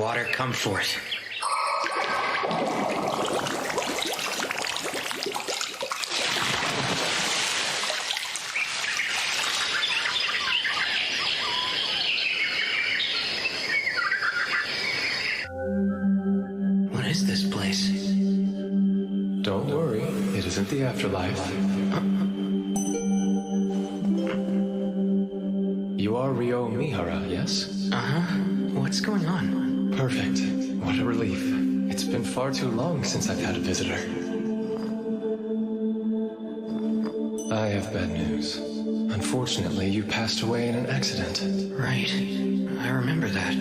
Water, come forth. What is this place? Don't worry, it isn't the afterlife. You are Rio Mihara, yes? Uh-huh. What's going on? Perfect. What a relief. It's been far too long since I've had a visitor. I have bad news. Unfortunately, you passed away in an accident. Right. I remember that.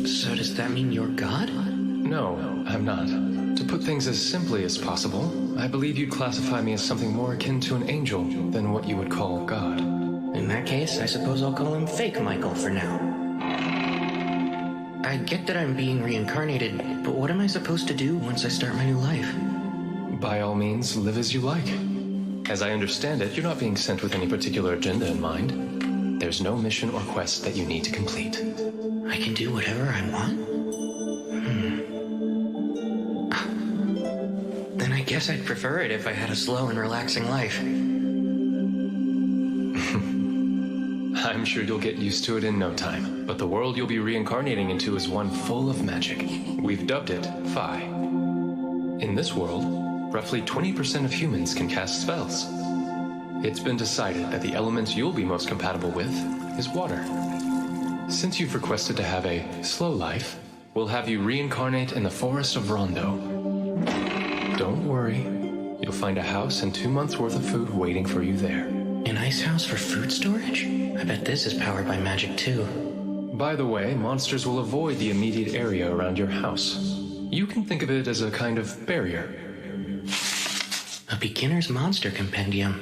So does that mean you're God? No, I'm not. To put things as simply as possible, I believe you'd classify me as something more akin to an angel than what you would call God. In that case, I suppose I'll call him Fake Michael for now. I get that I'm being reincarnated, but what am I supposed to do once I start my new life? By all means, live as you like. As I understand it, you're not being sent with any particular agenda in mind. There's no mission or quest that you need to complete. I can do whatever I want? Then I guess I'd prefer it if I had a slow and relaxing life. I'm sure you'll get used to it in no time, but the world you'll be reincarnating into is one full of magic. We've dubbed it Phi. In this world, roughly 20% of humans can cast spells. It's been decided that the element you'll be most compatible with is water. Since you've requested to have a slow life, we'll have you reincarnate in the forest of Rondo. Don't worry, you'll find a house and 2 months' worth of food waiting for you there. An ice house for food storage? I bet this is powered by magic too. By the way, monsters will avoid the immediate area around your house. You can think of it as a kind of barrier. A beginner's monster compendium.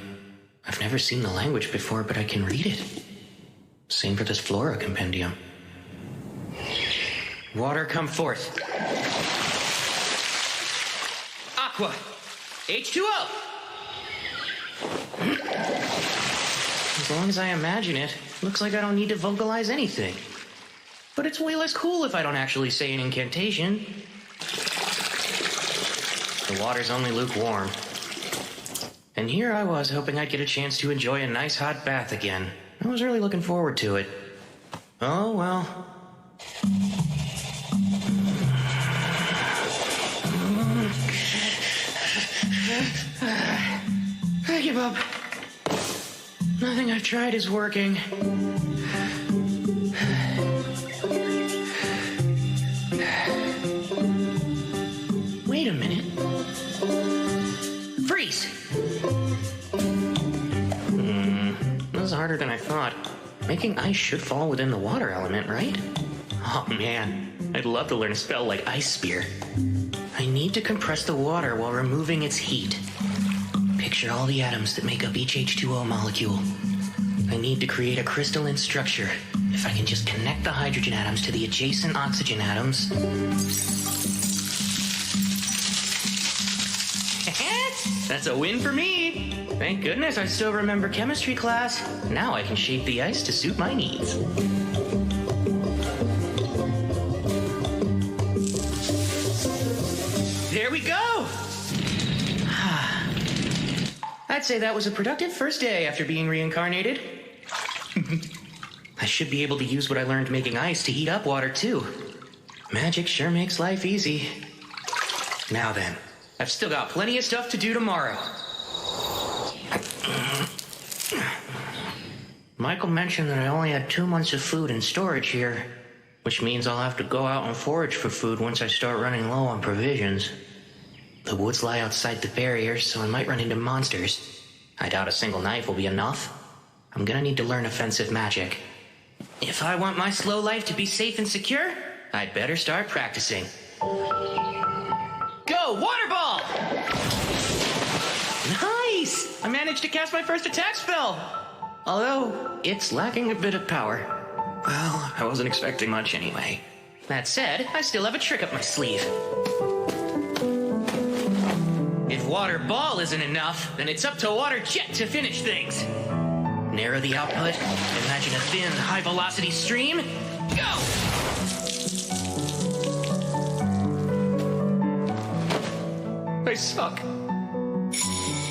I've never seen the language before, but I can read it. Same for this flora compendium. Water, come forth. Aqua! H2O! As long as I imagine it, looks like I don't need to vocalize anything. But it's way less cool if I don't actually say an incantation. The water's only lukewarm. And here I was hoping I'd get a chance to enjoy a nice hot bath again. I was really looking forward to it. Oh well. I give up. Nothing I've tried is working. Wait a minute. Freeze! That was harder than I thought. Making ice should fall within the water element, right? Oh man, I'd love to learn a spell like Ice Spear. I need to compress the water while removing its heat. Picture all the atoms that make up each H2O molecule. I need to create a crystalline structure. If I can just connect the hydrogen atoms to the adjacent oxygen atoms. That's a win for me. Thank goodness I still remember chemistry class. Now I can shape the ice to suit my needs. There we go! I'd say that was a productive first day after being reincarnated. I should be able to use what I learned making ice to heat up water too. Magic sure makes life easy. Now then, I've still got plenty of stuff to do tomorrow. Michael mentioned that I only had 2 months of food in storage here, which means I'll have to go out and forage for food once I start running low on provisions. The woods lie outside the barrier, so I might run into monsters. I doubt a single knife will be enough. I'm gonna need to learn offensive magic. If I want my slow life to be safe and secure, I'd better start practicing. Go, water ball! Nice! I managed to cast my first attack spell! Although, it's lacking a bit of power. Well, I wasn't expecting much anyway. That said, I still have a trick up my sleeve. If water ball isn't enough, then it's up to water jet to finish things. Narrow the output, imagine a thin, high-velocity stream. Go! I suck.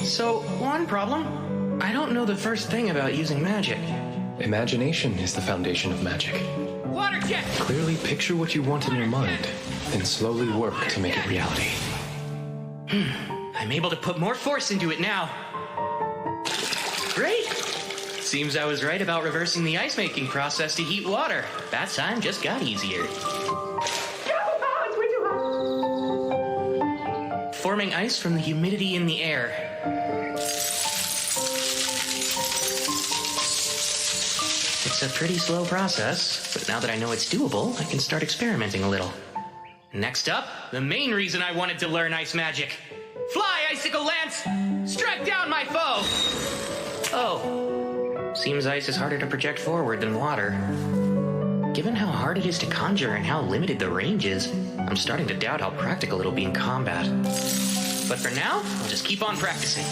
So, one problem. I don't know the first thing about using magic. Imagination is the foundation of magic. Water jet! Clearly picture what you want in your mind, then slowly work to make it reality. I'm able to put more force into it now. Great! Seems I was right about reversing the ice-making process to heat water. That time just got easier. Forming ice from the humidity in the air. It's a pretty slow process, but now that I know it's doable, I can start experimenting a little. Next up, the main reason I wanted to learn ice magic. Fly, Icicle Lance! Strike down my foe! Oh. Seems ice is harder to project forward than water. Given how hard it is to conjure and how limited the range is, I'm starting to doubt how practical it'll be in combat. But for now, I'll just keep on practicing.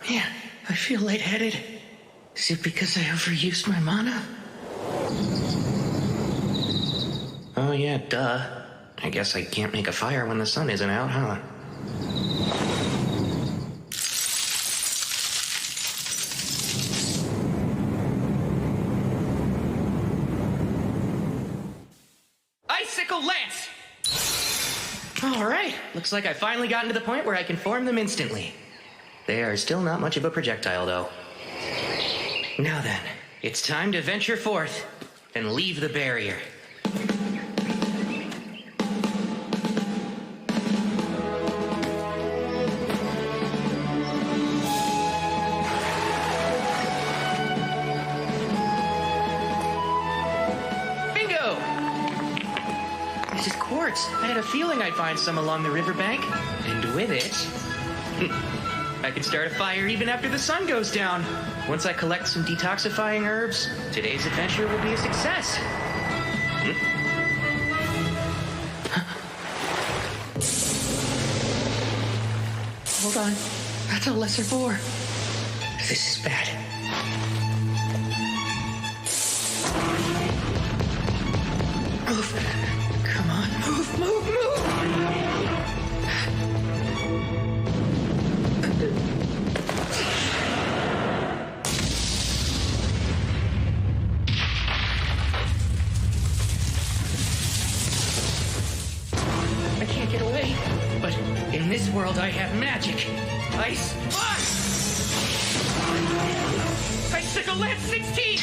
Man, I feel lightheaded. Is it because I overused my mana? Oh yeah, duh. I guess I can't make a fire when the sun isn't out, huh? Icicle Lance! Alright, looks like I've finally gotten to the point where I can form them instantly. They are still not much of a projectile, though. Now then, it's time to venture forth and leave the barrier. Bingo! This is quartz. I had a feeling I'd find some along the riverbank. And with it, I can start a fire even after the sun goes down. Once I collect some detoxifying herbs, today's adventure will be a success. Hold on. That's a lesser boar. This is bad. Move. Come on. Move, move, move! I can't get away, but in this world I have magic. Ice. Icicle Lance 16!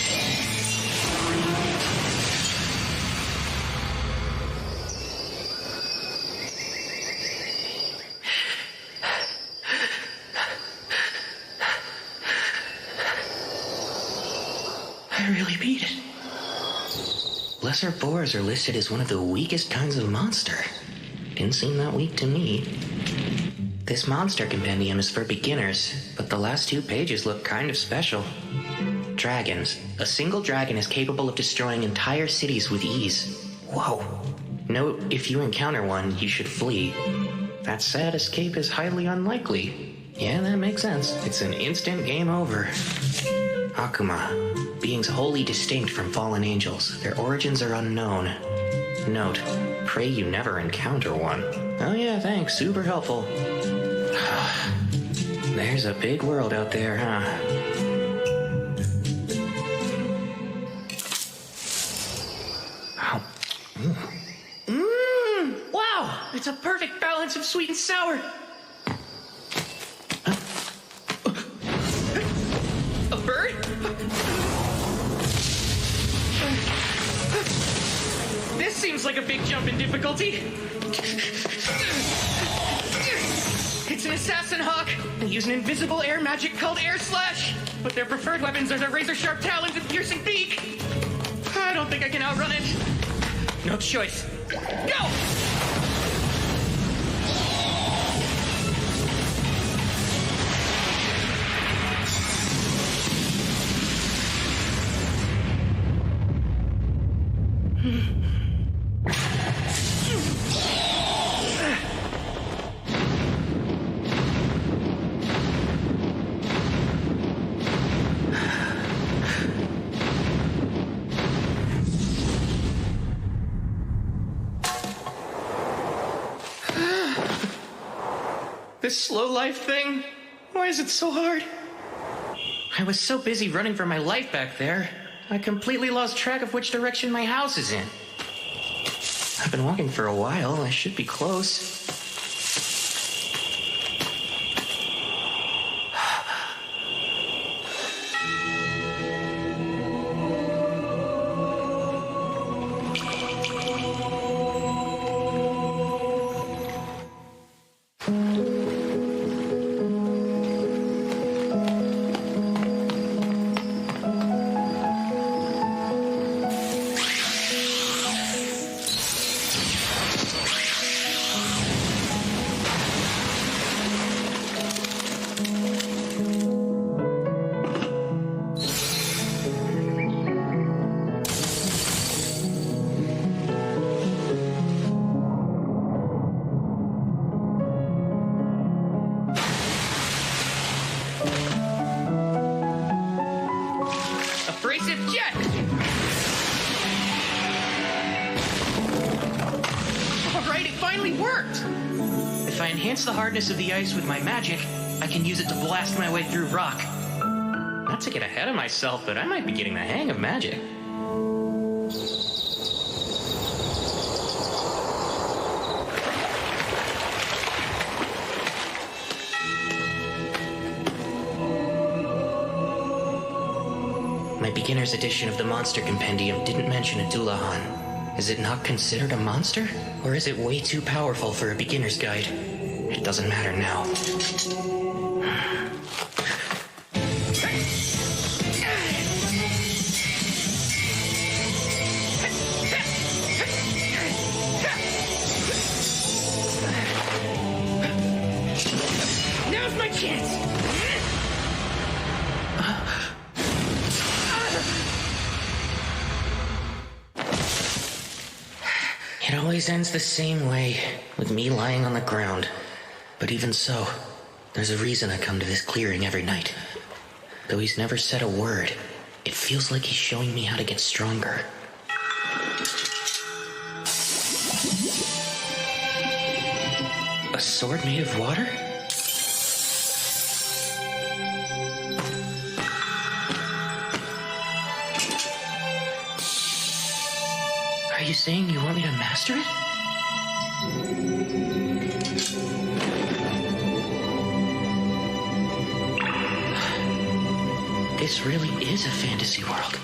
I really beat it. Lesser boars are listed as one of the weakest kinds of monster. Didn't seem that weak to me. This monster compendium is for beginners, but the last 2 pages look kind of special. Dragons. A single dragon is capable of destroying entire cities with ease. Whoa. Note, if you encounter one, you should flee. That said, escape is highly unlikely. Yeah, that makes sense. It's an instant game over. Akuma. Beings wholly distinct from fallen angels. Their origins are unknown. Note, pray you never encounter one. Oh yeah, thanks. Super helpful. There's a big world out there, huh? Wow! It's a perfect balance of sweet and sour. A bird? This seems like a big jump in difficulty. It's an assassin hawk. They use an invisible air magic called Air Slash. But their preferred weapons are their razor-sharp talons and piercing beak. I don't think I can outrun it. No choice. Go! This slow life thing? Why is it so hard? I was so busy running for my life back there, I completely lost track of which direction my house is in. I've been walking for a while. I should be close. Abrasive jet! Alright, it finally worked! If I enhance the hardness of the ice with my magic, I can use it to blast my way through rock. Not to get ahead of myself, but I might be getting the hang of magic. My beginner's edition of the Monster Compendium didn't mention a Doulahan. Is it not considered a monster? Or is it way too powerful for a beginner's guide? It doesn't matter now. Now's my chance! It always ends the same way, with me lying on the ground. But even so, there's a reason I come to this clearing every night. Though he's never said a word, it feels like he's showing me how to get stronger. A sword made of water? Are you saying you want me to master it? This really is a fantasy world.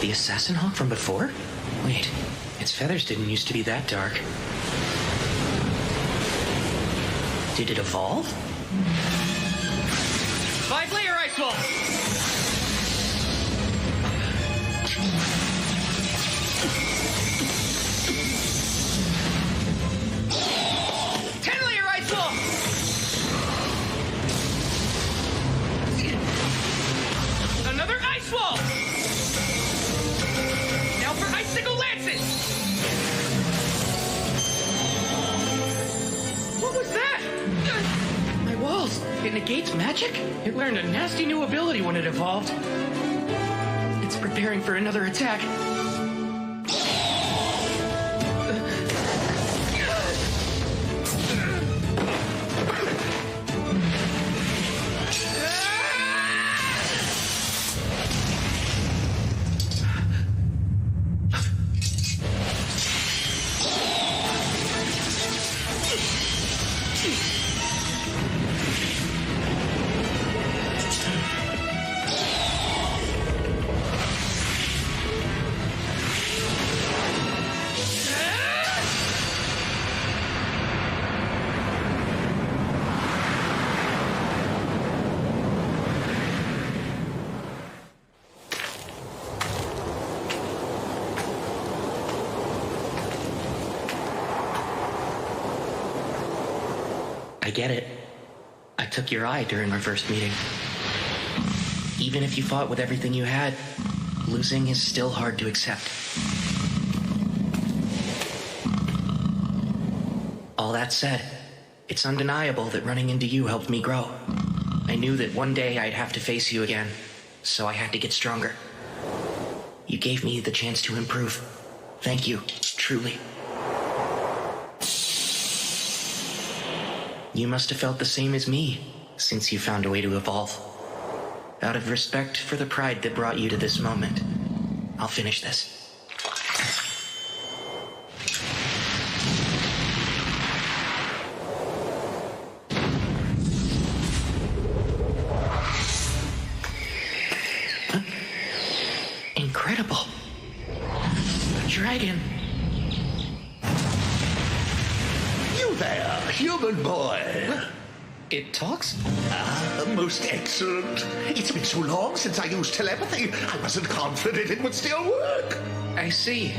The assassin hawk from before? Wait, its feathers didn't used to be that dark. Did it evolve? 5-layer ice wall! 10-layer ice wall! Another ice wall! Now for icicle lances! What was that? My walls. It negates magic? It learned a nasty new ability when it evolved. It's preparing for another attack. I get it. I took your eye during our first meeting. Even if you fought with everything you had, losing is still hard to accept. All that said, it's undeniable that running into you helped me grow. I knew that one day I'd have to face you again, so I had to get stronger. You gave me the chance to improve. Thank you, truly. You must have felt the same as me, since you found a way to evolve. Out of respect for the pride that brought you to this moment, I'll finish this. Incredible. A dragon. You there, human boy. It talks? Most excellent. It's been so long since I used telepathy, I wasn't confident it would still work. I see.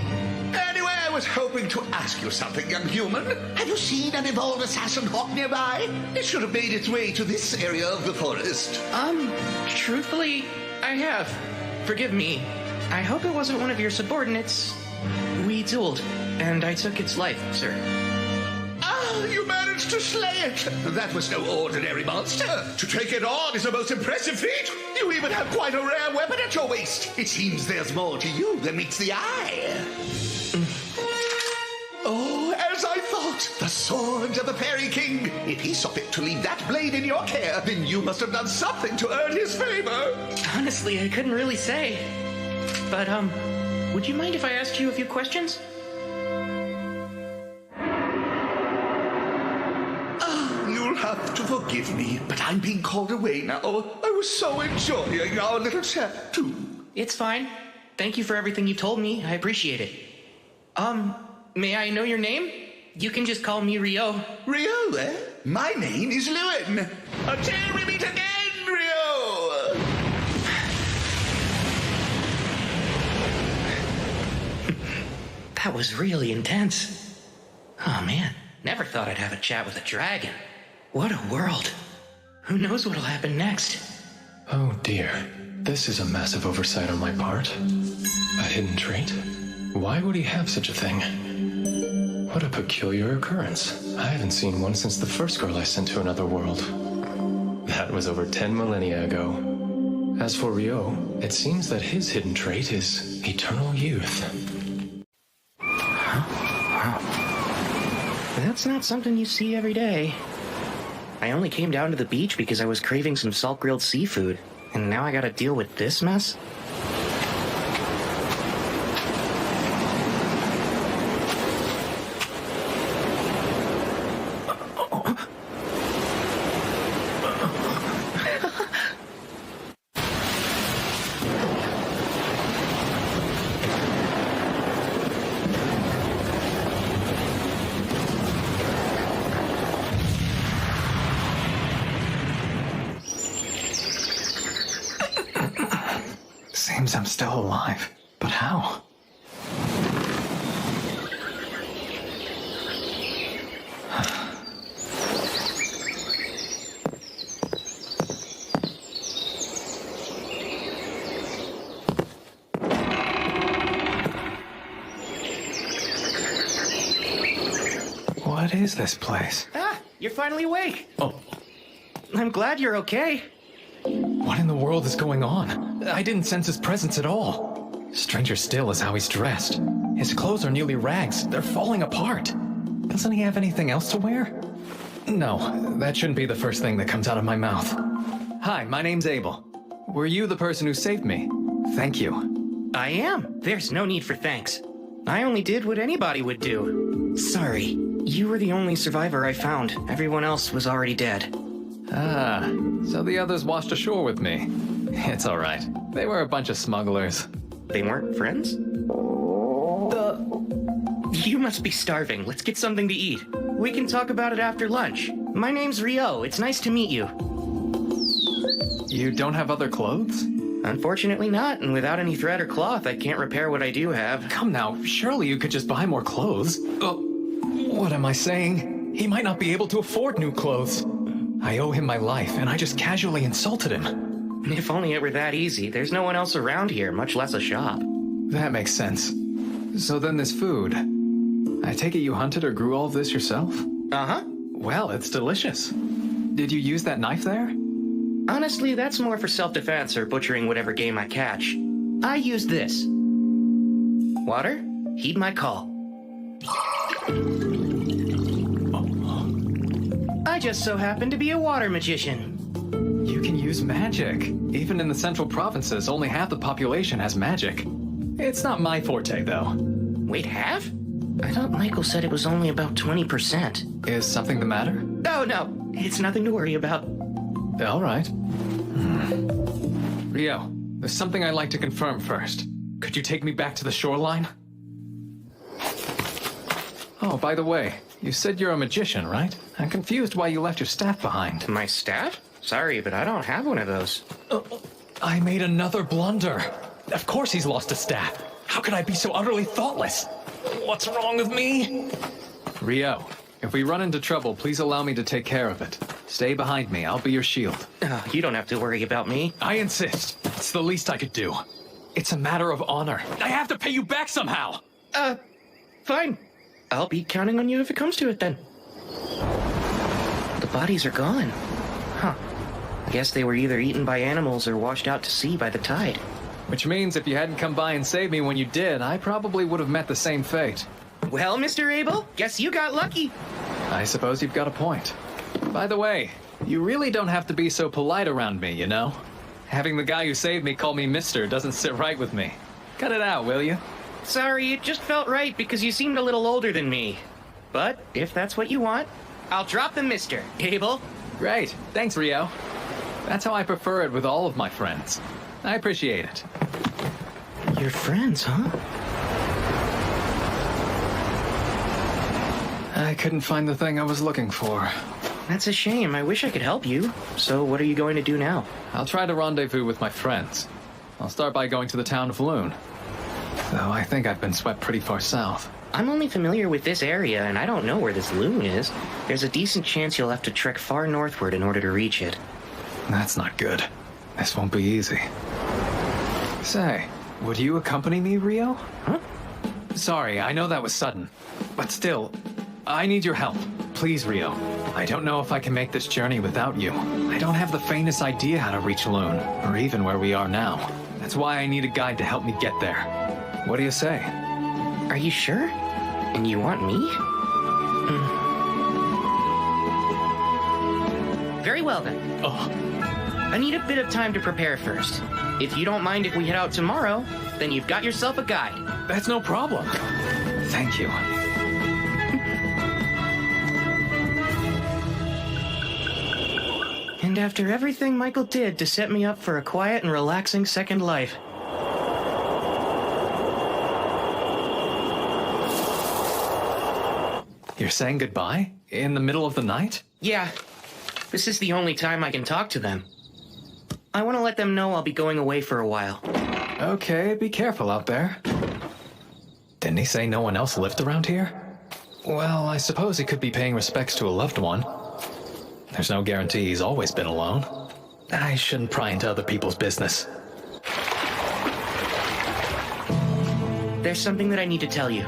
Anyway, I was hoping to ask you something, young human. Have you seen an evolved assassin hawk nearby? It should have made its way to this area of the forest. Truthfully, I have. Forgive me. I hope it wasn't one of your subordinates. We dueled, and I took its life, sir. Ah, you managed to slay it. That was no ordinary monster. To take it on is a most impressive feat. You even have quite a rare weapon at your waist. It seems there's more to you than meets the eye. Oh, as I thought, the sword of the Fairy King. If he saw fit to leave that blade in your care, then you must have done something to earn his favor. Honestly, I couldn't really say. But, would you mind if I asked you a few questions? You'll have to forgive me, but I'm being called away now. I was so enjoying our little chat, too. It's fine. Thank you for everything you told me. I appreciate it. May I know your name? You can just call me Rio. Rio, eh? My name is Lewin. Until we meet again, Rio! That was really intense. Oh man, never thought I'd have a chat with a dragon. What a world. Who knows what'll happen next? Oh dear. This is a massive oversight on my part. A hidden trait? Why would he have such a thing? What a peculiar occurrence. I haven't seen one since the first girl I sent to another world. That was over 10 millennia ago. As for Rio, it seems that his hidden trait is eternal youth. That's not something you see every day. I only came down to the beach because I was craving some salt-grilled seafood, and now I gotta deal with this mess? Seems I'm still alive, but how? What is this place? Ah, you're finally awake. Oh, I'm glad you're okay. what in the world is going on? I didn't sense his presence at all. Stranger still is how he's dressed. His clothes are nearly rags. They're falling apart. Doesn't he have anything else to wear? No, that shouldn't be the first thing that comes out of my mouth. Hi, my name's Abel. Were you the person who saved me? Thank you. I am. There's no need for thanks. I only did what anybody would do. Sorry. You were the only survivor I found. Everyone else was already dead. Ah, so the others washed ashore with me. It's all right. They were a bunch of smugglers. They weren't friends? You must be starving. Let's get something to eat. We can talk about it after lunch. My name's Rio. It's nice to meet you. You don't have other clothes? Unfortunately not, and without any thread or cloth, I can't repair what I do have. Come now, surely you could just buy more clothes. What am I saying? He might not be able to afford new clothes. I owe him my life, and I just casually insulted him. If only it were that easy. There's no one else around here, much less a shop. That makes sense. So then this food. I take it you hunted or grew all of this yourself? Uh-huh. Well, it's delicious. Did you use that knife there? Honestly, that's more for self-defense or butchering whatever game I catch. I use this. Water, heed my call. I just so happen to be a water magician. You can use magic. Even in the central provinces, only half the population has magic. It's not my forte, though. Wait, half? I thought Michael said it was only about 20%. Is something the matter? Oh, no. It's nothing to worry about. All right. Rio, there's something I'd like to confirm first. Could you take me back to the shoreline? Oh, by the way, you said you're a magician, right? I'm confused why you left your staff behind. My staff? Sorry, but I don't have one of those. I made another blunder. Of course he's lost a staff. How could I be so utterly thoughtless? What's wrong with me? Rio, if we run into trouble, please allow me to take care of it. Stay behind me. I'll be your shield. You don't have to worry about me. I insist. It's the least I could do. It's a matter of honor. I have to pay you back somehow. Fine. I'll be counting on you if it comes to it, then. The bodies are gone. Huh. I guess they were either eaten by animals or washed out to sea by the tide. Which means if you hadn't come by and saved me when you did, I probably would have met the same fate. Well, Mr. Abel, guess you got lucky. I suppose you've got a point. By the way, you really don't have to be so polite around me, you know? Having the guy who saved me call me mister doesn't sit right with me. Cut it out, will you? Sorry, it just felt right because you seemed a little older than me. But if that's what you want, I'll drop the mister, Abel. Great. Thanks, Rio. That's how I prefer it with all of my friends. I appreciate it. Your friends, huh? I couldn't find the thing I was looking for. That's a shame. I wish I could help you. So what are you going to do now? I'll try to rendezvous with my friends. I'll start by going to the town of Loon. Though I think I've been swept pretty far south. I'm only familiar with this area, and I don't know where this loon is. There's a decent chance you'll have to trek far northward in order to reach it. That's not good. This won't be easy. Say, would you accompany me, Rio? Huh? Sorry, I know that was sudden. But still, I need your help. Please, Rio. I don't know if I can make this journey without you. I don't have the faintest idea how to reach Loon, or even where we are now. That's why I need a guide to help me get there. What do you say? Are you sure? And you want me? Very well, then. Oh, I need a bit of time to prepare first. If you don't mind if we head out tomorrow, then you've got yourself a guide. that's no problem. Thank you. And after everything Michael did to set me up for a quiet and relaxing second life. You're saying goodbye? In the middle of the night? Yeah, this is the only time I can talk to them. I want to let them know I'll be going away for a while. Okay, be careful out there. Didn't he say no one else lived around here? Well, I suppose he could be paying respects to a loved one. There's no guarantee he's always been alone. I shouldn't pry into other people's business. There's something that I need to tell you.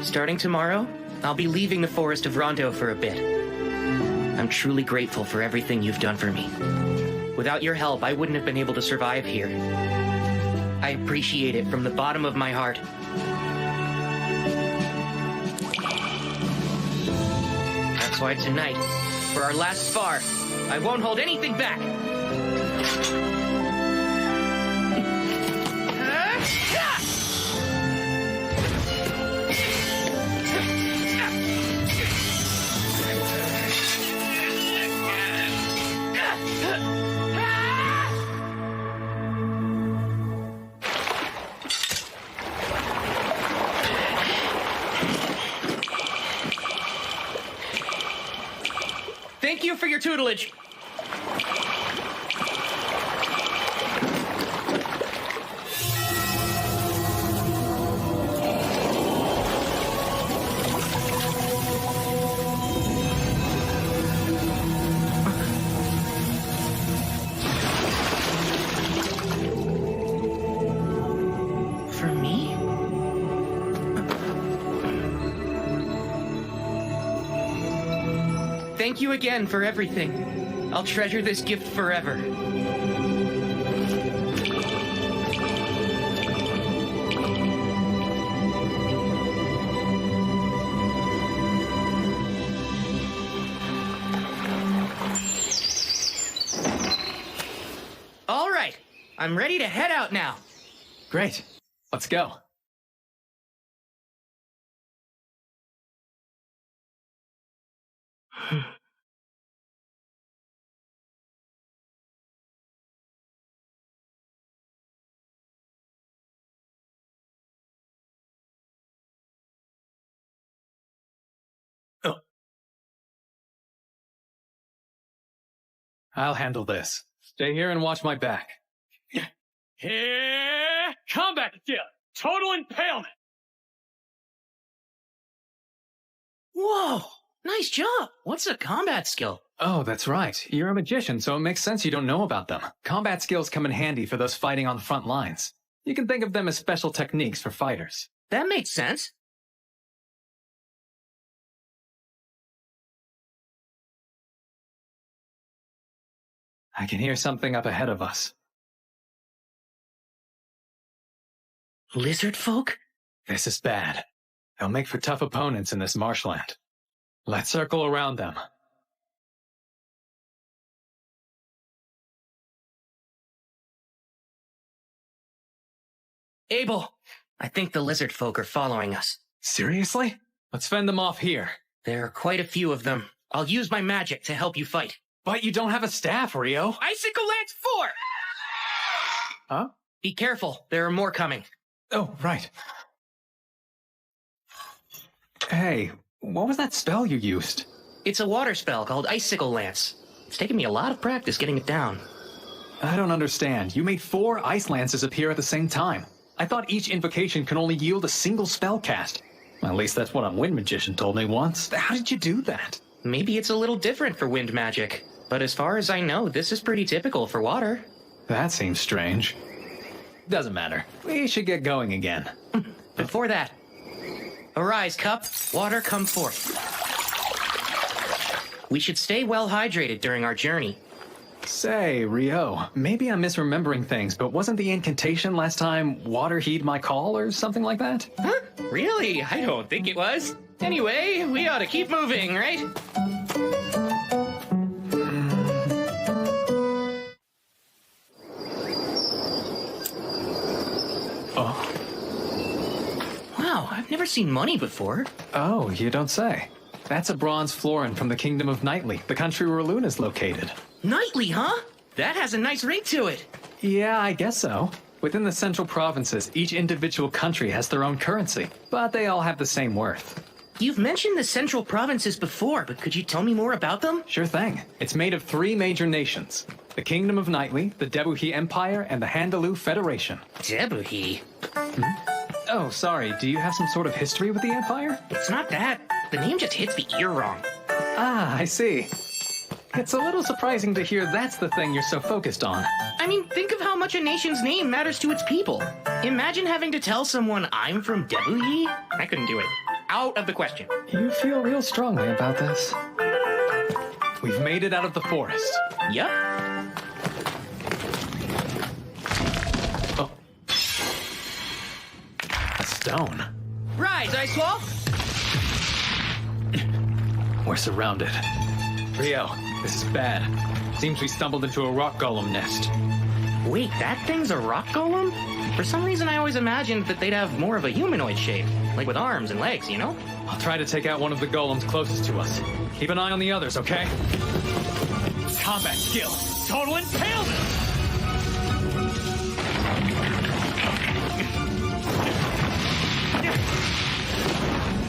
Starting tomorrow, I'll be leaving the Forest of Rondo for a bit. I'm truly grateful for everything you've done for me. Without your help, I wouldn't have been able to survive here. I appreciate it from the bottom of my heart. That's why tonight, for our last spar, I won't hold anything back. Thank you for your tutelage. For me? Thank you again for everything. I'll treasure this gift forever. All right, I'm ready to head out now. Great. Let's go. Oh. I'll handle this. Stay here and watch my back. Here, combat skill, total impalement. Whoa, nice job. What's a combat skill? Oh, that's right. You're a magician, so it makes sense you don't know about them. Combat skills come in handy for those fighting on the front lines. You can think of them as special techniques for fighters. That makes sense. I can hear something up ahead of us. Lizard folk? This is bad. They'll make for tough opponents in this marshland. Let's circle around them. Abel, I think the lizard folk are following us. Seriously? Let's fend them off here. There are quite a few of them. I'll use my magic to help you fight. But you don't have a staff, Rio. Icicle Lance 4! Huh? Be careful, there are more coming. Oh, right. Hey, what was that spell you used? It's a water spell called Icicle Lance. It's taken me a lot of practice getting it down. I don't understand. You made 4 ice lances appear at the same time. I thought each invocation can only yield a single spell cast. At least that's what a wind magician told me once. How did you do that? Maybe it's a little different for wind magic, but as far as I know, this is pretty typical for water. That seems strange. Doesn't matter. We should get going again. Before that, arise, cup. Water, come forth. We should stay well hydrated during our journey. Say, Rio, maybe I'm misremembering things, but wasn't the incantation last time water heed my call or something like that? Huh? Really? I don't think it was. Anyway, we ought to keep moving, right? Wow, I've never seen money before. Oh, you don't say. That's a bronze florin from the Kingdom of Nightly, the country where Luna's located. Nightly, huh? That has a nice ring to it. Yeah, I guess so. Within the central provinces, each individual country has their own currency, but they all have the same worth. You've mentioned the central provinces before, but could you tell me more about them? Sure thing. It's made of 3 major nations. The Kingdom of Nightly, the Debuhi Empire, and the Handaloo Federation. Debuhi? Oh, sorry, do you have some sort of history with the Empire? It's not that. The name just hits the ear wrong. Ah, I see. It's a little surprising to hear that's the thing you're so focused on. I mean, think of how much a nation's name matters to its people. Imagine having to tell someone I'm from Debuhi. I couldn't do it. Out of the question. You feel real strongly about this. We've made it out of the forest. Yup. Oh. A stone. Rise, Icewall! We're surrounded. Rio, this is bad. Seems we stumbled into a rock golem nest. Wait, that thing's a rock golem? For some reason, I always imagined that they'd have more of a humanoid shape, like with arms and legs, you know? I'll try to take out one of the golems closest to us. Keep an eye on the others, okay? Combat skill, total impalement.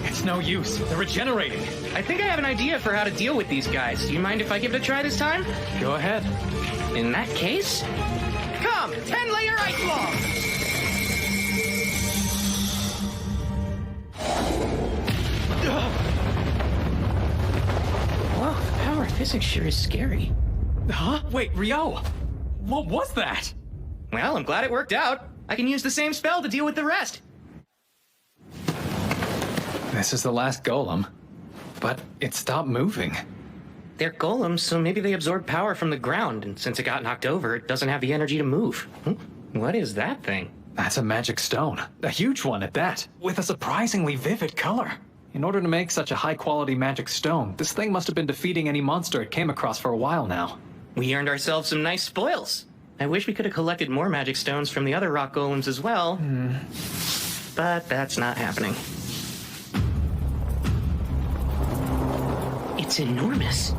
It's no use. They're regenerating. I think I have an idea for how to deal with these guys. Do you mind if I give it a try this time? Go ahead. In that case, come, 10-layer ice wall! Wow, the power of physics sure is scary. Huh? Wait, Rio! What was that? Well, I'm glad it worked out. I can use the same spell to deal with the rest. This is the last golem. But it stopped moving. They're golems, so maybe they absorb power from the ground, and since it got knocked over, it doesn't have the energy to move. What is that thing? That's a magic stone. A huge one at that, with a surprisingly vivid color. In order to make such a high-quality magic stone, this thing must have been defeating any monster it came across for a while now. We earned ourselves some nice spoils. I wish we could have collected more magic stones from the other rock golems as well. But that's not happening. It's enormous.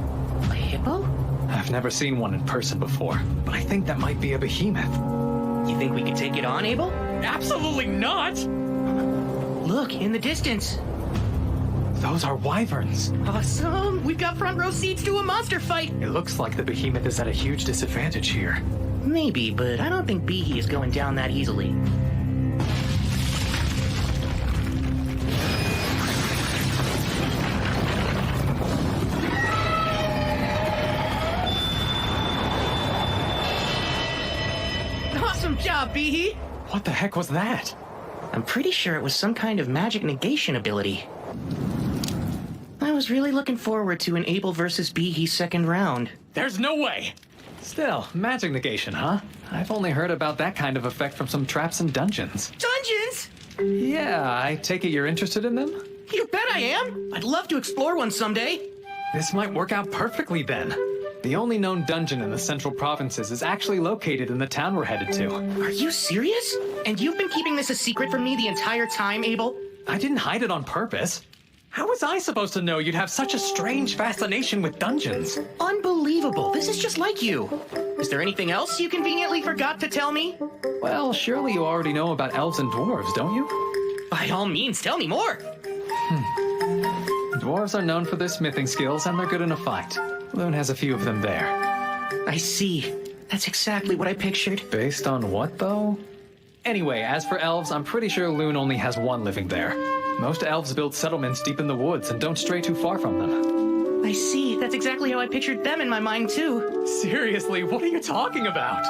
A hippo? I've never seen one in person before, but I think that might be a behemoth. You think we could take it on, Abel? Absolutely not! Look, in the distance. Those are wyverns. Awesome! We've got front row seats to a monster fight! It looks like the behemoth is at a huge disadvantage here. Maybe, but I don't think Behe is going down that easily. Awesome job, Behe! What the heck was that? I'm pretty sure it was some kind of magic negation ability. I was really looking forward to an Abel versus Behe second round. There's no way! Still, magic negation, huh? I've only heard about that kind of effect from some traps and dungeons. Dungeons? Yeah, I take it you're interested in them? You bet I am! I'd love to explore one someday. This might work out perfectly then. The only known dungeon in the central provinces is actually located in the town we're headed to. Are you serious? And you've been keeping this a secret from me the entire time, Abel? I didn't hide it on purpose. How was I supposed to know you'd have such a strange fascination with dungeons? Unbelievable. This is just like you. Is there anything else you conveniently forgot to tell me? Well, surely you already know about elves and dwarves, don't you? By all means, tell me more. Dwarves are known for their smithing skills, and they're good in a fight. Loon has a few of them there. I see. That's exactly what I pictured. Based on what, though? Anyway, as for elves, I'm pretty sure Loon only has one living there. Most elves build settlements deep in the woods and don't stray too far from them. I see. That's exactly how I pictured them in my mind, too. Seriously, what are you talking about?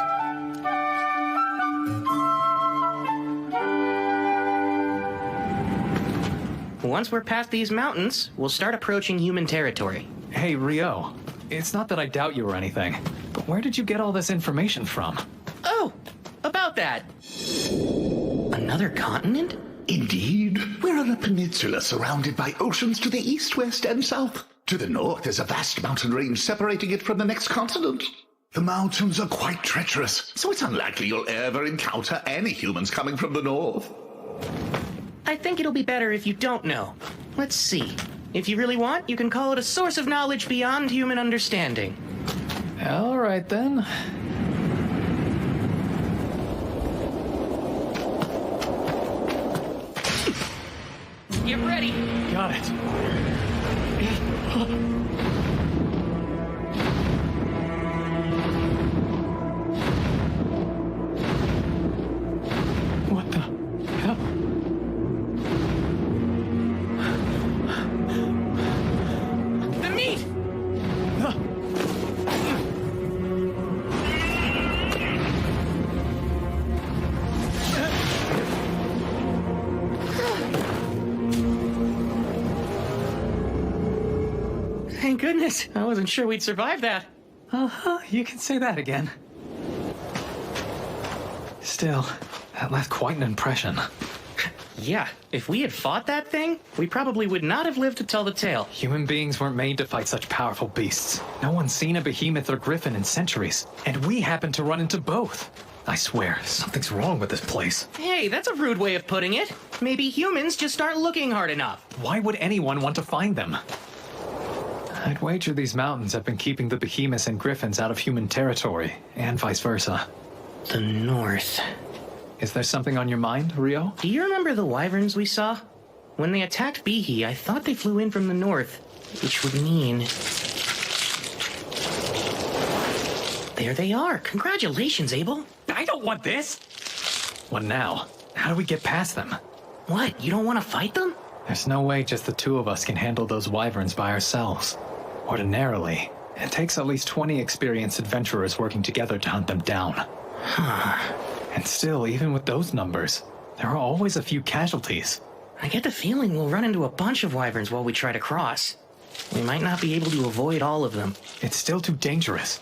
Once we're past these mountains, we'll start approaching human territory. Hey, Rio. It's not that I doubt you or anything, but where did you get all this information from? Oh, about that. Another continent? Indeed. We're on a peninsula surrounded by oceans to the east, west, and south. To the north is a vast mountain range separating it from the next continent. The mountains are quite treacherous, so it's unlikely you'll ever encounter any humans coming from the north. I think it'll be better if you don't know. Let's see. If you really want, you can call it a source of knowledge beyond human understanding. All right, then. Get ready. Got it. What the hell? The meat! Thank goodness. I wasn't sure we'd survive that. Uh-huh, you can say that again. Still, that left quite an impression. Yeah, if we had fought that thing, we probably would not have lived to tell the tale. Human beings weren't made to fight such powerful beasts. No one's seen a behemoth or griffin in centuries, and we happened to run into both. I swear, something's wrong with this place. Hey, that's a rude way of putting it. Maybe humans just aren't looking hard enough. Why would anyone want to find them? I'd wager these mountains have been keeping the behemoths and griffins out of human territory, and vice versa. The north. Is there something on your mind, Rio? Do you remember the wyverns we saw? When they attacked Behe, I thought they flew in from the north, which would mean... There they are. Congratulations, Abel. I don't want this! What now? How do we get past them? What, you don't want to fight them? There's no way just the two of us can handle those wyverns by ourselves. Ordinarily, it takes at least 20 experienced adventurers working together to hunt them down. And still, even with those numbers, there are always a few casualties. I get the feeling we'll run into a bunch of wyverns while we try to cross. We might not be able to avoid all of them. It's still too dangerous.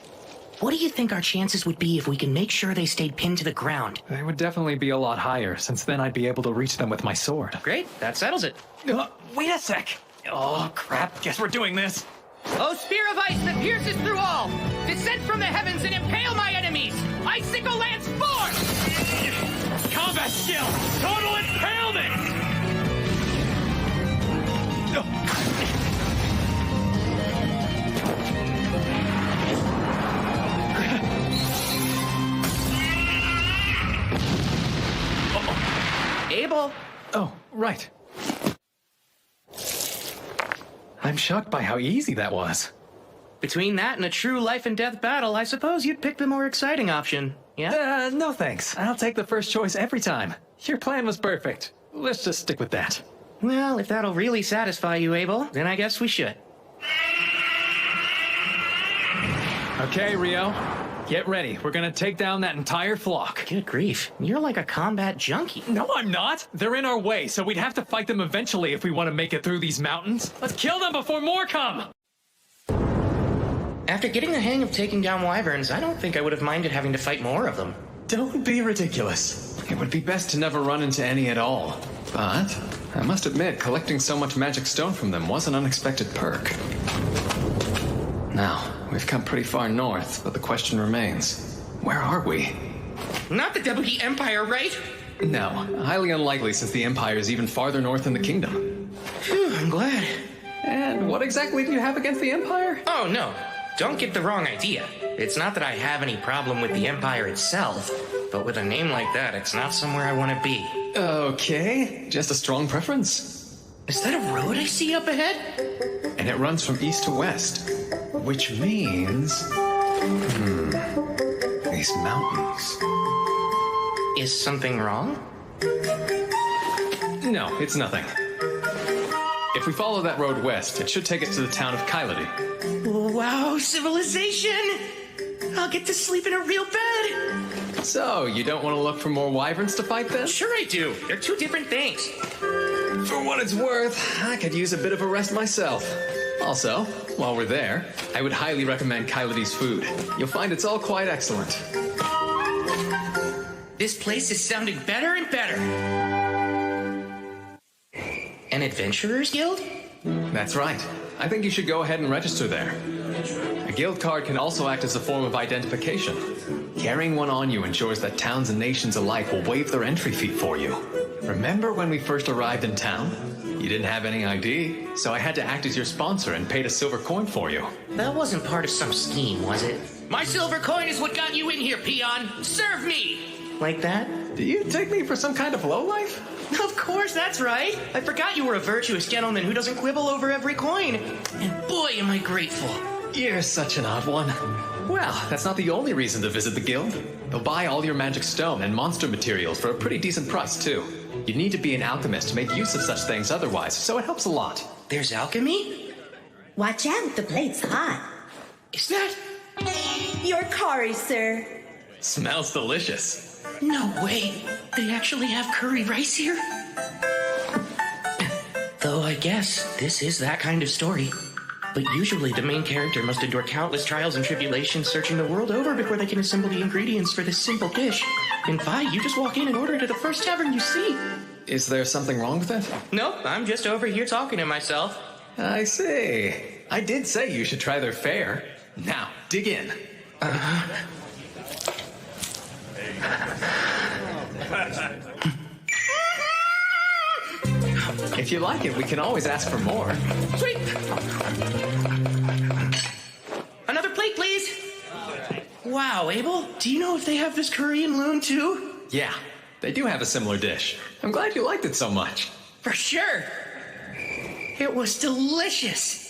What do you think our chances would be if we can make sure they stayed pinned to the ground? They would definitely be a lot higher, since then I'd be able to reach them with my sword. Great, that settles it. Wait a sec! Oh, crap. Guess we're doing this. Oh, spear of ice that pierces through all! Descend from the heavens and impale my enemies! Icicle lance forth! Combat skill! Total impalement! Abel! Oh, right. I'm shocked by how easy that was. Between that and a true life and death battle, I suppose you'd pick the more exciting option, yeah? No thanks. I'll take the first choice every time. Your plan was perfect. Let's just stick with that. Well, if that'll really satisfy you, Abel, then I guess we should. Okay, Rio. Get ready. We're gonna take down that entire flock. Good grief, you're like a combat junkie. No, I'm not. They're in our way, so we'd have to fight them eventually if we want to make it through these mountains. Let's kill them before more come! After getting the hang of taking down wyverns, I don't think I would have minded having to fight more of them. Don't be ridiculous. It would be best to never run into any at all. But I must admit, collecting so much magic stone from them was an unexpected perk. Now, we've come pretty far north, but the question remains, where are we? Not the Debugi Empire, right? No, highly unlikely since the Empire is even farther north in the kingdom. Phew, I'm glad. And what exactly do you have against the Empire? Oh, no. Don't get the wrong idea. It's not that I have any problem with the Empire itself, but with a name like that, it's not somewhere I want to be. Okay, just a strong preference. Is that a road I see up ahead? And it runs from east to west, which means... these mountains. Is something wrong? No, it's nothing. If we follow that road west, it should take us to the town of Kylity. Wow, civilization! I'll get to sleep in a real bed! So, you don't want to look for more wyverns to fight then? Sure I do. They're two different things. For what it's worth, I could use a bit of a rest myself. Also, while we're there, I would highly recommend Kylity's food. You'll find it's all quite excellent. This place is sounding better and better. An adventurer's guild? That's right. I think you should go ahead and register there. A guild card can also act as a form of identification. Carrying one on you ensures that towns and nations alike will waive their entry fee for you. Remember when we first arrived in town? You didn't have any ID, so I had to act as your sponsor and paid a silver coin for you. That wasn't part of some scheme, was it? My silver coin is what got you in here, peon! Serve me! Like that? Do you take me for some kind of lowlife? Of course, that's right! I forgot you were a virtuous gentleman who doesn't quibble over every coin. And boy, am I grateful. You're such an odd one. Well, that's not the only reason to visit the guild. They'll buy all your magic stone and monster materials for a pretty decent price, too. You'd need to be an alchemist to make use of such things otherwise, so it helps a lot. There's alchemy? Watch out, the blade's hot. Is that... Your curry, sir. Smells delicious. No way. They actually have curry rice here? Though I guess this is that kind of story. But usually the main character must endure countless trials and tribulations searching the world over before they can assemble the ingredients for this simple dish. In Vi, you just walk in and order it at the first tavern you see. Is there something wrong with it? Nope, I'm just over here talking to myself. I see. I did say you should try their fare. Now, dig in. If you like it, we can always ask for more. Sweet! Another plate, please! Wow, Abel, do you know if they have this curry in Loon too? Yeah, they do have a similar dish. I'm glad you liked it so much. For sure! It was delicious!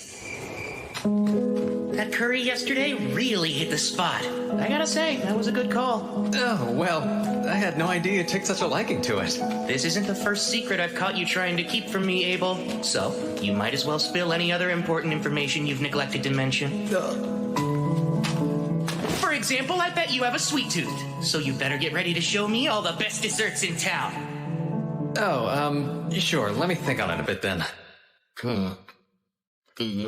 That curry yesterday really hit the spot. I gotta say, that was a good call. Oh, well, I had no idea you took such a liking to it. This isn't the first secret I've caught you trying to keep from me, Abel. So, you might as well spill any other important information you've neglected to mention. For example, I bet you have a sweet tooth. So you better get ready to show me all the best desserts in town. Oh, sure, let me think on it a bit then. Hey!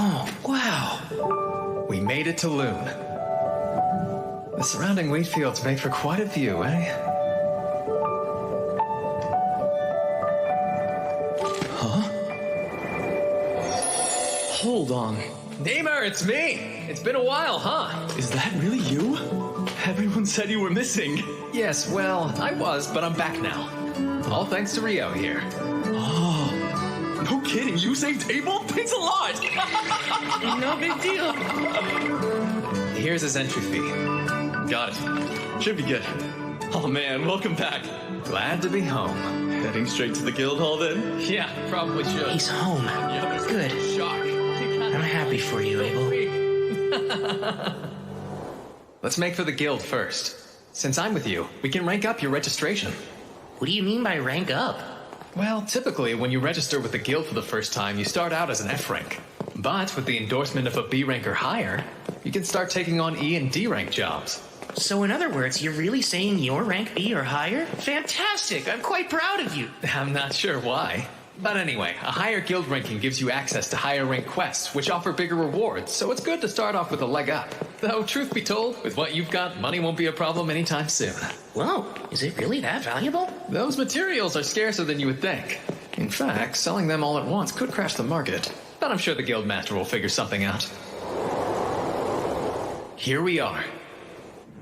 Oh, wow. We made it to Loon. The surrounding wheat fields make for quite a view, eh? Hold on. Namer, it's me! It's been a while, huh? Is that really you? Everyone said you were missing. Yes, well, I was, but I'm back now. All thanks to Rio here. No kidding, you saved Abel? Thanks a lot! No big deal. Here's his entry fee. Got it. Should be good. Oh man, welcome back. Glad to be home. Heading straight to the guild hall then? Yeah, probably should. He's home. Good. Shock. I'm happy for you, Abel. Let's make for the guild first. Since I'm with you, we can rank up your registration. What do you mean by rank up? Well, typically, when you register with the guild for the first time, you start out as an F rank. But with the endorsement of a B rank or higher, you can start taking on E and D rank jobs. So in other words, you're really saying you're rank B or higher? Fantastic! I'm quite proud of you. I'm not sure why. But anyway, a higher guild ranking gives you access to higher rank quests, which offer bigger rewards, so it's good to start off with a leg up. Though, truth be told, with what you've got, money won't be a problem anytime soon. Whoa, is it really that valuable? Those materials are scarcer than you would think. In fact, selling them all at once could crash the market. But I'm sure the guild master will figure something out. Here we are.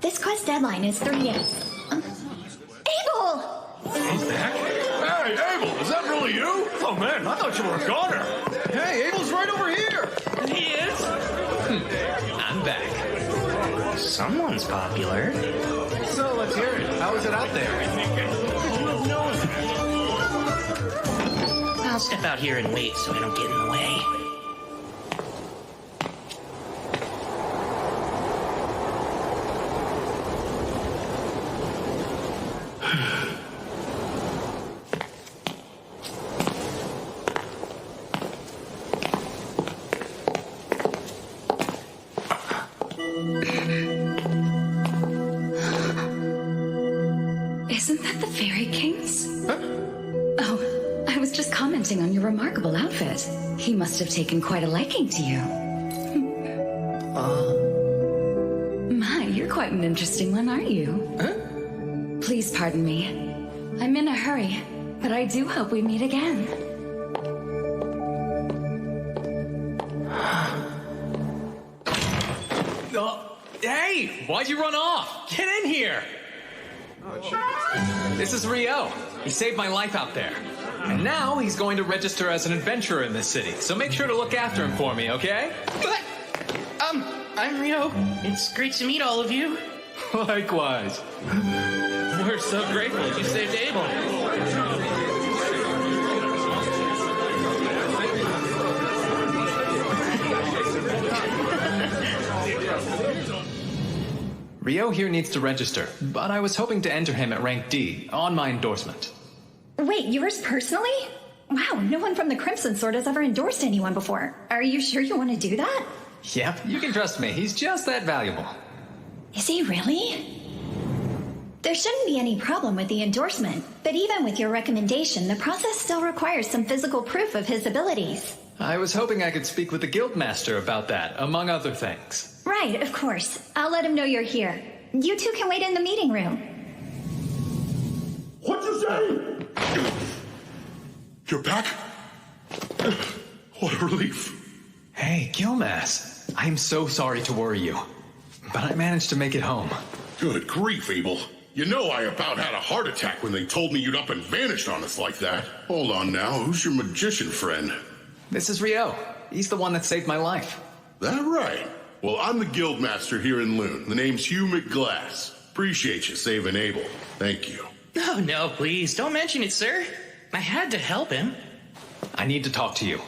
This quest deadline is 3 days. Abel! He's back? Hey, Abel, is that really you? Oh man, I thought you were a goner. Hey, Abel's right over here. He is? I'm back. Someone's popular. So, let's hear it. How is it out there? I'll step out here and wait so I don't get in the way. Isn't that the Fairy King's? Huh? Oh, I was just commenting on your remarkable outfit. He must have taken quite a liking to you. My, you're quite an interesting one, aren't you? Huh? Please pardon me. I'm in a hurry, but I do hope we meet again. Hey! Why'd you run off? Get in here! This is Rio. He saved my life out there. And now he's going to register as an adventurer in this city, so make sure to look after him for me, okay? But, I'm Rio. It's great to meet all of you. Likewise. We're so grateful you saved Abel. Rio here needs to register, but I was hoping to enter him at rank D on my endorsement. Wait, yours personally? Wow, no one from the Crimson Sword has ever endorsed anyone before. Are you sure you want to do that? Yep, you can trust me. He's just that valuable. Is he really? There shouldn't be any problem with the endorsement, but even with your recommendation, the process still requires some physical proof of his abilities. I was hoping I could speak with the guildmaster about that, among other things. Right, of course. I'll let him know you're here. You two can wait in the meeting room. What'd you say? You're back? What a relief. Hey, Gilmas. I am so sorry to worry you, but I managed to make it home. Good grief, Abel. You know I about had a heart attack when they told me you'd up and vanished on us like that. Hold on now, who's your magician friend? This is Rio. He's the one that saved my life. That right? Well, I'm the guildmaster here in Loon. The name's Hugh McGlass. Appreciate you saving Abel. Thank you. Oh, no, please, don't mention it, sir. I had to help him. I need to talk to you.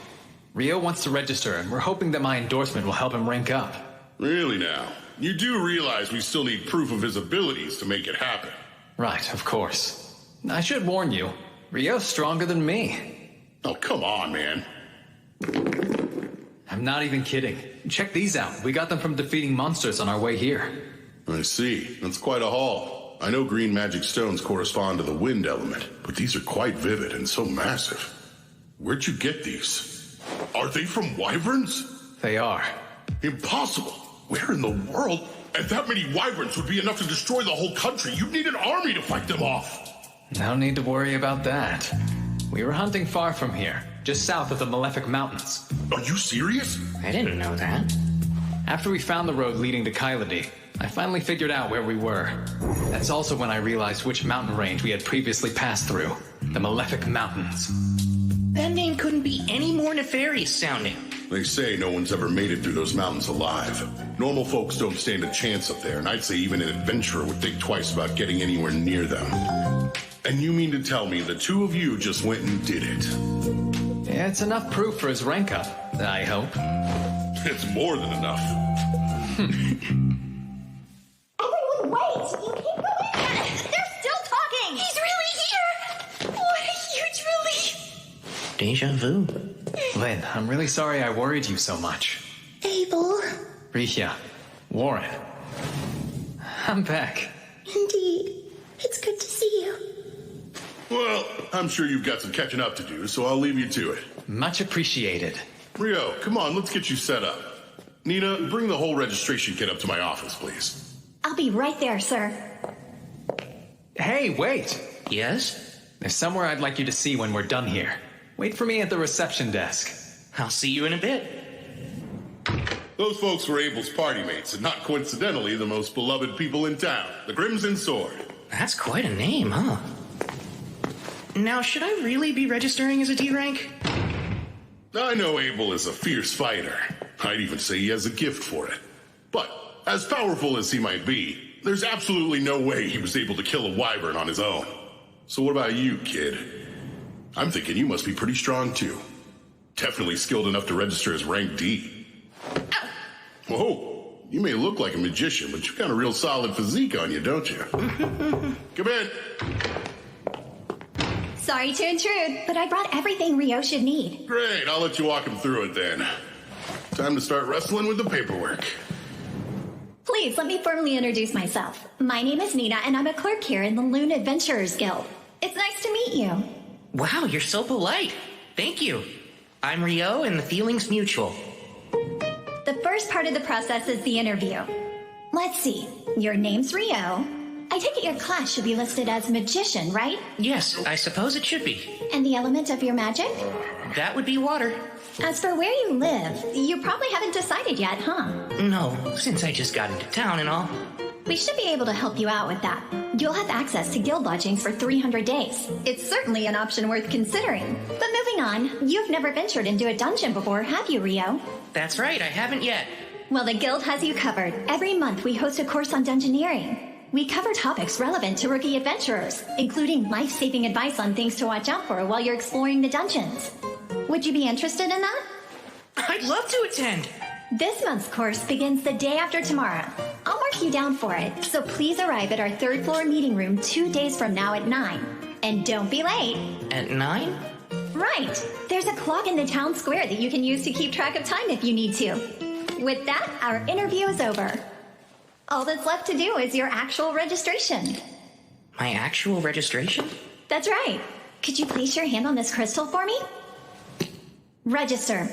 Rio wants to register, and we're hoping that my endorsement will help him rank up. Really now? You do realize we still need proof of his abilities to make it happen. Right, of course. I should warn you, Rio's stronger than me. Oh, come on, man. I'm not even kidding. Check these out. We got them from defeating monsters on our way here. I see. That's quite a haul. I know green magic stones correspond to the wind element, but these are quite vivid and so massive. Where'd you get these? Are they from wyverns? They are. Impossible. Where in the world? And that many wyverns would be enough to destroy the whole country. You'd need an army to fight them off. No need to worry about that. We were hunting far from here, just south of the Malefic Mountains. Are you serious? I didn't know that. After we found the road leading to Kyladi, I finally figured out where we were. That's also when I realized which mountain range we had previously passed through. The Malefic Mountains. That name couldn't be any more nefarious sounding. They say no one's ever made it through those mountains alive. Normal folks don't stand a chance up there, and I'd say even an adventurer would think twice about getting anywhere near them. And you mean to tell me the two of you just went and did it? Yeah, it's enough proof for his rank up, I hope. It's more than enough. Everyone, wait! You keep going! They're still talking! He's really here! What a huge relief! Deja vu. Lynn, I'm really sorry I worried you so much. Abel. Rihya, Warren. I'm back. Indeed. It's good to see you. Well, I'm sure you've got some catching up to do, so I'll leave you to it. Much appreciated. Rio, come on, let's get you set up. Nina, bring the whole registration kit up to my office, please. I'll be right there, sir. Hey, wait! Yes? There's somewhere I'd like you to see when we're done here. Wait for me at the reception desk. I'll see you in a bit. Those folks were Abel's party mates, and not coincidentally the most beloved people in town, the Crimson Sword. That's quite a name, huh? Now, should I really be registering as a D rank? I know Abel is a fierce fighter. I'd even say he has a gift for it. But, as powerful as he might be, there's absolutely no way he was able to kill a wyvern on his own. So what about you, kid? I'm thinking you must be pretty strong, too. Definitely skilled enough to register as rank D. Whoa, you may look like a magician, but you've got a real solid physique on you, don't you? Come in. Sorry to intrude, but I brought everything Rio should need. Great, I'll let you walk him through it then. Time to start wrestling with the paperwork. Please, let me formally introduce myself. My name is Nina, and I'm a clerk here in the Loon Adventurers Guild. It's nice to meet you. Wow, you're so polite. Thank you. I'm Rio, and the feeling's mutual. The first part of the process is the interview. Let's see. Your name's Rio. I take it your class should be listed as magician, right? Yes, I suppose it should be. And the element of your magic? That would be water. As for where you live, you probably haven't decided yet, huh? No, since I just got into town and all. We should be able to help you out with that. You'll have access to guild lodgings for 300 days. It's certainly an option worth considering. But moving on, you've never ventured into a dungeon before, have you, Rio? That's right, I haven't yet. Well, the guild has you covered. Every month we host a course on dungeoneering. We cover topics relevant to rookie adventurers, including life-saving advice on things to watch out for while you're exploring the dungeons. Would you be interested in that? I'd love to attend. This month's course begins the day after tomorrow. I'll mark you down for it, so please arrive at our 3rd floor meeting room 2 days from now at 9. And don't be late. At 9? Right. There's a clock in the town square that you can use to keep track of time if you need to. With that, our interview is over. All that's left to do is your actual registration. My actual registration? That's right. Could you place your hand on this crystal for me? Register.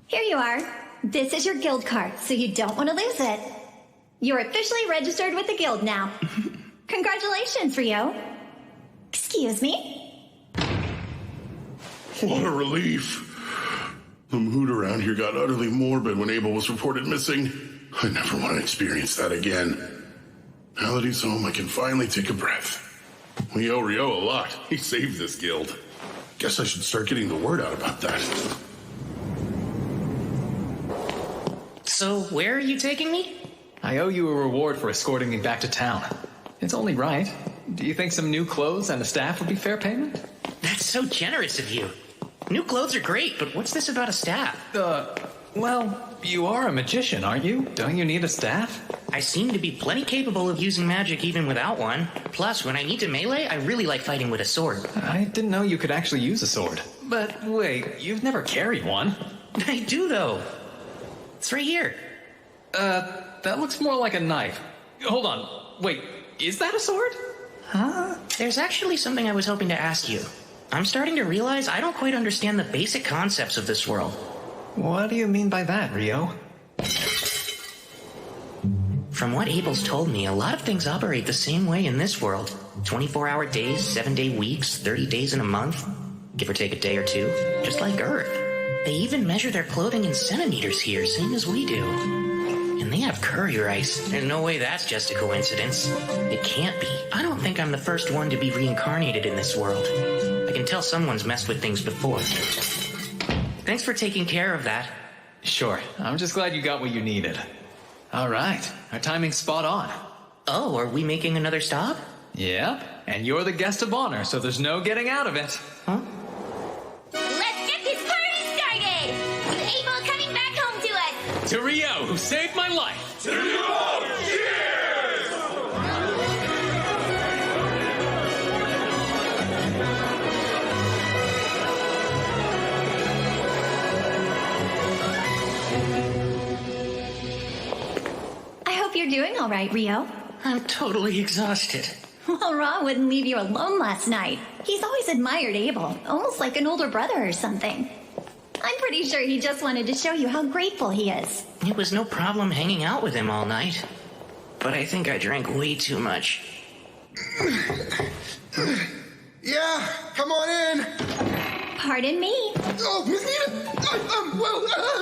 Here you are. This is your guild card, so you don't want to lose it. You're officially registered with the guild now. Congratulations, Rio. Excuse me? What a relief. The mood around here got utterly morbid when Abel was reported missing. I never want to experience that again. Now that he's home, I can finally take a breath. We owe Rio a lot. He saved this guild. Guess I should start getting the word out about that. So, where are you taking me? I owe you a reward for escorting me back to town. It's only right. Do you think some new clothes and a staff would be fair payment? That's so generous of you. New clothes are great, but what's this about a staff? Well, you are a magician, aren't you? Don't you need a staff? I seem to be plenty capable of using magic even without one. Plus, when I need to melee, I really like fighting with a sword. I didn't know you could actually use a sword. But wait, you've never carried one. I do, though. It's right here. That looks more like a knife. Hold on. Wait, is that a sword? There's actually something I was hoping to ask you. I'm starting to realize I don't quite understand the basic concepts of this world. What do you mean by that, Rio? From what Abel's told me, a lot of things operate the same way in this world. 24-hour days, 7-day weeks, 30 days in a month, give or take a day or two, just like Earth. They even measure their clothing in centimeters here, same as we do. And they have courier ice. There's no way that's just a coincidence. It can't be. I don't think I'm the first one to be reincarnated in this world. I can tell someone's messed with things before. Thanks for taking care of that. Sure, I'm just glad you got what you needed. All right, our timing's spot on. Oh, are we making another stop? Yep, and you're the guest of honor, so there's no getting out of it. Huh? Let's get this party started! With Abel coming back home to us! To Rio, who saved my life! To you all, cheers! I hope you're doing all right, Rio. I'm totally exhausted. Well, Ra wouldn't leave you alone last night. He's always admired Abel, almost like an older brother or something. I'm pretty sure he just wanted to show you how grateful he is. It was no problem hanging out with him all night. But I think I drank way too much. Yeah, come on in. Pardon me. Oh, Miss Nina.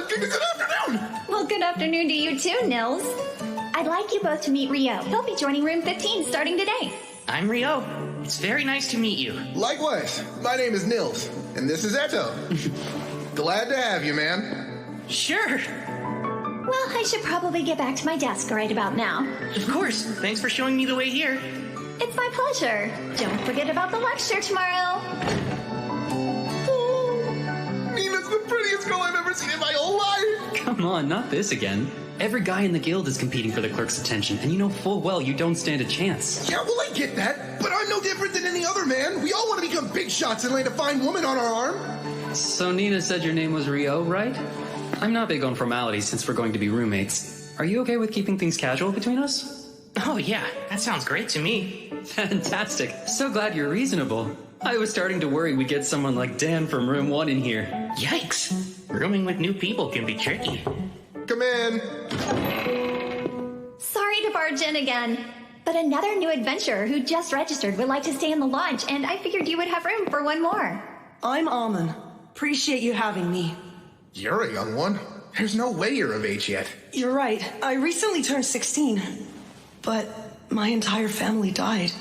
Good afternoon. Well, good afternoon to you too, Nils. I'd like you both to meet Rio. He'll be joining room 15 starting today. I'm Rio. It's very nice to meet you. Likewise, my name is Nils, and this is Eto. Glad to have you, man. Sure. Well, I should probably get back to my desk right about now. Of course. Thanks for showing me the way here. It's my pleasure. Don't forget about the lecture tomorrow. Oh, Nina's the prettiest girl I've ever seen in my whole life. Come on, not this again. Every guy in the guild is competing for the clerk's attention, and you know full well you don't stand a chance. Yeah, well, I get that, but I'm no different than any other man. We all want to become big shots and land a fine woman on our arm. So Nina said your name was Rio, right? I'm not big on formalities since we're going to be roommates. Are you okay with keeping things casual between us? Oh, yeah. That sounds great to me. Fantastic. So glad you're reasonable. I was starting to worry we'd get someone like Dan from room 1 in here. Yikes. Rooming with new people can be tricky. Come in. Sorry to barge in again, but another new adventurer who just registered would like to stay in the lodge, and I figured you would have room for one more. I'm Almond. Appreciate you having me. You're a young one. There's no way you're of age yet. You're right. I recently turned 16, but my entire family died.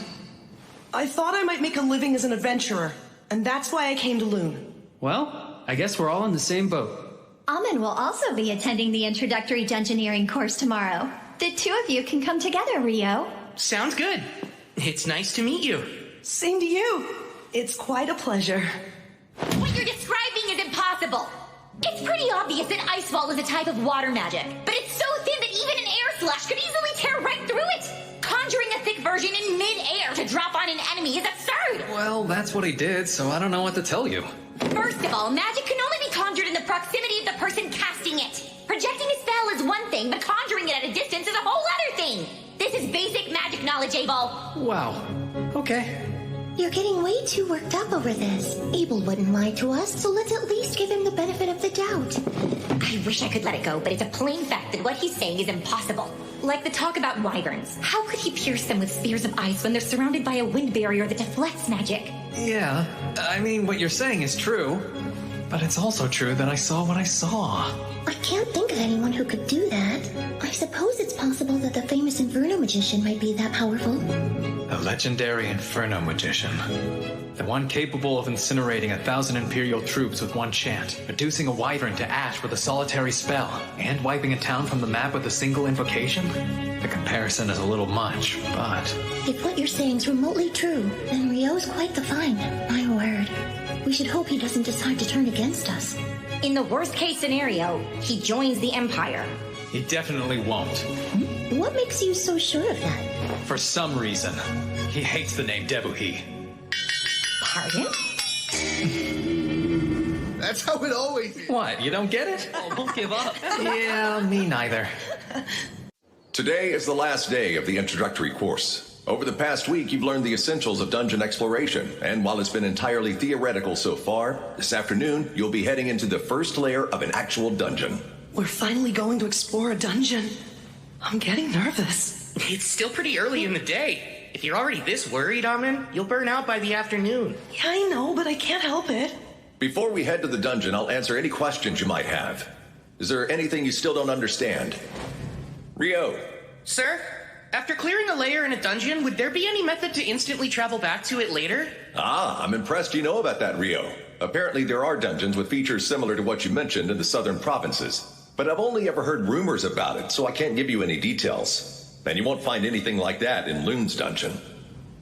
I thought I might make a living as an adventurer, and that's why I came to Loon. Well, I guess we're all in the same boat. Amin will also be attending the introductory dungeoneering course tomorrow. The two of you can come together, Rio. Sounds good. It's nice to meet you. Same to you. It's quite a pleasure. What you're describing is impossible. It's pretty obvious that ice wall is a type of water magic, but it's so thin that even an air slush could easily tear right through it. Conjuring a thick version in mid-air to drop on an enemy is absurd. Well, that's what he did, so I don't know what to tell you. First of all, magic can only be conjured in the proximity of the person casting it. Projecting a spell is one thing, but conjuring it at a distance is a whole other thing. This is basic magic knowledge, Abel. Wow. Okay. You're getting way too worked up over this. Abel wouldn't lie to us, so let's at least give him the benefit of the doubt. I wish I could let it go, but it's a plain fact that what he's saying is impossible. Like the talk about wyverns. How could he pierce them with spears of ice when they're surrounded by a wind barrier that deflects magic? Yeah, I mean, what you're saying is true. But it's also true that I saw what I saw. I can't think of anyone who could do that. I suppose it's possible that the famous Inferno magician might be that powerful. The legendary Inferno magician. The one capable of incinerating 1,000 Imperial troops with one chant, reducing a wyvern to ash with a solitary spell, and wiping a town from the map with a single invocation? The comparison is a little much, but... If what you're saying's remotely true, then Rio's quite the find. My word. We should hope he doesn't decide to turn against us. In the worst case scenario, he joins the Empire. He definitely won't. What makes you so sure of that? For some reason, he hates the name Debuhi. Pardon? That's how it always is. What, you don't get it? Oh, don't give up. Yeah, me neither. Today is the last day of the introductory course. Over the past week, you've learned the essentials of dungeon exploration, and while it's been entirely theoretical so far, this afternoon, you'll be heading into the first layer of an actual dungeon. We're finally going to explore a dungeon. I'm getting nervous. It's still pretty early in the day. If you're already this worried, Amin, you'll burn out by the afternoon. Yeah, I know, but I can't help it. Before we head to the dungeon, I'll answer any questions you might have. Is there anything you still don't understand? Rio. Sir? After clearing a layer in a dungeon, would there be any method to instantly travel back to it later? Ah, I'm impressed you know about that, Rio. Apparently there are dungeons with features similar to what you mentioned in the southern provinces. But I've only ever heard rumors about it, so I can't give you any details. And you won't find anything like that in Loon's dungeon.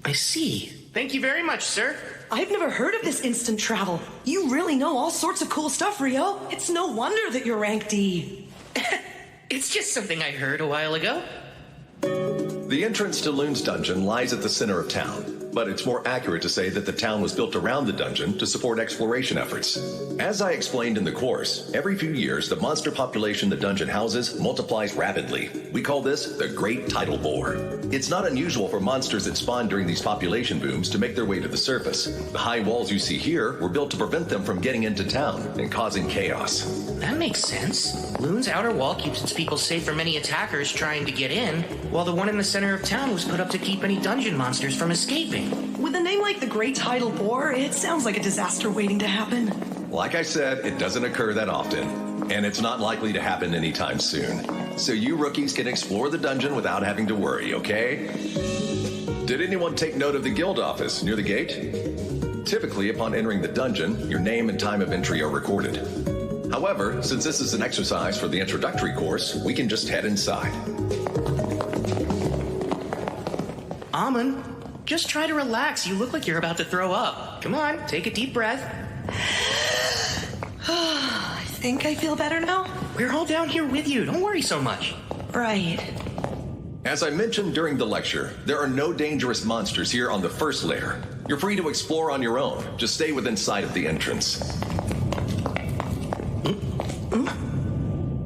I see. Thank you very much, sir. I've never heard of this instant travel. You really know all sorts of cool stuff, Rio. It's no wonder that you're rank D. It's just something I heard a while ago. The entrance to Loon's dungeon lies at the center of town, but it's more accurate to say that the town was built around the dungeon to support exploration efforts. As I explained in the course, every few years the monster population the dungeon houses multiplies rapidly. We call this the Great Tidal Bore. It's not unusual for monsters that spawn during these population booms to make their way to the surface. The high walls you see here were built to prevent them from getting into town and causing chaos. That makes sense. Loon's outer wall keeps its people safe from any attackers trying to get in, while the one in the center of town was put up to keep any dungeon monsters from escaping. With a name like the Great Tidal Bore, it sounds like a disaster waiting to happen. Like I said, it doesn't occur that often, and it's not likely to happen anytime soon. So you rookies can explore the dungeon without having to worry, okay? Did anyone take note of the guild office near the gate? Typically, upon entering the dungeon, your name and time of entry are recorded. However, since this is an exercise for the introductory course, we can just head inside. Amin, just try to relax. You look like you're about to throw up. Come on, take a deep breath. I think I feel better now. We're all down here with you. Don't worry so much. Right. As I mentioned during the lecture, there are no dangerous monsters here on the first layer. You're free to explore on your own. Just stay within sight of the entrance.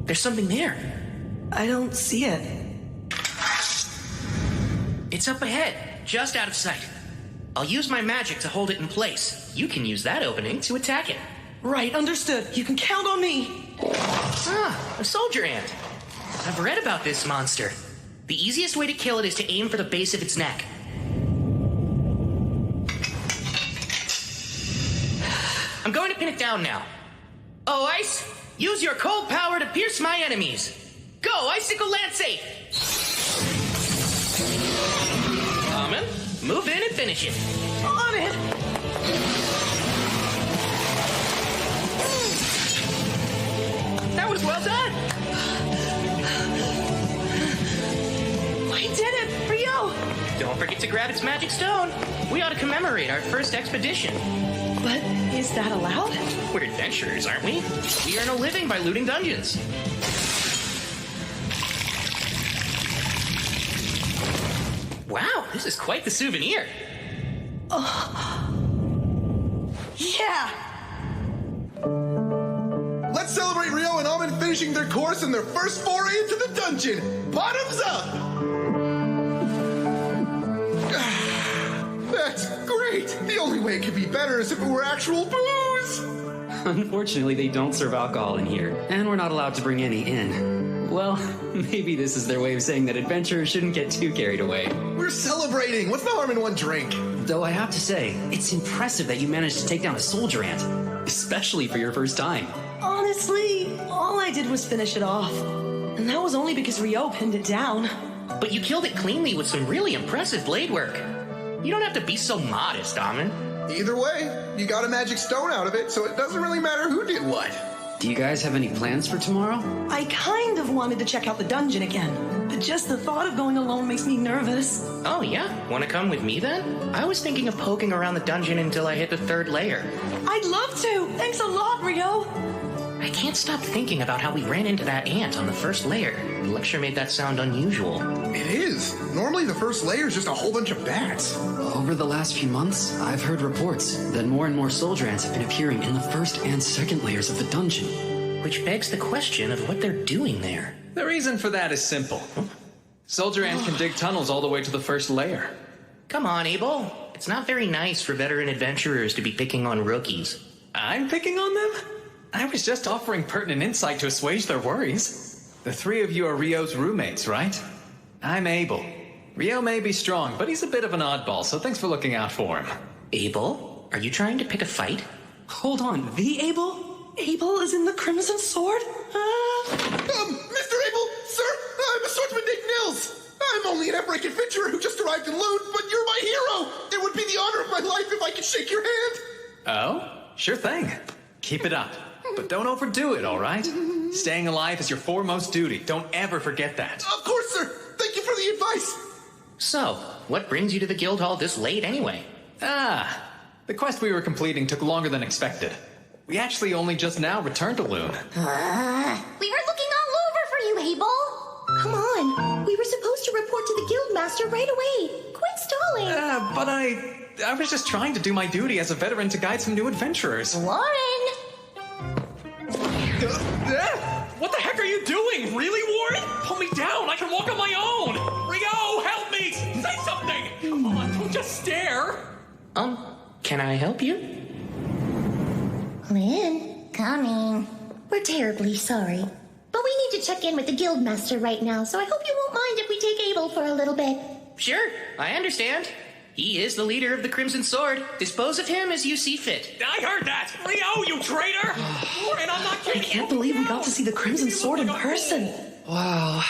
There's something there. I don't see it. It's up ahead, just out of sight. I'll use my magic to hold it in place. You can use that opening to attack it. Right, understood. You can count on me. Ah, a soldier ant. I've read about this monster. The easiest way to kill it is to aim for the base of its neck. I'm going to pin it down now. Oh, Ice, use your cold power to pierce my enemies. Go, Icicle Lance! Amin, move in and finish it. On it! That was well done. I did it, Rio! Don't forget to grab its magic stone. We ought to commemorate our first expedition. But is that allowed? We're adventurers, aren't we? We earn a living by looting dungeons. Wow, this is quite the souvenir. Yeah! Let's celebrate Rio and Amin finishing their course in their first foray into the dungeon. Bottoms up! That's great! The only way it could be better is if it were actual booze! Unfortunately, they don't serve alcohol in here, and we're not allowed to bring any in. Well, maybe this is their way of saying that adventurers shouldn't get too carried away. We're celebrating! What's the harm in one drink? Though I have to say, it's impressive that you managed to take down a soldier ant, especially for your first time. Honestly, all I did was finish it off. And that was only because Rio pinned it down. But you killed it cleanly with some really impressive blade work. You don't have to be so modest, Amin. Either way, you got a magic stone out of it, so it doesn't really matter who did what. Do you guys have any plans for tomorrow? I kind of wanted to check out the dungeon again, but just the thought of going alone makes me nervous. Oh yeah? Want to come with me then? I was thinking of poking around the dungeon until I hit the third layer. I'd love to. Thanks a lot, Rio. I can't stop thinking about how we ran into that ant on the first layer. The lecture made that sound unusual. It is. Normally the first layer is just a whole bunch of bats. Over the last few months, I've heard reports that more and more soldier ants have been appearing in the first and second layers of the dungeon. Which begs the question of what they're doing there. The reason for that is simple. Soldier ants can dig tunnels all the way to the first layer. Come on, Abel. It's not very nice for veteran adventurers to be picking on rookies. I'm picking on them? I was just offering pertinent insight to assuage their worries. The three of you are Rio's roommates, right? I'm Abel. Rio may be strong, but he's a bit of an oddball, so thanks for looking out for him. Abel? Are you trying to pick a fight? Hold on, the Abel? Abel is in the Crimson Sword? Mr. Abel, sir, I'm a swordsman named Nils. I'm only an epic adventurer who just arrived in Loon, but you're my hero. It would be the honor of my life if I could shake your hand. Oh? Sure thing. Keep it up. But don't overdo it, all right? Staying alive is your foremost duty. Don't ever forget that. Of course, sir. Thank you for the advice. So, what brings you to the guild hall this late anyway? The quest we were completing took longer than expected. We actually only just now returned to Loon. We were looking all over for you, Abel. Come on. We were supposed to report to the guildmaster right away. Quit stalling. But I was just trying to do my duty as a veteran to guide some new adventurers. Lauren! What the heck are you doing? Really, Warren? Pull me down. I can walk on my own. Rio, help me. Say something. Come on, don't just stare. Can I help you? Lynn, Coming. we're terribly sorry. But we need to check in with the guildmaster right now, so I hope you won't mind if we take Abel for a little bit. Sure, I understand. He is the leader of the Crimson Sword. Dispose of him as you see fit. I heard that. Rio, you traitor. Warren, I'm not kidding. I can't believe we got to see the Crimson Sword in person. Wow,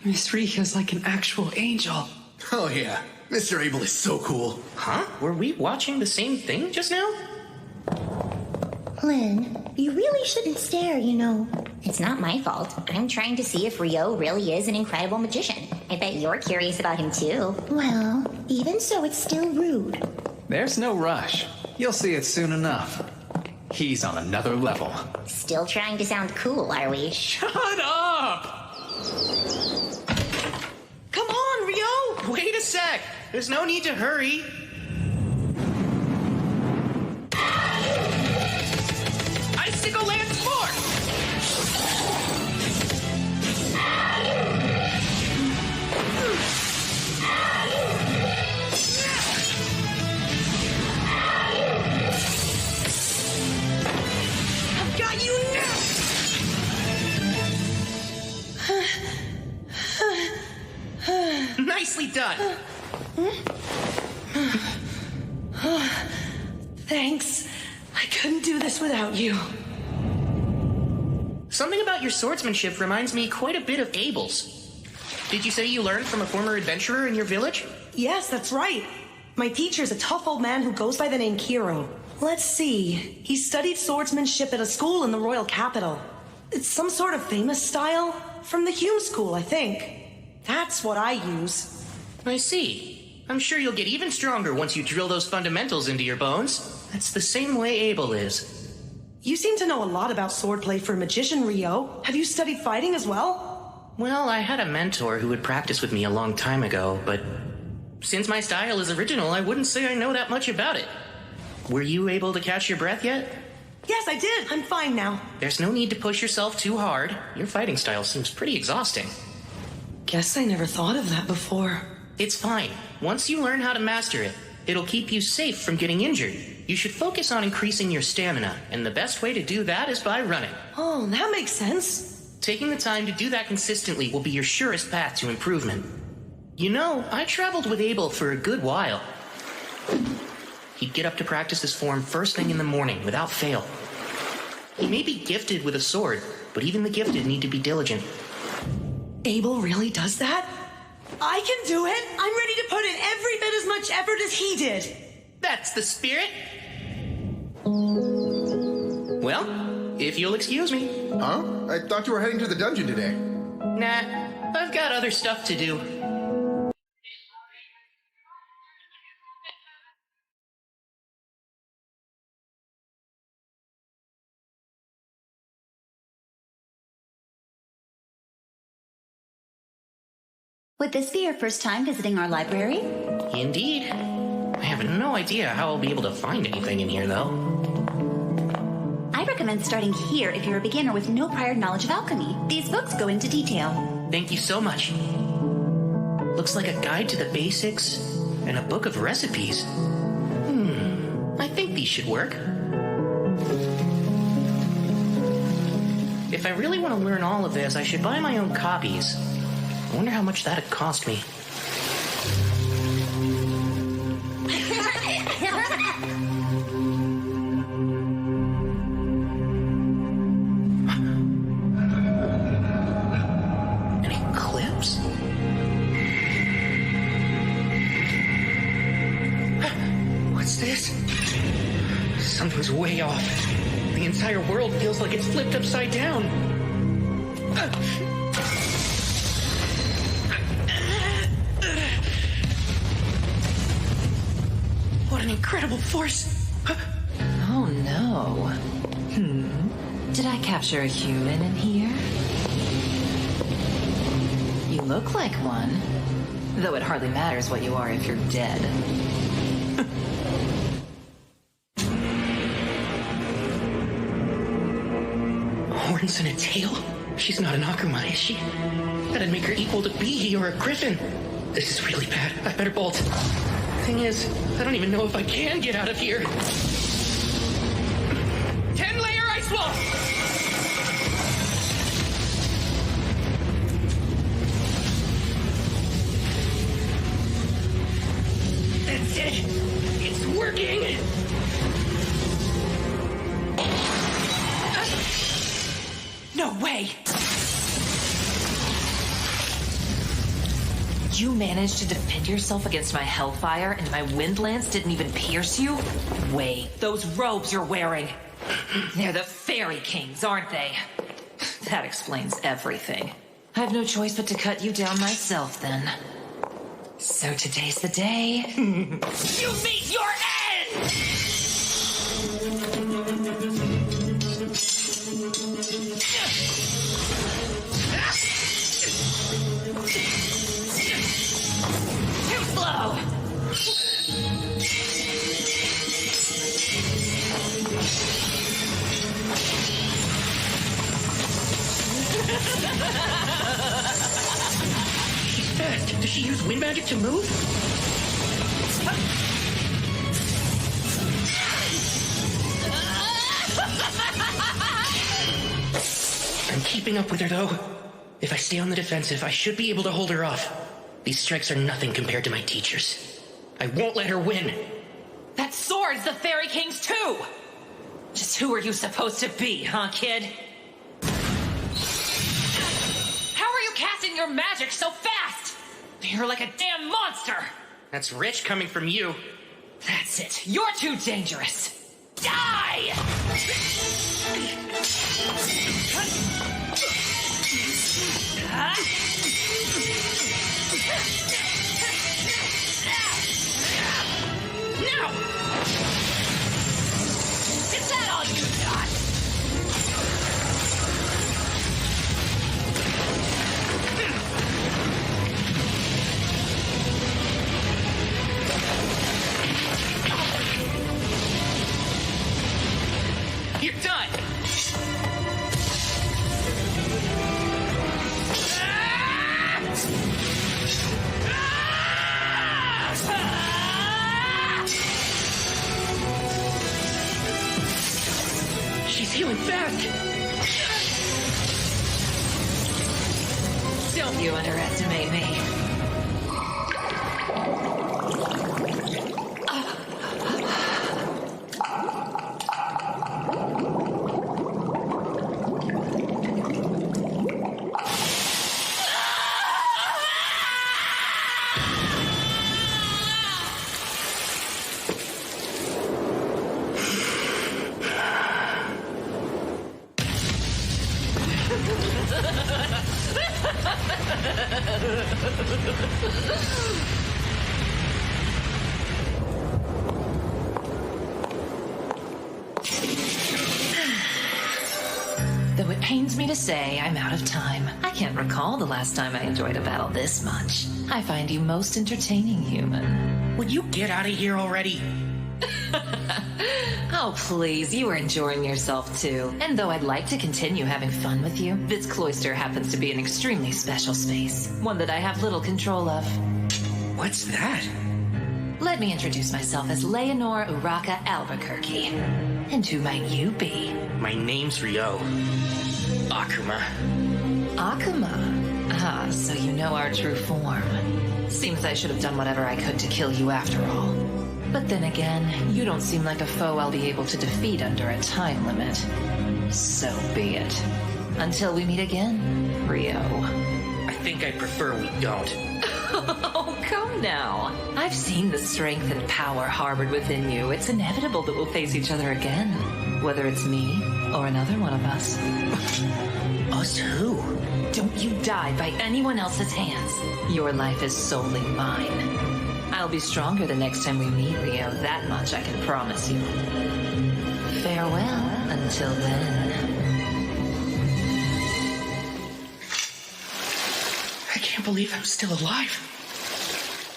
Miss Rika's like an actual angel. Oh, yeah. Mr. Abel is so cool. Huh? Were we watching the same thing just now? Lynn, you really shouldn't stare, you know. It's not my fault. I'm trying to see if Rio really is an incredible magician. I bet you're curious about him too. Well, even so, it's still rude. There's no rush. You'll see it soon enough. He's on another level. Still trying to sound cool, are we? Shut up! Come on, Rio! Wait a sec. There's no need to hurry. Icicle Lance Force! I've got you now! Nicely done. Thanks. I couldn't do this without you. Something about your swordsmanship reminds me quite a bit of Abel's. Did you say you learned from a former adventurer in your village? Yes, that's right. My teacher's a tough old man who goes by the name Kiro. Let's see. He studied swordsmanship at a school in the royal capital. It's some sort of famous style from the Hume School, I think. That's what I use. I see. I'm sure you'll get even stronger once you drill those fundamentals into your bones. That's the same way Abel is. You seem to know a lot about swordplay for a magician, Rio. Have you studied fighting as well? Well, I had a mentor who would practice with me a long time ago, but since my style is original, I wouldn't say I know that much about it. Were you able to catch your breath yet? Yes, I did. I'm fine now. There's no need to push yourself too hard. Your fighting style seems pretty exhausting. Guess I never thought of that before. It's fine. Once you learn how to master it, it'll keep you safe from getting injured. You should focus on increasing your stamina, and the best way to do that is by running. Oh, that makes sense. Taking the time to do that consistently will be your surest path to improvement. You know, I traveled with Abel for a good while. He'd get up to practice this form first thing in the morning, without fail. He may be gifted with a sword, but even the gifted need to be diligent. Abel really does that? I can do it! I'm ready to put in every bit as much effort as he did! That's the spirit! Well, if you'll excuse me. Huh? I thought you were heading to the dungeon today. Nah, I've got other stuff to do. Would this be your first time visiting our library? Indeed. I have no idea how I'll be able to find anything in here, though. I recommend starting here if you're a beginner with no prior knowledge of alchemy. These books go into detail. Thank you so much. Looks like a guide to the basics and a book of recipes. I think these should work. If I really want to learn all of this, I should buy my own copies. I wonder how much that'd cost me. An eclipse? What's this? Something's way off. The entire world feels like it's flipped upside down. What an incredible force! Oh no. Did I capture a human in here? You look like one. Though it hardly matters what you are if you're dead. Horns and a tail? She's not an Akuma, is she? That'd make her equal to Bihi or a griffin. This is really bad. I better bolt. Thing is, I don't even know if I can get out of here. 10-layer ice wall! That's it! It's working! No way! You managed to defend yourself against my hellfire and my wind lance didn't even pierce you? Wait, those robes you're wearing. They're the Fairy Kings, aren't they? That explains everything. I have no choice but to cut you down myself then. So today's the day. You meet your end! Too slow! She's fast. Does she use wind magic to move? I'm keeping up with her, though. If I stay on the defensive, I should be able to hold her off. These strikes are nothing compared to my teachers. I won't let her win. That sword's the Fairy King's too! Just who are you supposed to be, huh, kid? How are you casting your magic so fast? You're like a damn monster! That's rich coming from you. That's it. You're too dangerous. Die! Now! Is that all you got? You're done! She's healing fast! Don't you underestimate me. Though it pains me to say, I'm out of time. I can't recall the last time I enjoyed a battle this much. I find you most entertaining, human. Would you get out of here already? Oh, please, you are enjoying yourself too. And though I'd like to continue having fun with you, this cloister happens to be an extremely special space. One that I have little control of. What's that? Let me introduce myself as Leonore Uraka Albuquerque. And who might you be? My name's Rio. Akuma. Akuma? Ah, so you know our true form. Seems I should have done whatever I could to kill you after all. But then again, you don't seem like a foe I'll be able to defeat under a time limit. So be it. Until we meet again, Rio. I think I prefer we don't. Oh, come now. I've seen the strength and power harbored within you. It's inevitable that we'll face each other again. Whether it's me or another one of us. Us who? Don't you die by anyone else's hands. Your life is solely mine. I'll be stronger the next time we meet, Rio. That much I can promise you. Farewell until then. I can't believe I'm still alive.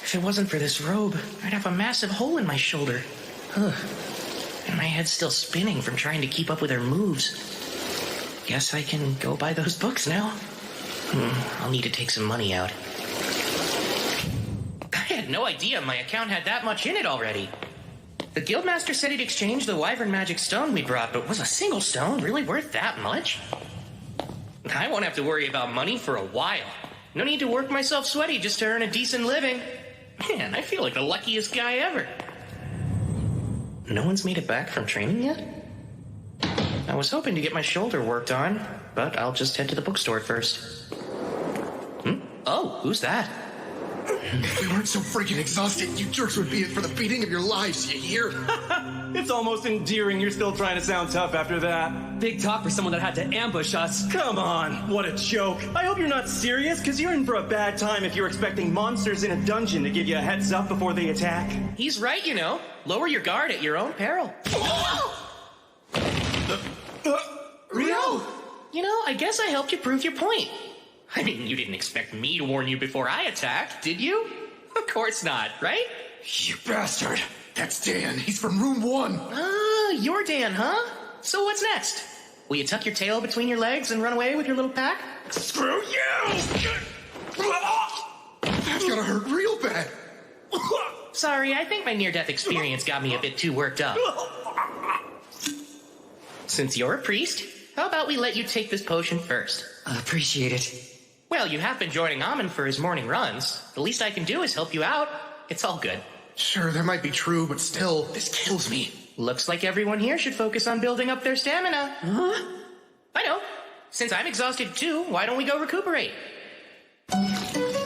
If it wasn't for this robe, I'd have a massive hole in my shoulder. Ugh. And my head's still spinning from trying to keep up with her moves. Guess I can go buy those books now. I'll need to take some money out. I had no idea my account had that much in it already. The guildmaster said he'd exchange the wyvern magic stone we brought, but was a single stone really worth that much? I won't have to worry about money for a while. No need to work myself sweaty just to earn a decent living. Man, I feel like the luckiest guy ever. No one's made it back from training yet? I was hoping to get my shoulder worked on, but I'll just head to the bookstore first. Oh, who's that? If we weren't so freaking exhausted, you jerks would be in for the beating of your lives, you hear? It's almost endearing you're still trying to sound tough after that. Big talk for someone that had to ambush us. Come on, what a joke. I hope you're not serious, because you're in for a bad time if you're expecting monsters in a dungeon to give you a heads up before they attack. He's right, you know. Lower your guard at your own peril. Rio! You know, I guess I helped you prove your point. I mean, you didn't expect me to warn you before I attacked, did you? Of course not, right? You bastard! That's Dan. He's from room 1. Ah, you're Dan, huh? So what's next? Will you tuck your tail between your legs and run away with your little pack? Screw you! That's gotta hurt real bad. Sorry, I think my near-death experience got me a bit too worked up. Since you're a priest, how about we let you take this potion first? Appreciate it. Well, you have been joining Amon for his morning runs. The least I can do is help you out. It's all good. Sure, that might be true, but still, this kills me. Looks like everyone here should focus on building up their stamina. Huh? I know. Since I'm exhausted too, why don't we go recuperate?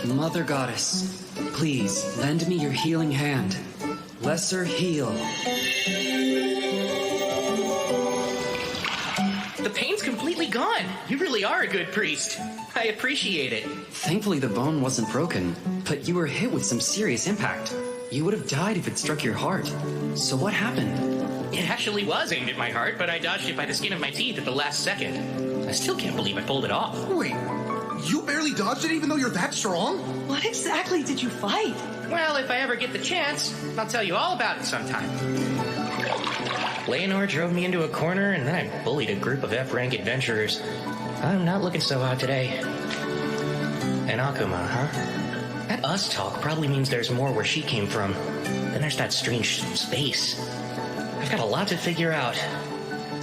Mother Goddess, please lend me your healing hand. Lesser heal. The pain's completely gone. You really are a good priest. I appreciate it. Thankfully the bone wasn't broken, but you were hit with some serious impact. You would have died if it struck your heart. So what happened? It actually was aimed at my heart, but I dodged it by the skin of my teeth at the last second. I still can't believe I pulled it off. Wait, you barely dodged it even though you're that strong? What exactly did you fight? Well, if I ever get the chance, I'll tell you all about it sometime. Leonore drove me into a corner, and then I bullied a group of F-rank adventurers. I'm not looking so hot today. And Akuma, huh? That us talk probably means there's more where she came from. Then there's that strange space. I've got a lot to figure out,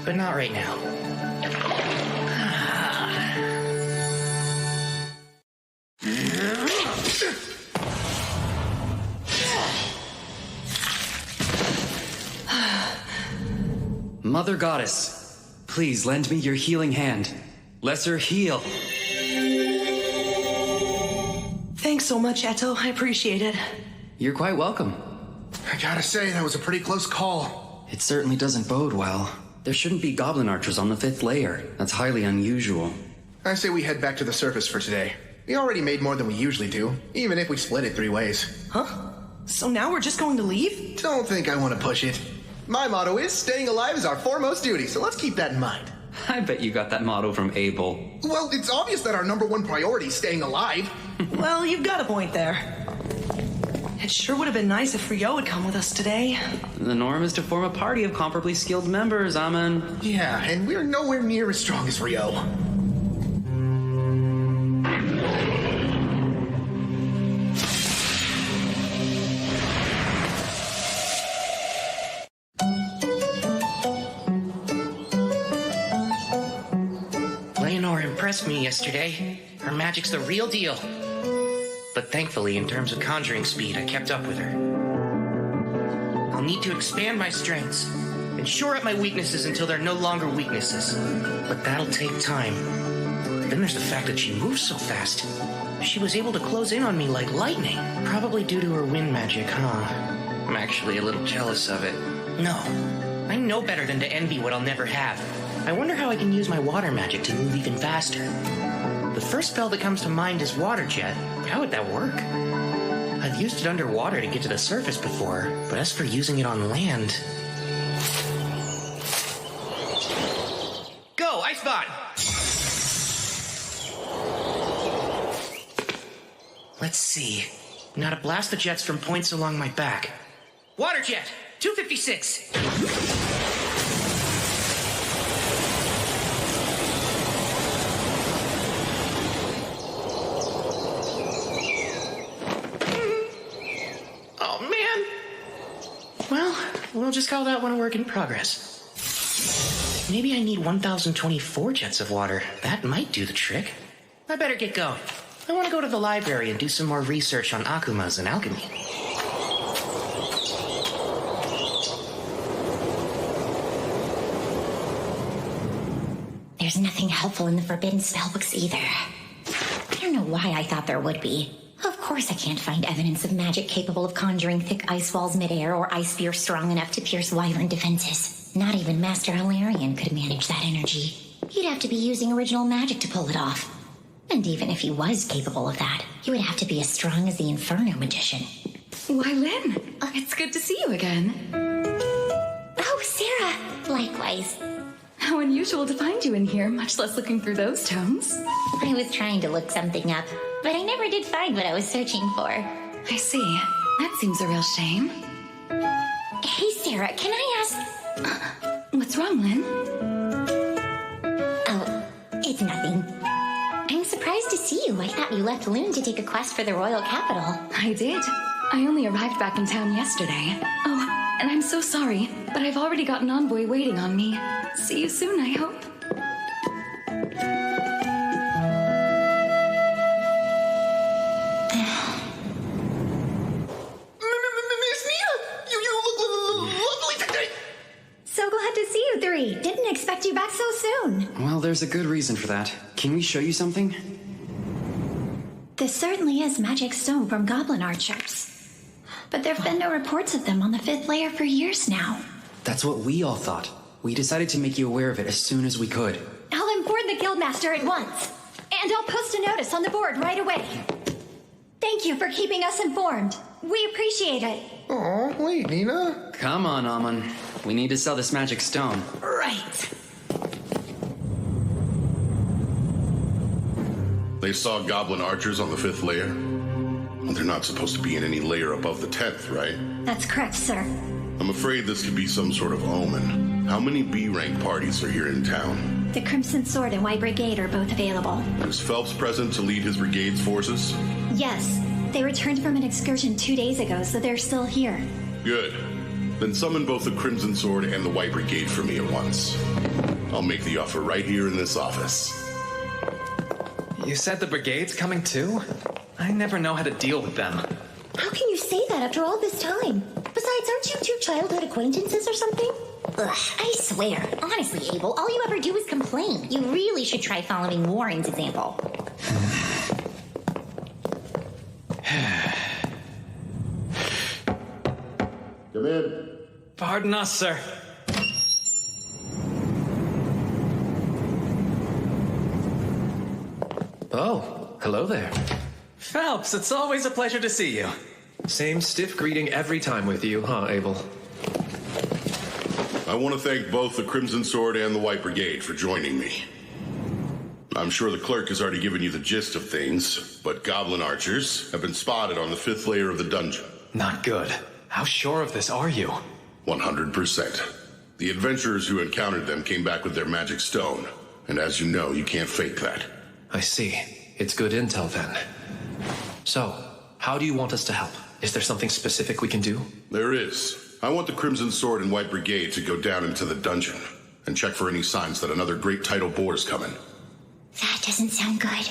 but not right now. Mother Goddess, please lend me your healing hand. Lesser heal. Thanks so much, Eto. I appreciate it. You're quite welcome. I gotta say, that was a pretty close call. It certainly doesn't bode well. There shouldn't be goblin archers on the 5th layer. That's highly unusual. I say we head back to the surface for today. We already made more than we usually do, even if we split it 3 ways. Huh? So now we're just going to leave? Don't think I want to push it. My motto is, staying alive is our foremost duty, so let's keep that in mind. I bet you got that motto from Abel. Well, it's obvious that our #1 priority is staying alive. Well, you've got a point there. It sure would have been nice if Rio had come with us today. The norm is to form a party of comparably skilled members, Amen. Yeah, and we're nowhere near as strong as Rio. Leonore impressed me yesterday. Her magic's the real deal. But thankfully, in terms of conjuring speed, I kept up with her. I'll need to expand my strengths and shore up my weaknesses until they're no longer weaknesses. But that'll take time. Then there's the fact that she moves so fast. She was able to close in on me like lightning. Probably due to her wind magic, huh? I'm actually a little jealous of it. No, I know better than to envy what I'll never have. I wonder how I can use my water magic to move even faster. The first spell that comes to mind is Water Jet. How would that work? I've used it underwater to get to the surface before, but as for using it on land... Go, Icebot! Let's see. Now to blast the jets from points along my back. Water Jet, 256! Well, we'll just call that one a work in progress. Maybe I need 1,024 jets of water. That might do the trick. I better get going. I want to go to the library and do some more research on akumas and alchemy. There's nothing helpful in the forbidden spellbooks either. I don't know why I thought there would be. Of course I can't find evidence of magic capable of conjuring thick ice walls midair or ice spear strong enough to pierce wyvern defenses. Not even Master Alarian could manage that energy. He'd have to be using original magic to pull it off. And even if he was capable of that, he would have to be as strong as the Inferno Magician. Why, Lynn, it's good to see you again. Oh, Sarah! Likewise. How unusual to find you in here, much less looking through those tomes. I was trying to look something up, but I never did find what I was searching for. I see. That seems a real shame. Hey, Sarah, can I ask... What's wrong, Lynn? Oh, it's nothing. I'm surprised to see you. I thought you left Loon to take a quest for the royal capital. I did. I only arrived back in town yesterday. Oh, and I'm so sorry, but I've already got an envoy waiting on me. See you soon, I hope. So glad to see you three. Didn't expect you back so soon. Well, there's a good reason for that. Can we show you something? This certainly is magic stone from goblin archers. But there have been no reports of them on the 5th layer for years now. That's what we all thought. We decided to make you aware of it as soon as we could. I'll inform the guildmaster at once. And I'll post a notice on the board right away. Thank you for keeping us informed. We appreciate it. Oh, wait, Nina. Come on, Amon. We need to sell this magic stone. Right. They saw goblin archers on the 5th layer? Well, they're not supposed to be in any layer above the 10th, right? That's correct, sir. I'm afraid this could be some sort of omen. How many B-rank parties are here in town? The Crimson Sword and White Brigade are both available. Is Phelps present to lead his brigade's forces? Yes. They returned from an excursion 2 days ago, so they're still here. Good. Then summon both the Crimson Sword and the White Brigade for me at once. I'll make the offer right here in this office. You said the brigade's coming too? I never know how to deal with them. How can you say that after all this time? Besides, aren't you two childhood acquaintances or something? Ugh, I swear. Honestly, Abel, all you ever do is complain. You really should try following Warren's example. Come in. Pardon us, sir. Oh, hello there. Phelps, it's always a pleasure to see you. Same stiff greeting every time with you, huh, Abel? I want to thank both the Crimson Sword and the White Brigade for joining me. I'm sure the clerk has already given you the gist of things, but goblin archers have been spotted on the 5th layer of the dungeon. Not good. How sure of this are you? 100%. The adventurers who encountered them came back with their magic stone, and as you know, you can't fake that. I see. It's good intel then. So, how do you want us to help? Is there something specific we can do? There is. I want the Crimson Sword and White Brigade to go down into the dungeon and check for any signs that another great tidal boar is coming. That doesn't sound good.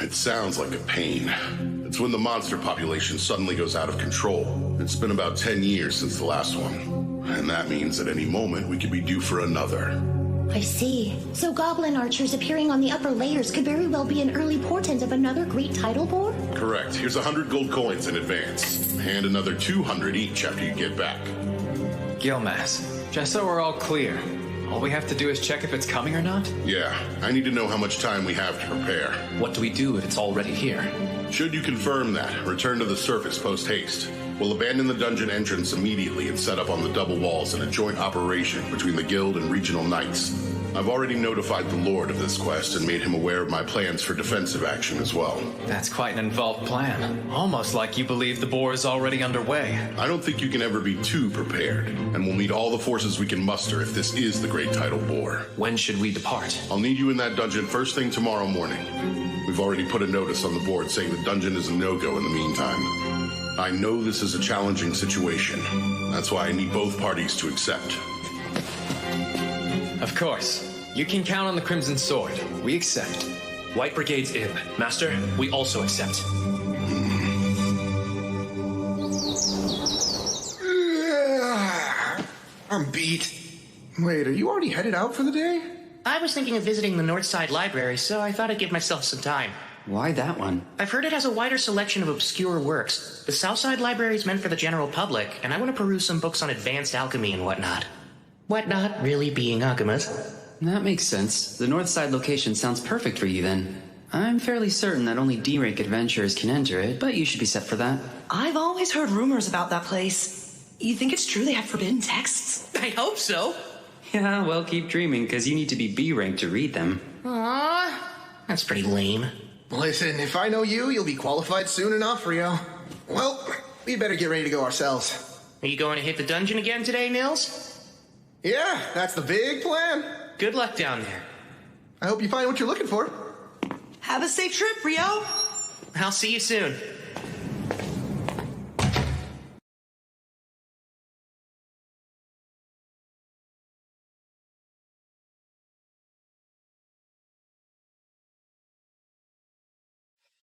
It sounds like a pain. It's when the monster population suddenly goes out of control. It's been about 10 years since the last one. And that means at any moment we could be due for another. I see. So goblin archers appearing on the upper layers could very well be an early portent of another great tidal boar? Correct. Here's 100 gold coins in advance. And another 200 each after you get back. Gilmas, just so we're all clear, all we have to do is check if it's coming or not? Yeah, I need to know how much time we have to prepare. What do we do if it's already here? Should you confirm that, return to the surface post-haste. We'll abandon the dungeon entrance immediately and set up on the double walls in a joint operation between the guild and regional knights. I've already notified the Lord of this quest and made him aware of my plans for defensive action as well. That's quite an involved plan. Almost like you believe the boar is already underway. I don't think you can ever be too prepared, and we'll need all the forces we can muster if this is the great tidal boar. When should we depart? I'll need you in that dungeon first thing tomorrow morning. We've already put a notice on the board saying the dungeon is a no-go in the meantime. I know this is a challenging situation. That's why I need both parties to accept. Of course. You can count on the Crimson Sword. We accept. White Brigade's in. Master, we also accept. I'm beat. Wait, are you already headed out for the day? I was thinking of visiting the Northside Library, so I thought I'd give myself some time. Why that one? I've heard it has a wider selection of obscure works. The Southside Library is meant for the general public, and I want to peruse some books on advanced alchemy and whatnot. Whatnot really being Akuma's. That makes sense. The Northside location sounds perfect for you then. I'm fairly certain that only D-rank adventurers can enter it, but you should be set for that. I've always heard rumors about that place. You think it's true they have forbidden texts? I hope so. Yeah, well, keep dreaming, because you need to be B-rank to read them. Aww, that's pretty lame. Listen, if I know you, you'll be qualified soon enough, Rio. Well, we better get ready to go ourselves. Are you going to hit the dungeon again today, Nils? Yeah, that's the big plan. Good luck down there. I hope you find what you're looking for. Have a safe trip, Rio. I'll see you soon.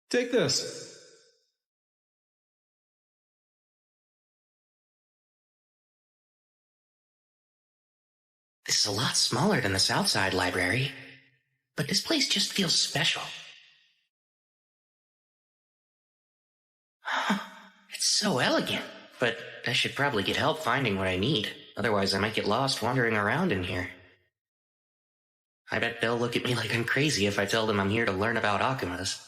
Take this. This is a lot smaller than the Southside Library, but this place just feels special. It's so elegant, but I should probably get help finding what I need. Otherwise, I might get lost wandering around in here. I bet they'll look at me like I'm crazy if I tell them I'm here to learn about Akumas.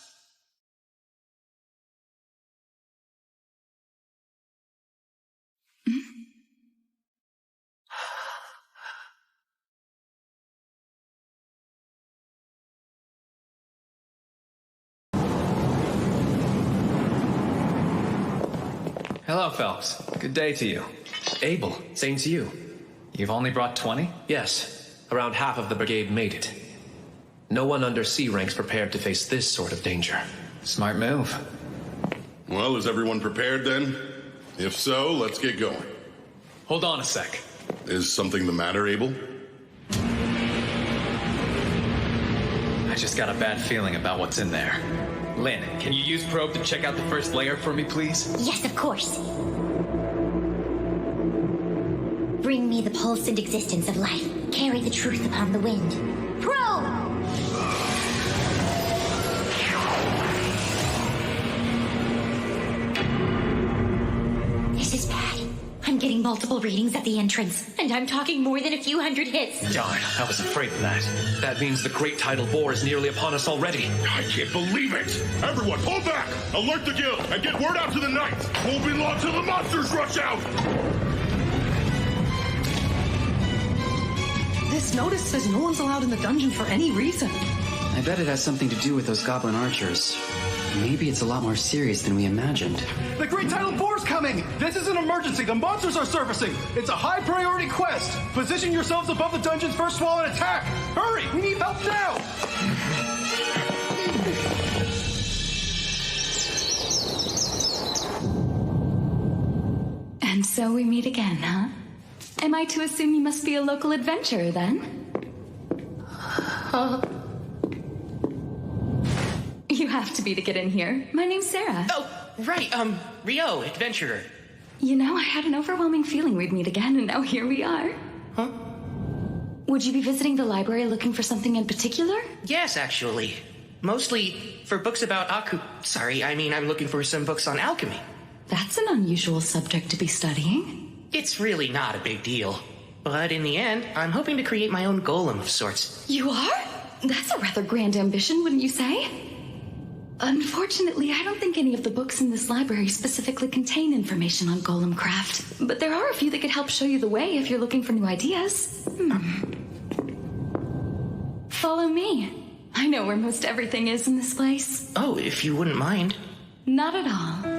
Hello, Phelps. Good day to you. Abel, same to you. You've only brought 20? Yes. Around half of the brigade made it. No one under C rank's prepared to face this sort of danger. Smart move. Well, is everyone prepared then? If so, let's get going. Hold on a sec. Is something the matter, Abel? I just got a bad feeling about what's in there. Lynn, can you use probe to check out the first layer for me, please? Yes, of course. Bring me the pulse and existence of life. Carry the truth upon the wind. Probe! This is bad. I'm getting multiple readings at the entrance, and I'm talking more than a few hundred hits. Darn, I was afraid of that. That means the great tidal boar is nearly upon us already. I can't believe it! Everyone, pull back! Alert the guild, and get word out to the knights! Won't be long till the monsters rush out! This notice says no one's allowed in the dungeon for any reason. I bet it has something to do with those goblin archers. Maybe it's a lot more serious than we imagined. The Great Tidal Boar's coming! This is an emergency. The monsters are surfacing. It's a high priority quest. Position yourselves above the dungeon's first wall and attack. Hurry! We need help now! And so we meet again, huh? Am I to assume you must be a local adventurer, then? You have to be to get in here. My name's Sarah. Oh, right, Rio, adventurer. You know, I had an overwhelming feeling we'd meet again, and now here we are. Huh? Would you be visiting the library looking for something in particular? Yes, actually. Mostly for books about I'm looking for some books on alchemy. That's an unusual subject to be studying. It's really not a big deal. But in the end, I'm hoping to create my own golem of sorts. You are? That's a rather grand ambition, wouldn't you say? Unfortunately, I don't think any of the books in this library specifically contain information on golem craft. But there are a few that could help show you the way if you're looking for new ideas. Follow me. I know where most everything is in this place. Oh, if you wouldn't mind. Not at all.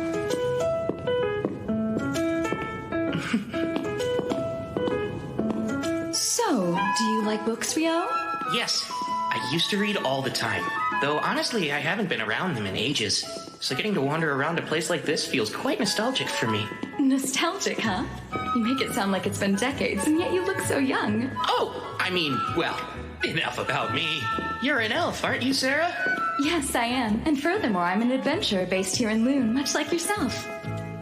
So, do you like books, Rio? Yes, I used to read all the time. Though honestly, I haven't been around them in ages. So getting to wander around a place like this feels quite nostalgic for me. Nostalgic, huh? You make it sound like it's been decades, and yet you look so young. Oh, well, enough about me. You're an elf, aren't you, Sarah? Yes, I am. And furthermore, I'm an adventurer based here in Loon, much like yourself.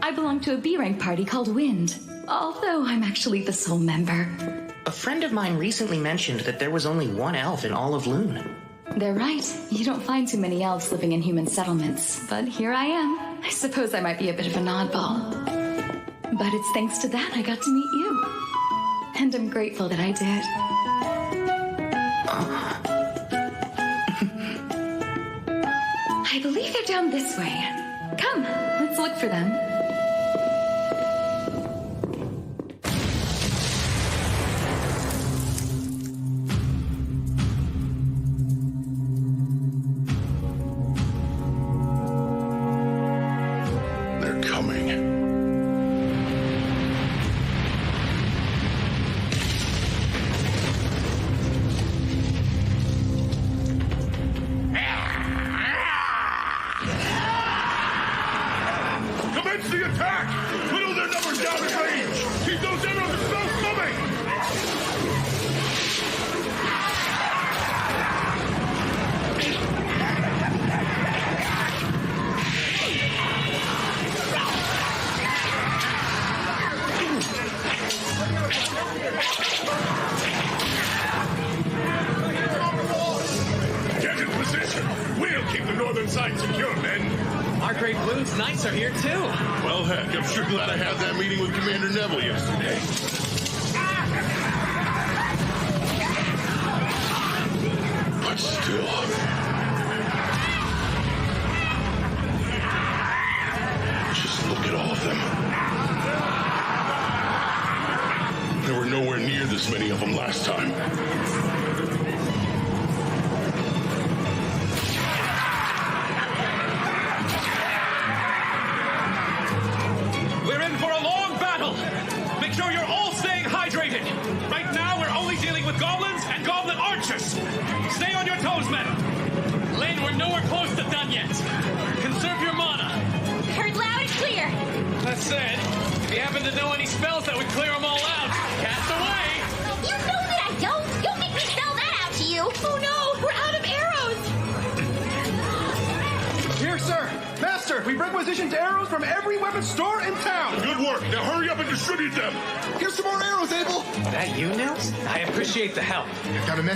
I belong to a B-rank party called Wind, although I'm actually the sole member. A friend of mine recently mentioned that there was only one elf in all of Loon. They're right. You don't find too many elves living in human settlements. But here I am. I suppose I might be a bit of an oddball. But it's thanks to that I got to meet you. And I'm grateful that I did. I believe they're down this way. Come, let's look for them.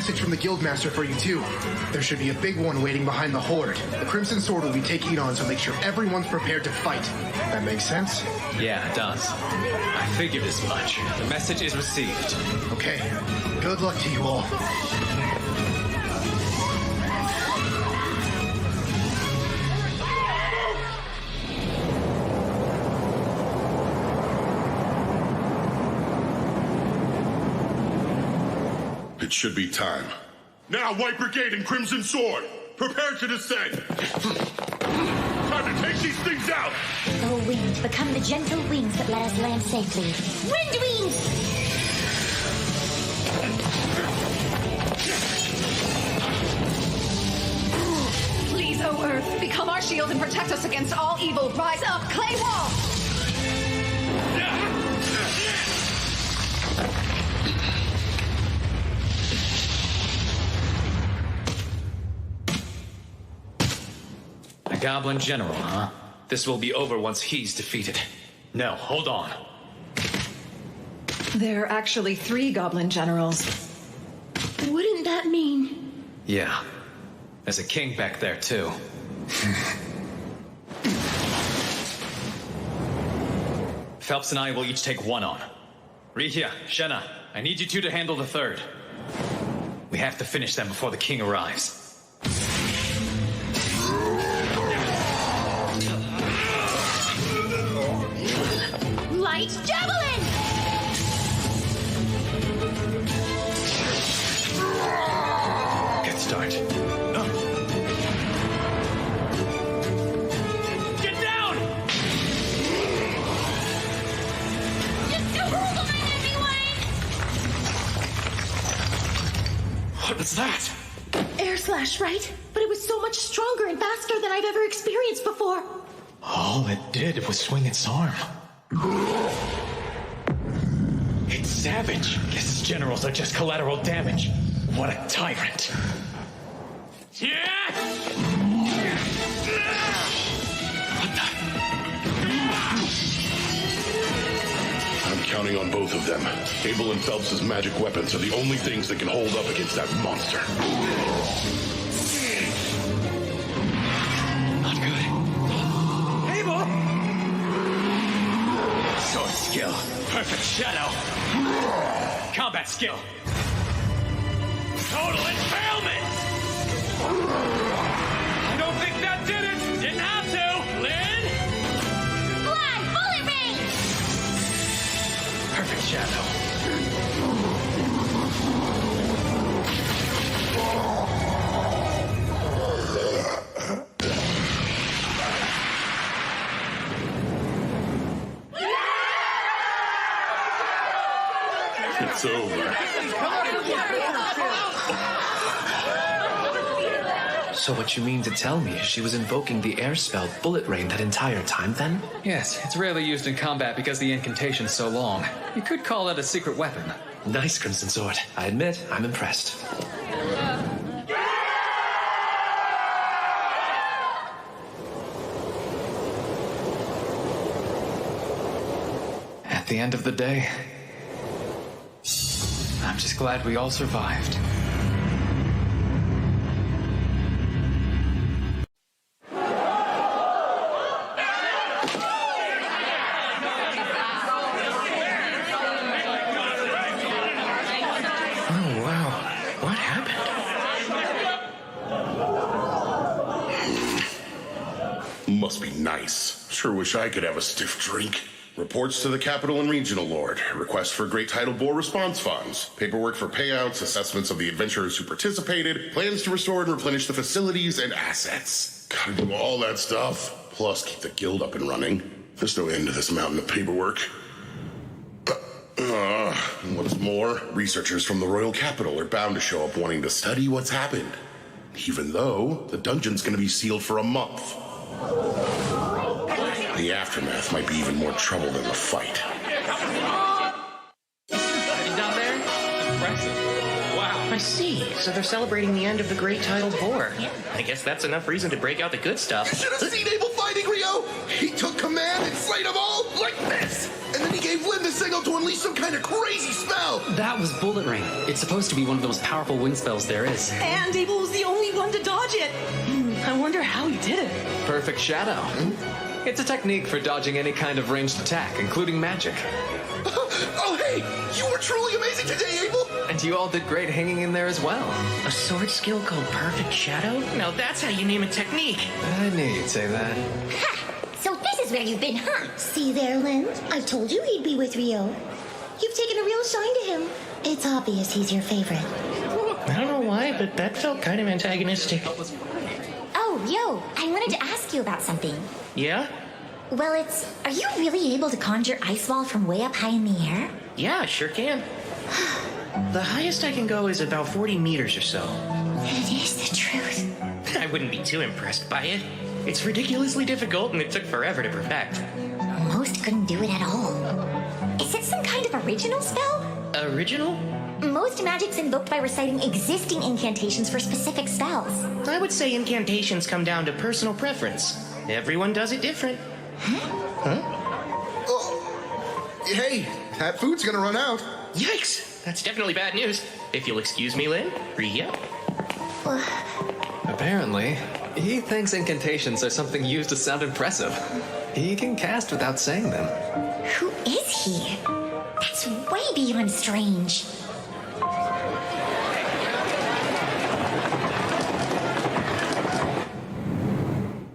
From the Guildmaster for you too. There should be a big one waiting behind the Horde. The Crimson Sword will be taking on, so make sure everyone's prepared to fight. That makes sense? Yeah, it does. I figured as much. The message is received. Okay. Good luck to you all. It should be time. Now, White Brigade and Crimson Sword, prepare to descend. Time to take these things out. O wind, become the gentle wings that let us land safely. Wind wings! Please, O Earth, become our shield and protect us against all evil. Rise up, clay wall! A goblin general, huh? This will be over once he's defeated. No, hold on. There are actually 3 goblin generals. Wouldn't that mean... Yeah. There's a king back there, too. Phelps and I will each take one on. Rihia, Shenna, I need you two to handle the third. We have to finish them before the king arrives. Light javelin! Good start. Get down! What was that? Air slash, right? But it was so much stronger and faster than I've ever experienced before. All it did was swing its arm. It's savage. Guess his generals are just collateral damage. What a tyrant. I'm counting on both of them. Abel and Phelps' magic weapons are the only things that can hold up against that monster. Not good. Abel! Sword skill. Perfect shadow. Combat skill. Total impalement! I don't think that did it! Didn't have to! Lynn? Blood, bullet rain! Perfect shadow. It's over. So what you mean to tell me is she was invoking the air spell Bullet Rain that entire time then? Yes, it's rarely used in combat because the incantation's so long. You could call it a secret weapon. Nice, Crimson Sword. I admit, I'm impressed. At the end of the day, I'm just glad we all survived. Oh, wow. What happened? Must be nice. Sure wish I could have a stiff drink. Reports to the Capital and Regional Lord. Requests for Great Tidal Bore response funds. Paperwork for payouts, assessments of the adventurers who participated, plans to restore and replenish the facilities and assets. Gotta do all that stuff. Plus, keep the guild up and running. There's no end to this mountain of paperwork. What's more, researchers from the Royal Capital are bound to show up wanting to study what's happened. Even though the dungeon's gonna be sealed for a month. The aftermath might be even more trouble than the fight. Down there? Impressive. Wow. I see. So they're celebrating the end of the Great Tidal Bore. I guess that's enough reason to break out the good stuff. You should have seen Abel fighting Rio! He took command and slayed them all like this! And then he gave Lynn the signal to unleash some kind of crazy spell! That was Bullet Rain. It's supposed to be one of the most powerful wind spells there is. And Abel was the only one to dodge it. I wonder how he did it. Perfect shadow. It's a technique for dodging any kind of ranged attack, including magic. Oh, hey! You were truly amazing today, Abel! And you all did great hanging in there as well. A sword skill called Perfect Shadow? Now that's how you name a technique. I knew you'd say that. Ha! So this is where you've been, huh? See there, Lynn? I told you he'd be with Rio. You've taken a real shine to him. It's obvious he's your favorite. I don't know why, but that felt kind of antagonistic. Oh, yo, I wanted to ask you about something. Yeah? Well, are you really able to conjure ice wall from way up high in the air? Yeah, I sure can. The highest I can go is about 40 meters or so. It is the truth. I wouldn't be too impressed by it. It's ridiculously difficult and it took forever to perfect. Most couldn't do it at all. Is it some kind of original spell? Original? Most magic's invoked by reciting existing incantations for specific spells. I would say incantations come down to personal preference. Everyone does it different. Huh? Oh. Hey, that food's gonna run out. Yikes! That's definitely bad news. If you'll excuse me, Lynn. Rio? Apparently, he thinks incantations are something used to sound impressive. He can cast without saying them. Who is he? That's way beyond strange.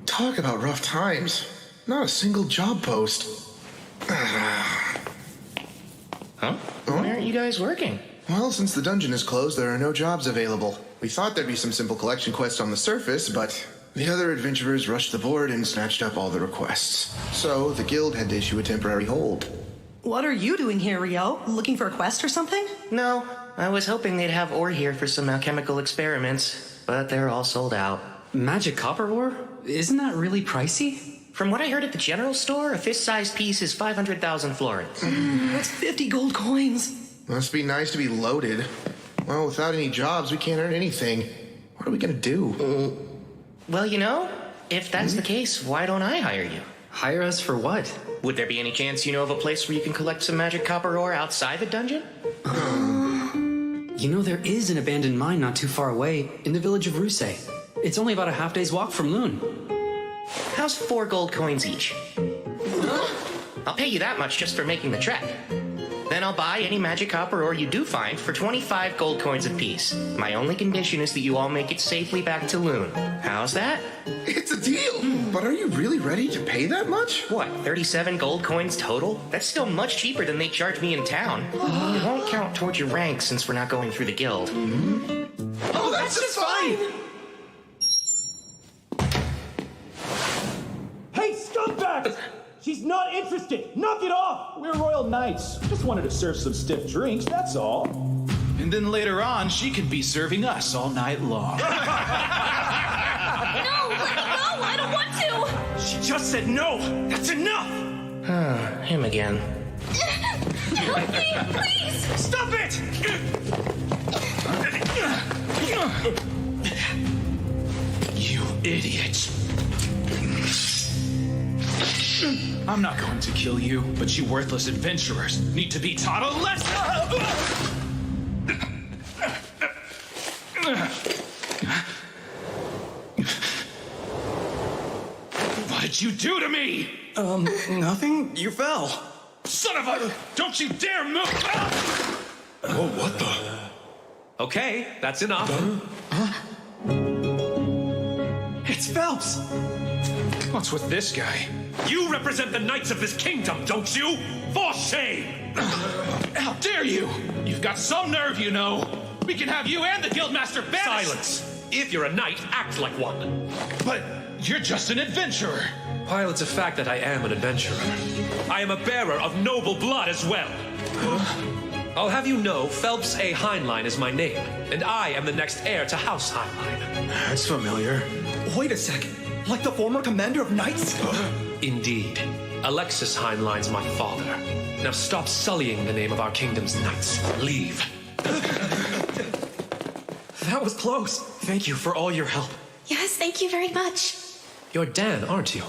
Talk about rough times. Not a single job post. Huh? Why aren't you guys working? Well, since the dungeon is closed, there are no jobs available. We thought there'd be some simple collection quests on the surface, but the other adventurers rushed the board and snatched up all the requests. So the guild had to issue a temporary hold. What are you doing here, Rio? Looking for a quest or something? No, I was hoping they'd have ore here for some alchemical experiments, but they're all sold out. Magic copper ore? Isn't that really pricey? From what I heard at the general store, a fist-sized piece is 500,000 florins. That's 50 gold coins. Must be nice to be loaded. Well, without any jobs, we can't earn anything. What are we gonna do? Well, you know, if that's the case, why don't I hire you? Hire us for what? Would there be any chance you know of a place where you can collect some magic copper ore outside the dungeon? You know, there is an abandoned mine not too far away, in the village of Ruse. It's only about a half-day's walk from Loon. How's 4 gold coins each? I'll pay you that much just for making the trek. Then I'll buy any magic copper ore you do find for 25 gold coins apiece. My only condition is that you all make it safely back to Loon. How's that? It's a deal! But are you really ready to pay that much? What, 37 gold coins total? That's still much cheaper than they charge me in town. It won't count towards your rank since we're not going through the guild. Oh, that's just fine! Hey, scumbag! She's not interested! Knock it off! We're royal knights. Just wanted to serve some stiff drinks, that's all. And then later on, she can be serving us all night long. No, let me go! I don't want to! She just said no! That's enough! Him again. Help me, please! Stop it! You idiots. I'm not going to kill you, but you worthless adventurers need to be taught a lesson! What did you do to me? Nothing. You fell. Son of a... Don't you dare move! Oh, what the? Okay, that's enough. It's Phelps! What's with this guy? You represent the knights of this kingdom, don't you? For shame! How dare you? You've got some nerve, you know. We can have you and the guildmaster banished. Silence! If you're a knight, act like one. But you're just an adventurer. While it's a fact that I am an adventurer, I am a bearer of noble blood as well. I'll have you know Phelps A. Heinlein is my name, and I am the next heir to House Heinlein. That's familiar. Wait a second. Like the former commander of knights? Indeed. Alexis Heinlein's my father. Now stop sullying the name of our kingdom's knights. Leave. That was close. Thank you for all your help. Yes, thank you very much. You're Dan, aren't you?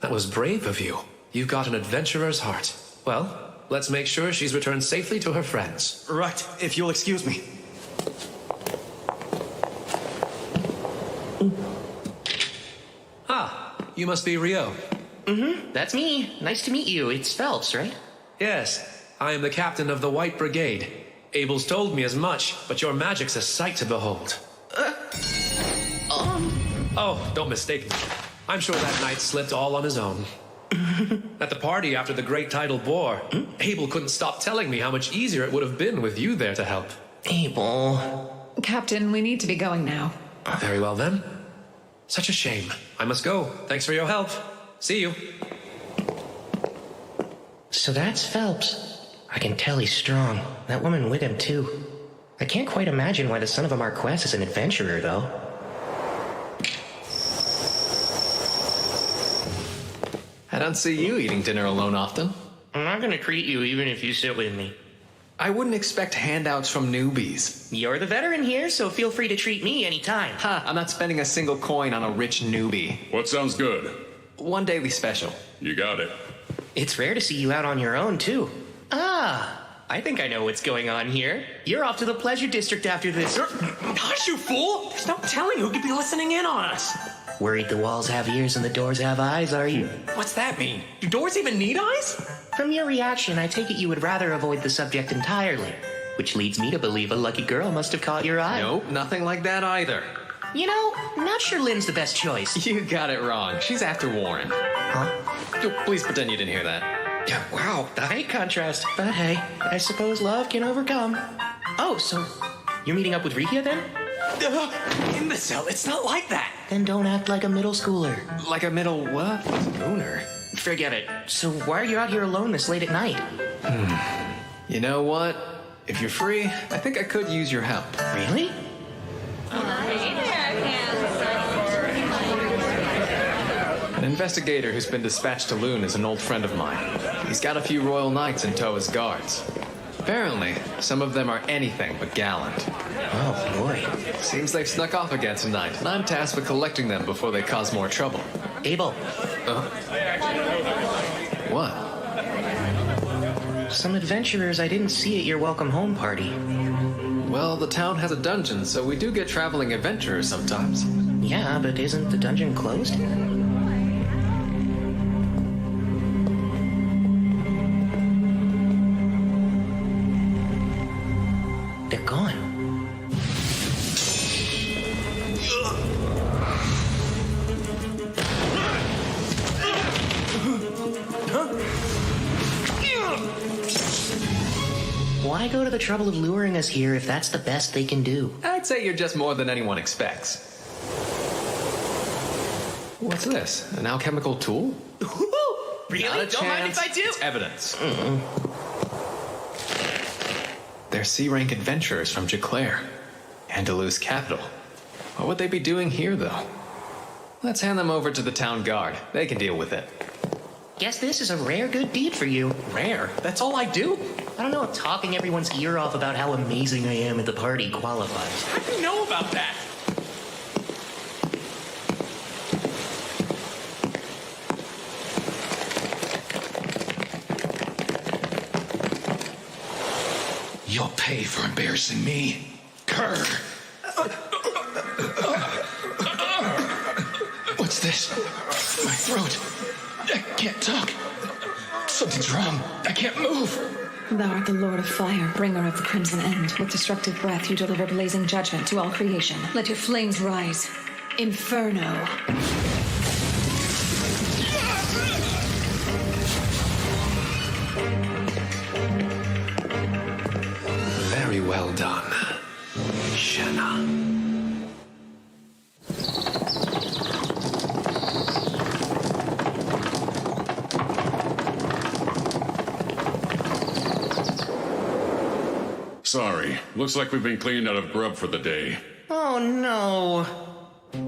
That was brave of you. You've got an adventurer's heart. Well, let's make sure she's returned safely to her friends. Right, if you'll excuse me. Ah, you must be Rio. That's me. Nice to meet you. It's Phelps, right? Yes, I am the captain of the White Brigade. Abel's told me as much, but your magic's a sight to behold. Oh, don't mistake me. I'm sure that knight slipped all on his own. At the party after the Great Tidal Bore, Abel couldn't stop telling me how much easier it would have been with you there to help. Abel. Captain, we need to be going now. Very well then. Such a shame. I must go. Thanks for your help. See you. So that's Phelps. I can tell he's strong. That woman with him, too. I can't quite imagine why the son of a Marquess is an adventurer, though. I don't see you eating dinner alone often. I'm not gonna treat you even if you sit with me. I wouldn't expect handouts from newbies. You're the veteran here, so feel free to treat me anytime. Ha, I'm not spending a single coin on a rich newbie. What sounds good? One daily special. You got it. It's rare to see you out on your own, too. Ah, I think I know what's going on here. You're off to the Pleasure District after this. Hush, you fool! There's no telling who could be listening in on us. Worried the walls have ears and the doors have eyes, are you? What's that mean? Do doors even need eyes? From your reaction, I take it you would rather avoid the subject entirely. Which leads me to believe a lucky girl must have caught your eye. Nope, nothing like that either. You know, I'm not sure Lynn's the best choice. You got it wrong. She's after Warren. Huh? Please pretend you didn't hear that. Yeah, wow, the height contrast. But hey, I suppose love can overcome. Oh, so you're meeting up with Rikia then? Imbecile, it's not like that. Then don't act like a middle schooler. Like a middle what? Schooner? Forget it. So why are you out here alone this late at night? You know what? If you're free, I think I could use your help. Really? An investigator who's been dispatched to Loon is an old friend of mine. He's got a few royal knights in tow as guards. Apparently, some of them are anything but gallant. Oh, boy. Seems they've snuck off again tonight, and I'm tasked with collecting them before they cause more trouble. Abel. What? Some adventurers I didn't see at your welcome home party. Well, the town has a dungeon, so we do get traveling adventurers sometimes. Yeah, but isn't the dungeon closed? They're gone. Why go to the trouble of luring us here if that's the best they can do? I'd say you're just more than anyone expects. What's this? An alchemical tool? Really? Don't mind if I do. It's evidence. They're C-rank adventurers from Jaclaire, Andalus capital. What would they be doing here, though? Let's hand them over to the town guard. They can deal with it. Guess this is a rare good deed for you. Rare? That's all I do. I don't know if talking everyone's ear off about how amazing I am at the party qualifies. How do you know about that? You'll pay for embarrassing me, Kerr. What's this? My throat. I can't talk. Something's wrong. I can't move. Thou art the Lord of Fire, bringer of the Crimson End. With destructive breath, you deliver blazing judgment to all creation. Let your flames rise. Inferno. Very well done, Shanna. Sorry. Looks like we've been cleaned out of grub for the day. Oh, no.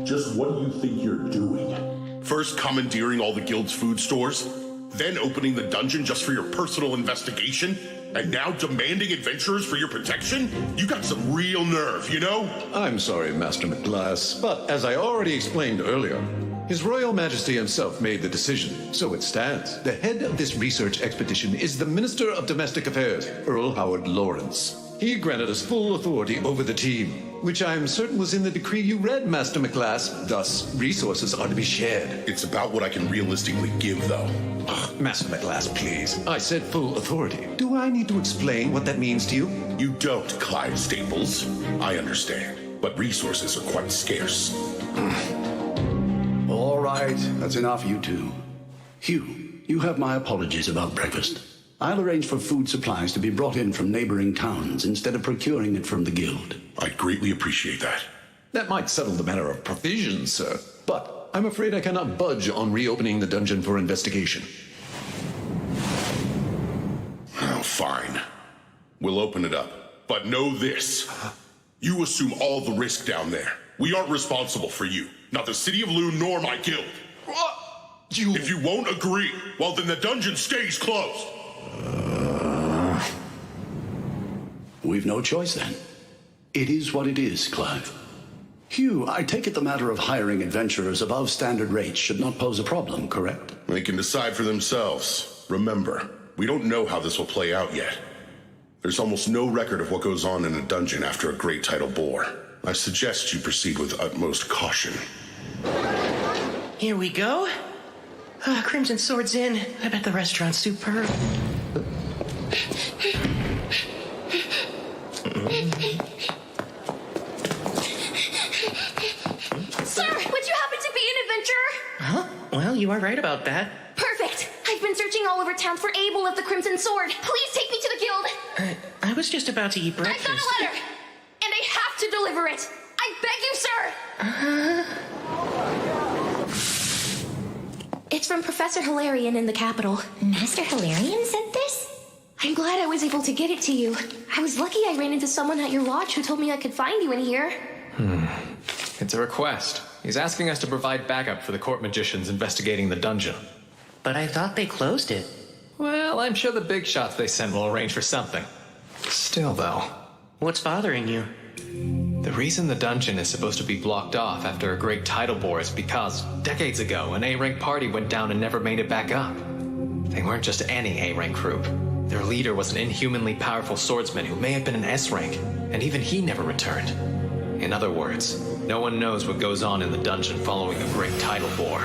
Just what do you think you're doing? First commandeering all the guild's food stores, then opening the dungeon just for your personal investigation, and now demanding adventurers for your protection? You got some real nerve, you know? I'm sorry, Master McGlass, but as I already explained earlier, His Royal Majesty himself made the decision, so it stands. The head of this research expedition is the Minister of Domestic Affairs, Earl Howard Lawrence. He granted us full authority over the team, which I'm certain was in the decree you read, Master McGlass. Thus, resources are to be shared. It's about what I can realistically give, though. Master McGlass, please. I said full authority. Do I need to explain what that means to you? You don't, Clyde Staples. I understand, but resources are quite scarce. All right, that's enough, you two. Hugh, you have my apologies about breakfast. I'll arrange for food supplies to be brought in from neighboring towns instead of procuring it from the guild. I'd greatly appreciate that. That might settle the matter of provisions, sir. But I'm afraid I cannot budge on reopening the dungeon for investigation. Oh, fine. We'll open it up. But know this. You assume all the risk down there. We aren't responsible for you. Not the City of Loon nor my guild. If you won't agree, well then the dungeon stays closed. We've no choice then. It is what it is, Clive. Hugh, I take it the matter of hiring adventurers above standard rates should not pose a problem, correct? They can decide for themselves. Remember, we don't know how this will play out yet. There's almost no record of what goes on in a dungeon after a great title bore. I suggest you proceed with utmost caution. Here we go. Crimson Sword's in. I bet the restaurant's superb. Sir, would you happen to be an adventurer? Huh? Well, you are right about that. Perfect. I've been searching all over town for Abel of the Crimson Sword. Please take me to the guild. I was just about to eat breakfast. I've got a letter, and I have to deliver it. I beg you, sir. It's from Professor Hilarion in the capital. Master Hilarion sent this? I'm glad I was able to get it to you. I was lucky I ran into someone at your lodge who told me I could find you in here. It's a request. He's asking us to provide backup for the court magicians investigating the dungeon. But I thought they closed it. Well, I'm sure the big shots they sent will arrange for something. Still, though. What's bothering you? The reason the dungeon is supposed to be blocked off after a great title bore is because, decades ago, an A-rank party went down and never made it back up. They weren't just any A-rank group. Their leader was an inhumanly powerful swordsman who may have been an S-rank, and even he never returned. In other words, no one knows what goes on in the dungeon following a great title bore.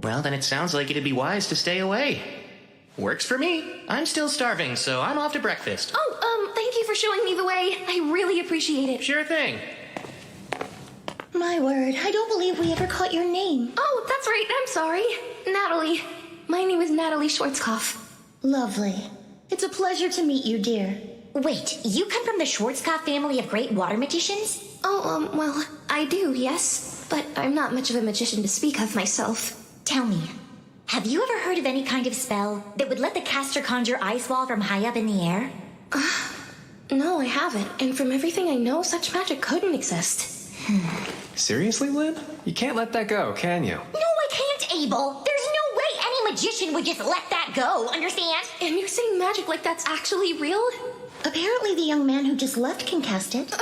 Well, then it sounds like it'd be wise to stay away. Works for me. I'm still starving, so I'm off to breakfast. Thank you for showing me the way. I really appreciate it. Sure thing. My word, I don't believe we ever caught your name. Oh, that's right. I'm sorry. Natalie. My name is Natalie Schwarzkopf. Lovely. It's a pleasure to meet you, dear. Wait, you come from the Schwarzkopf family of great water magicians? Oh, well, I do, yes. But I'm not much of a magician to speak of myself. Tell me, have you ever heard of any kind of spell that would let the caster conjure ice wall from high up in the air? No, I haven't. And from everything I know, such magic couldn't exist. Seriously, Lynn? You can't let that go, can you? No, I can't, Abel. There's no way any magician would just let that go, understand? And you saying magic like that's actually real? Apparently the young man who just left can cast it.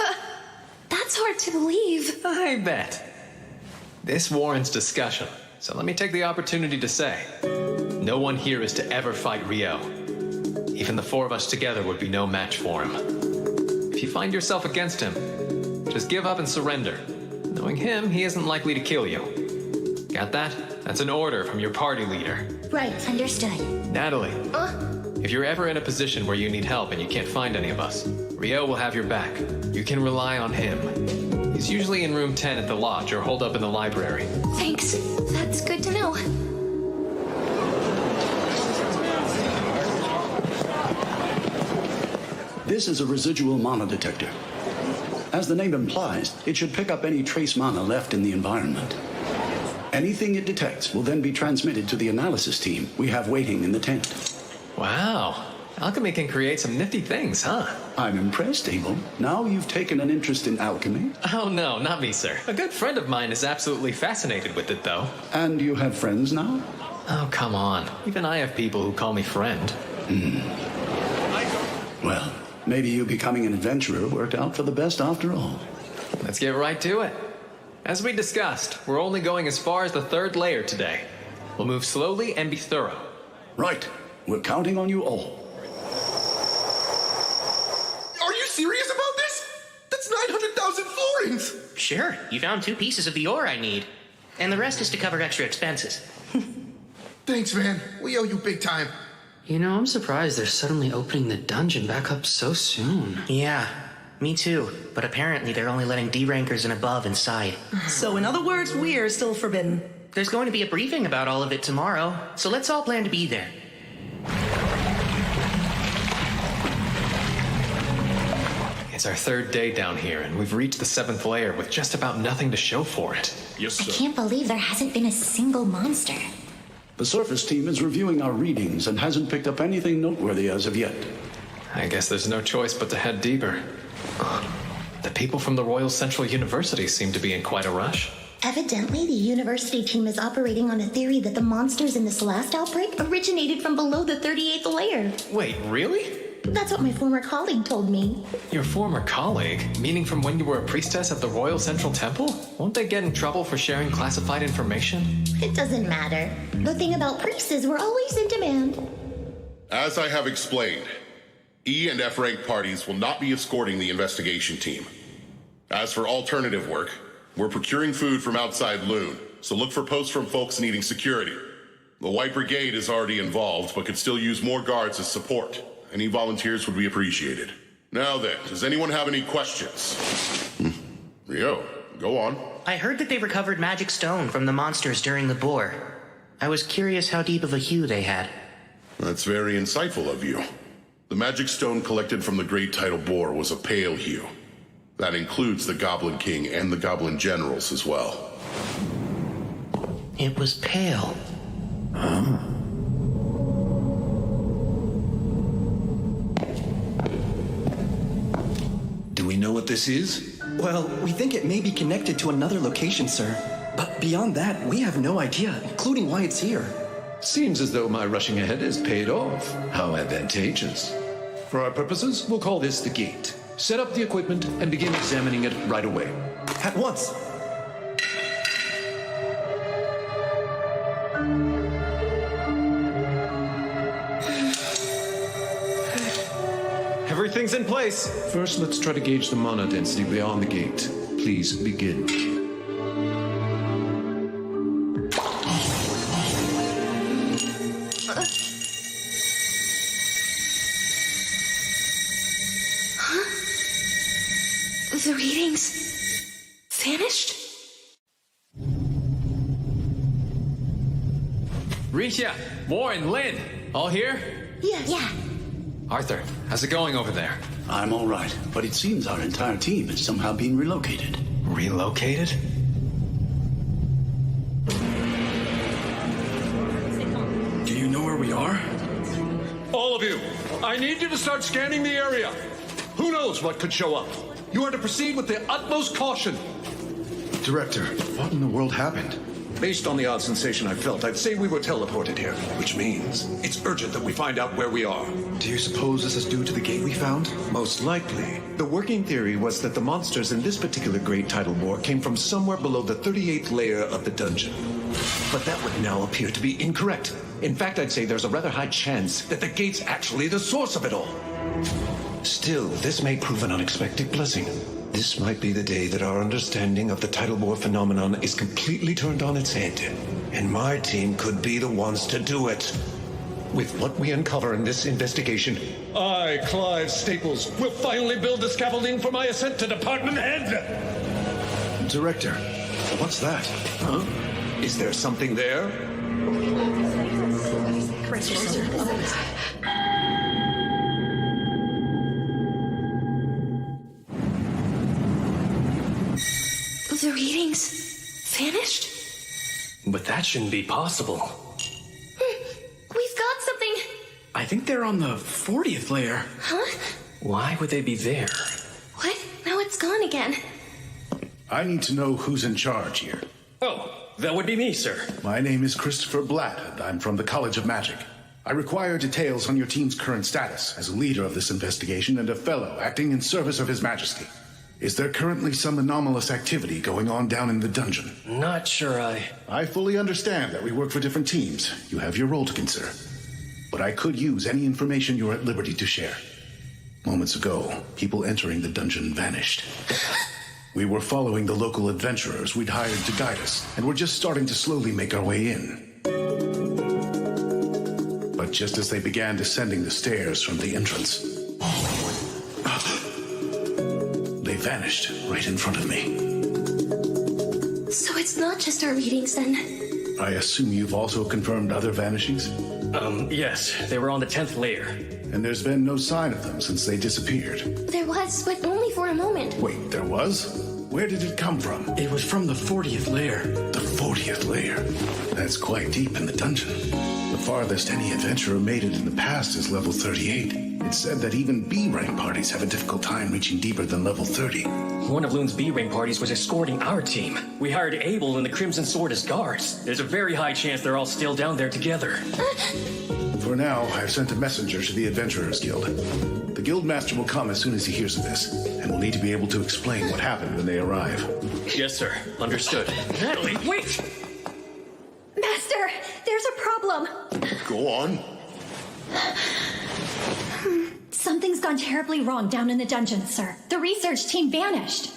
That's hard to believe. I bet. This warrants discussion, so let me take the opportunity to say, no one here is to ever fight Rio. Even the four of us together would be no match for him. If you find yourself against him, just give up and surrender. Knowing him, he isn't likely to kill you. Got that? That's an order from your party leader. Right. Understood. Natalie, if you're ever in a position where you need help and you can't find any of us, Rio will have your back. You can rely on him. He's usually in room 10 at the lodge or holed up in the library. Thanks. That's good to know. This is a residual mana detector. As the name implies, it should pick up any trace mana left in the environment. Anything it detects will then be transmitted to the analysis team we have waiting in the tent. Wow. Alchemy can create some nifty things, huh? I'm impressed, Abel. Now you've taken an interest in alchemy. Oh, no, not me, sir. A good friend of mine is absolutely fascinated with it, though. And you have friends now? Oh, come on. Even I have people who call me friend. Well, maybe you becoming an adventurer worked out for the best after all. Let's get right to it. As we discussed, we're only going as far as the third layer today. We'll move slowly and be thorough. Right. We're counting on you all. Are you serious about this? That's 900,000 florins! Sure, you found 2 pieces of the ore I need. And the rest is to cover extra expenses. Thanks, man. We owe you big time. You know, I'm surprised they're suddenly opening the dungeon back up so soon. Yeah, me too. But apparently they're only letting D-rankers and above inside. So in other words, we're still forbidden. There's going to be a briefing about all of it tomorrow, so let's all plan to be there. It's our third day down here, and we've reached the 7th layer with just about nothing to show for it. I can't believe there hasn't been a single monster. The surface team is reviewing our readings and hasn't picked up anything noteworthy as of yet. I guess there's no choice but to head deeper. The people from the Royal Central University seem to be in quite a rush. Evidently, the university team is operating on a theory that the monsters in this last outbreak originated from below the 38th layer. Wait, really? That's what my former colleague told me. Your former colleague? Meaning from when you were a priestess at the Royal Central Temple? Won't they get in trouble for sharing classified information? It doesn't matter. The thing about priests is we're always in demand. As I have explained, E and F rank parties will not be escorting the investigation team. As for alternative work, we're procuring food from outside Loon, so look for posts from folks needing security. The White Brigade is already involved, but could still use more guards as support. Any volunteers would be appreciated. Now then, does anyone have any questions? Rio, go on. I heard that they recovered magic stone from the monsters during the boar. I was curious how deep of a hue they had. That's very insightful of you. The magic stone collected from the Great Tidal Boar was a pale hue. That includes the Goblin King and the Goblin Generals as well. It was pale. Do we know what this is? Well, we think it may be connected to another location, sir. But beyond that, we have no idea, including why it's here. Seems as though my rushing ahead has paid off. How advantageous. For our purposes, we'll call this the gate. Set up the equipment and begin examining it right away. At once. Everything's in place. First, let's try to gauge the mana density beyond the gate. Please begin. The readings vanished? Risha, Warren, Lynn, all here? Yes. Yeah. Arthur, how's it going over there? I'm all right, but it seems our entire team has somehow been relocated. Relocated? Do you know where we are? All of you, I need you to start scanning the area. Who knows what could show up? You are to proceed with the utmost caution. Director, what in the world happened? Based on the odd sensation I felt, I'd say we were teleported here, which means it's urgent that we find out where we are. Do you suppose this is due to the gate we found? Most likely. The working theory was that the monsters in this particular Great Tidal Boar came from somewhere below the 38th layer of the dungeon. But that would now appear to be incorrect. In fact, I'd say there's a rather high chance that the gate's actually the source of it all. Still, this may prove an unexpected blessing. This might be the day that our understanding of the tidal bore phenomenon is completely turned on its head. And my team could be the ones to do it. With what we uncover in this investigation, I, Clive Staples, will finally build the scaffolding for my ascent to department head! Director, what's that? Huh? Is there something there? The readings vanished? But that shouldn't be possible. We've got something. I think they're on the 40th layer. Huh? Why would they be there? What? Now it's gone again. I need to know who's in charge here. Oh, that would be me, sir. My name is Christopher Blatt, and I'm from the College of Magic. I require details on your team's current status as a leader of this investigation and a fellow acting in service of His Majesty. Is there currently some anomalous activity going on down in the dungeon? Not sure I fully understand that we work for different teams. You have your role to consider. But I could use any information you're at liberty to share. Moments ago, people entering the dungeon vanished. We were following the local adventurers we'd hired to guide us, and we're just starting to slowly make our way in. But just as they began descending the stairs from the entrance, they vanished right in front of me. So it's not just our readings then? I assume you've also confirmed other vanishings? Yes, they were on the 10th layer. and there's been no sign of them since they disappeared. There was, but only for a moment. Wait, there was? Where did it come from? It was from the 40th layer. The 40th layer? That's quite deep in the dungeon. The farthest any adventurer made it in the past is level 38. It's said that even B-rank parties have a difficult time reaching deeper than level 30. One of Loon's B-rank parties was escorting our team. We hired Abel and the Crimson Sword as guards. There's a very high chance they're all still down there together. For now, I've sent a messenger to the Adventurers Guild. The Guildmaster will come as soon as he hears of this, and will need to be able to explain what happened when they arrive. Yes, sir. Understood. Natalie, wait! Master, there's a problem. Go on. Something's gone terribly wrong down in the dungeon, sir. The research team vanished.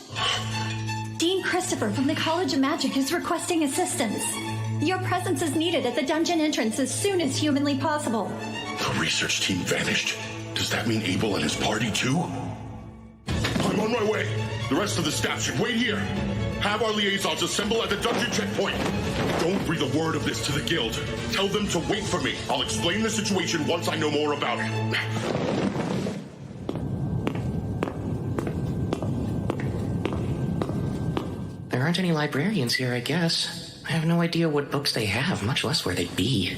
Dean Christopher from the College of Magic is requesting assistance. Your presence is needed at the dungeon entrance as soon as humanly possible. The research team vanished. Does that mean Abel and his party too? I'm on my way. The rest of the staff should wait here. Have our liaisons assemble at the dungeon checkpoint. Don't breathe a word of this to the guild. Tell them to wait for me. I'll explain the situation once I know more about it. There aren't any librarians here, I guess. I have no idea what books they have, much less where they'd be.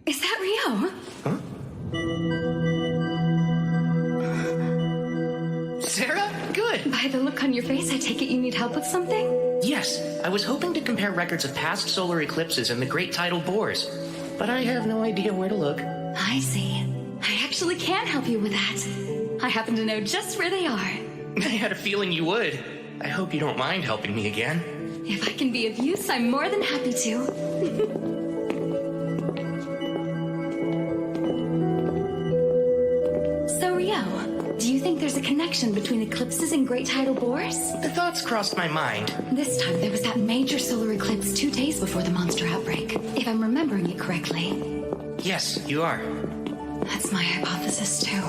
Is that Rio? Sarah? Good. By the look on your face, I take it you need help with something? Yes, I was hoping to compare records of past solar eclipses and the great tidal bores, but I have no idea where to look. I see. I actually can help you with that. I happen to know just where they are. I had a feeling you would. I hope you don't mind helping me again. If I can be of use, I'm more than happy to. So, Rio, do you think there's a connection between eclipses and great tidal bores? The thoughts crossed my mind. This time there was that major solar eclipse 2 days before the monster outbreak, if I'm remembering it correctly. Yes, you are. That's my hypothesis, too.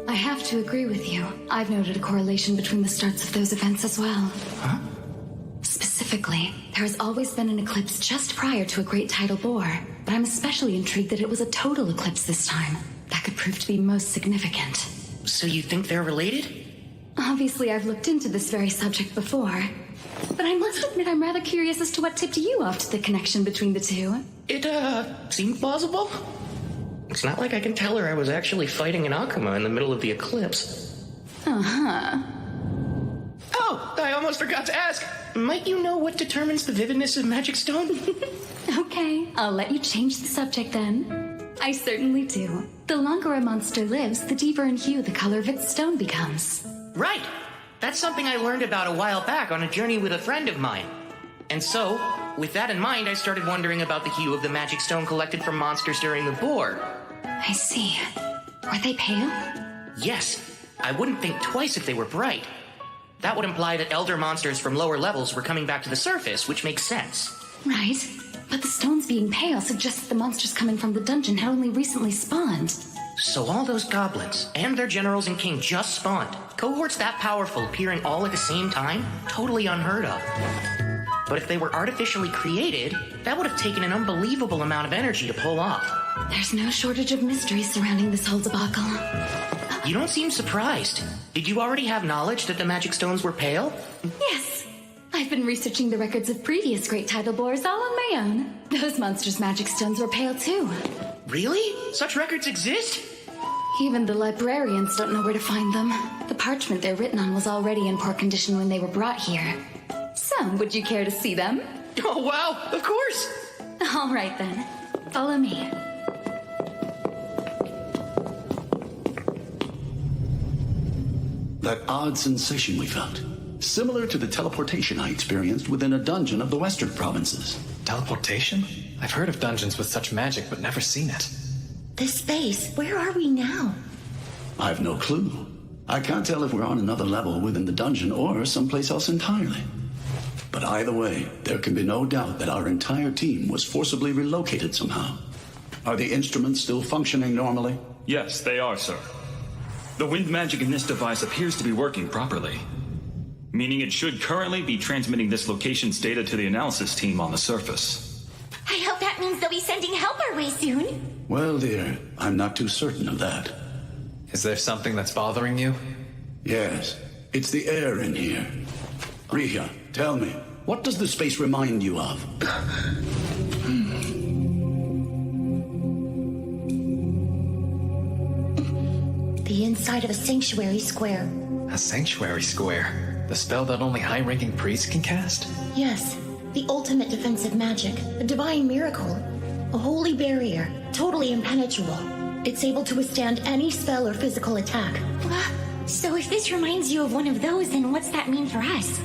I have to agree with you. I've noted a correlation between the starts of those events as well. Huh? Specifically, there has always been an eclipse just prior to a great tidal bore, but I'm especially intrigued that it was a total eclipse this time. That could prove to be most significant. So you think they're related? Obviously, I've looked into this very subject before, but I must admit I'm rather curious as to what tipped you off to the connection between the two. It, seemed plausible. It's not like I can tell her I was actually fighting an Akuma in the middle of the eclipse. Uh-huh. Oh, I almost forgot to ask. Might you know what determines the vividness of Magic Stone? Okay, I'll let you change the subject then. I certainly do. The longer a monster lives, the deeper in hue the color of its stone becomes. Right. That's something I learned about a while back on a journey with a friend of mine. And so, with that in mind, I started wondering about the hue of the magic stone collected from monsters during the bore. I see. Were they pale? Yes. I wouldn't think twice if they were bright. That would imply that elder monsters from lower levels were coming back to the surface, which makes sense. Right. But the stones being pale suggests that the monsters coming from the dungeon had only recently spawned. So all those goblins, and their generals and king just spawned. Cohorts that powerful appearing all at the same time? Totally unheard of. But if they were artificially created, that would have taken an unbelievable amount of energy to pull off. There's no shortage of mysteries surrounding this whole debacle. You don't seem surprised. Did you already have knowledge that the magic stones were pale? Yes. I've been researching the records of previous great tidal bores all on my own. Those monsters' magic stones were pale too. Really? Such records exist? Even the librarians don't know where to find them. The parchment they're written on was already in poor condition when they were brought here. So, would you care to see them? Oh, wow, of course! All right then. Follow me. That odd sensation we felt. Similar to the teleportation I experienced within a dungeon of the western provinces. Teleportation? I've heard of dungeons with such magic, but never seen it. This space, where are we now? I've no clue. I can't tell if we're on another level within the dungeon or someplace else entirely. But either way, there can be no doubt that our entire team was forcibly relocated somehow. Are the instruments still functioning normally? Yes, they are, sir. The wind magic in this device appears to be working properly, meaning it should currently be transmitting this location's data to the analysis team on the surface. I hope that means they'll be sending help our way soon. Well, dear, I'm not too certain of that. Is there something that's bothering you? Yes, it's the air in here. Ria, tell me, what does the space remind you of? The inside of a sanctuary square. A sanctuary square? The spell that only high-ranking priests can cast? Yes, the ultimate defensive magic, a divine miracle, a holy barrier, totally impenetrable. It's able to withstand any spell or physical attack. So if this reminds you of one of those, then what's that mean for us?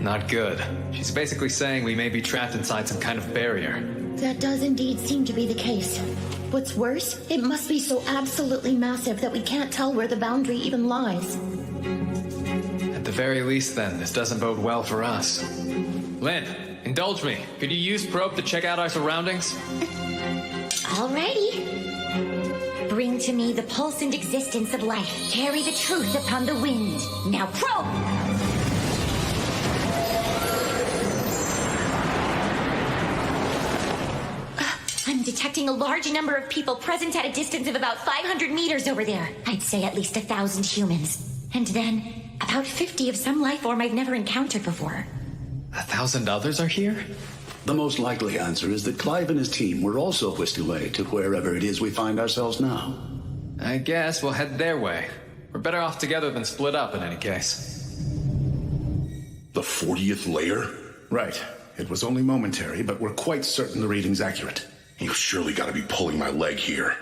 Not good. She's basically saying we may be trapped inside some kind of barrier. That does indeed seem to be the case. What's worse, it must be so absolutely massive that we can't tell where the boundary even lies. At the very least, then, this doesn't bode well for us. Lynn, indulge me. Could you use Probe to check out our surroundings? Alrighty. Bring to me the pulse and existence of life. Carry the truth upon the wind. Now probe! I'm detecting a large number of people present at a distance of about 500 meters over there. I'd say at least 1,000 humans. And then, about 50 of some life form I've never encountered before. 1,000 others are here? The most likely answer is that Clive and his team were also whisked away to wherever it is we find ourselves now. I guess we'll head their way. We're better off together than split up in any case. The 40th layer? Right. It was only momentary, but we're quite certain the reading's accurate. You've surely got to be pulling my leg here.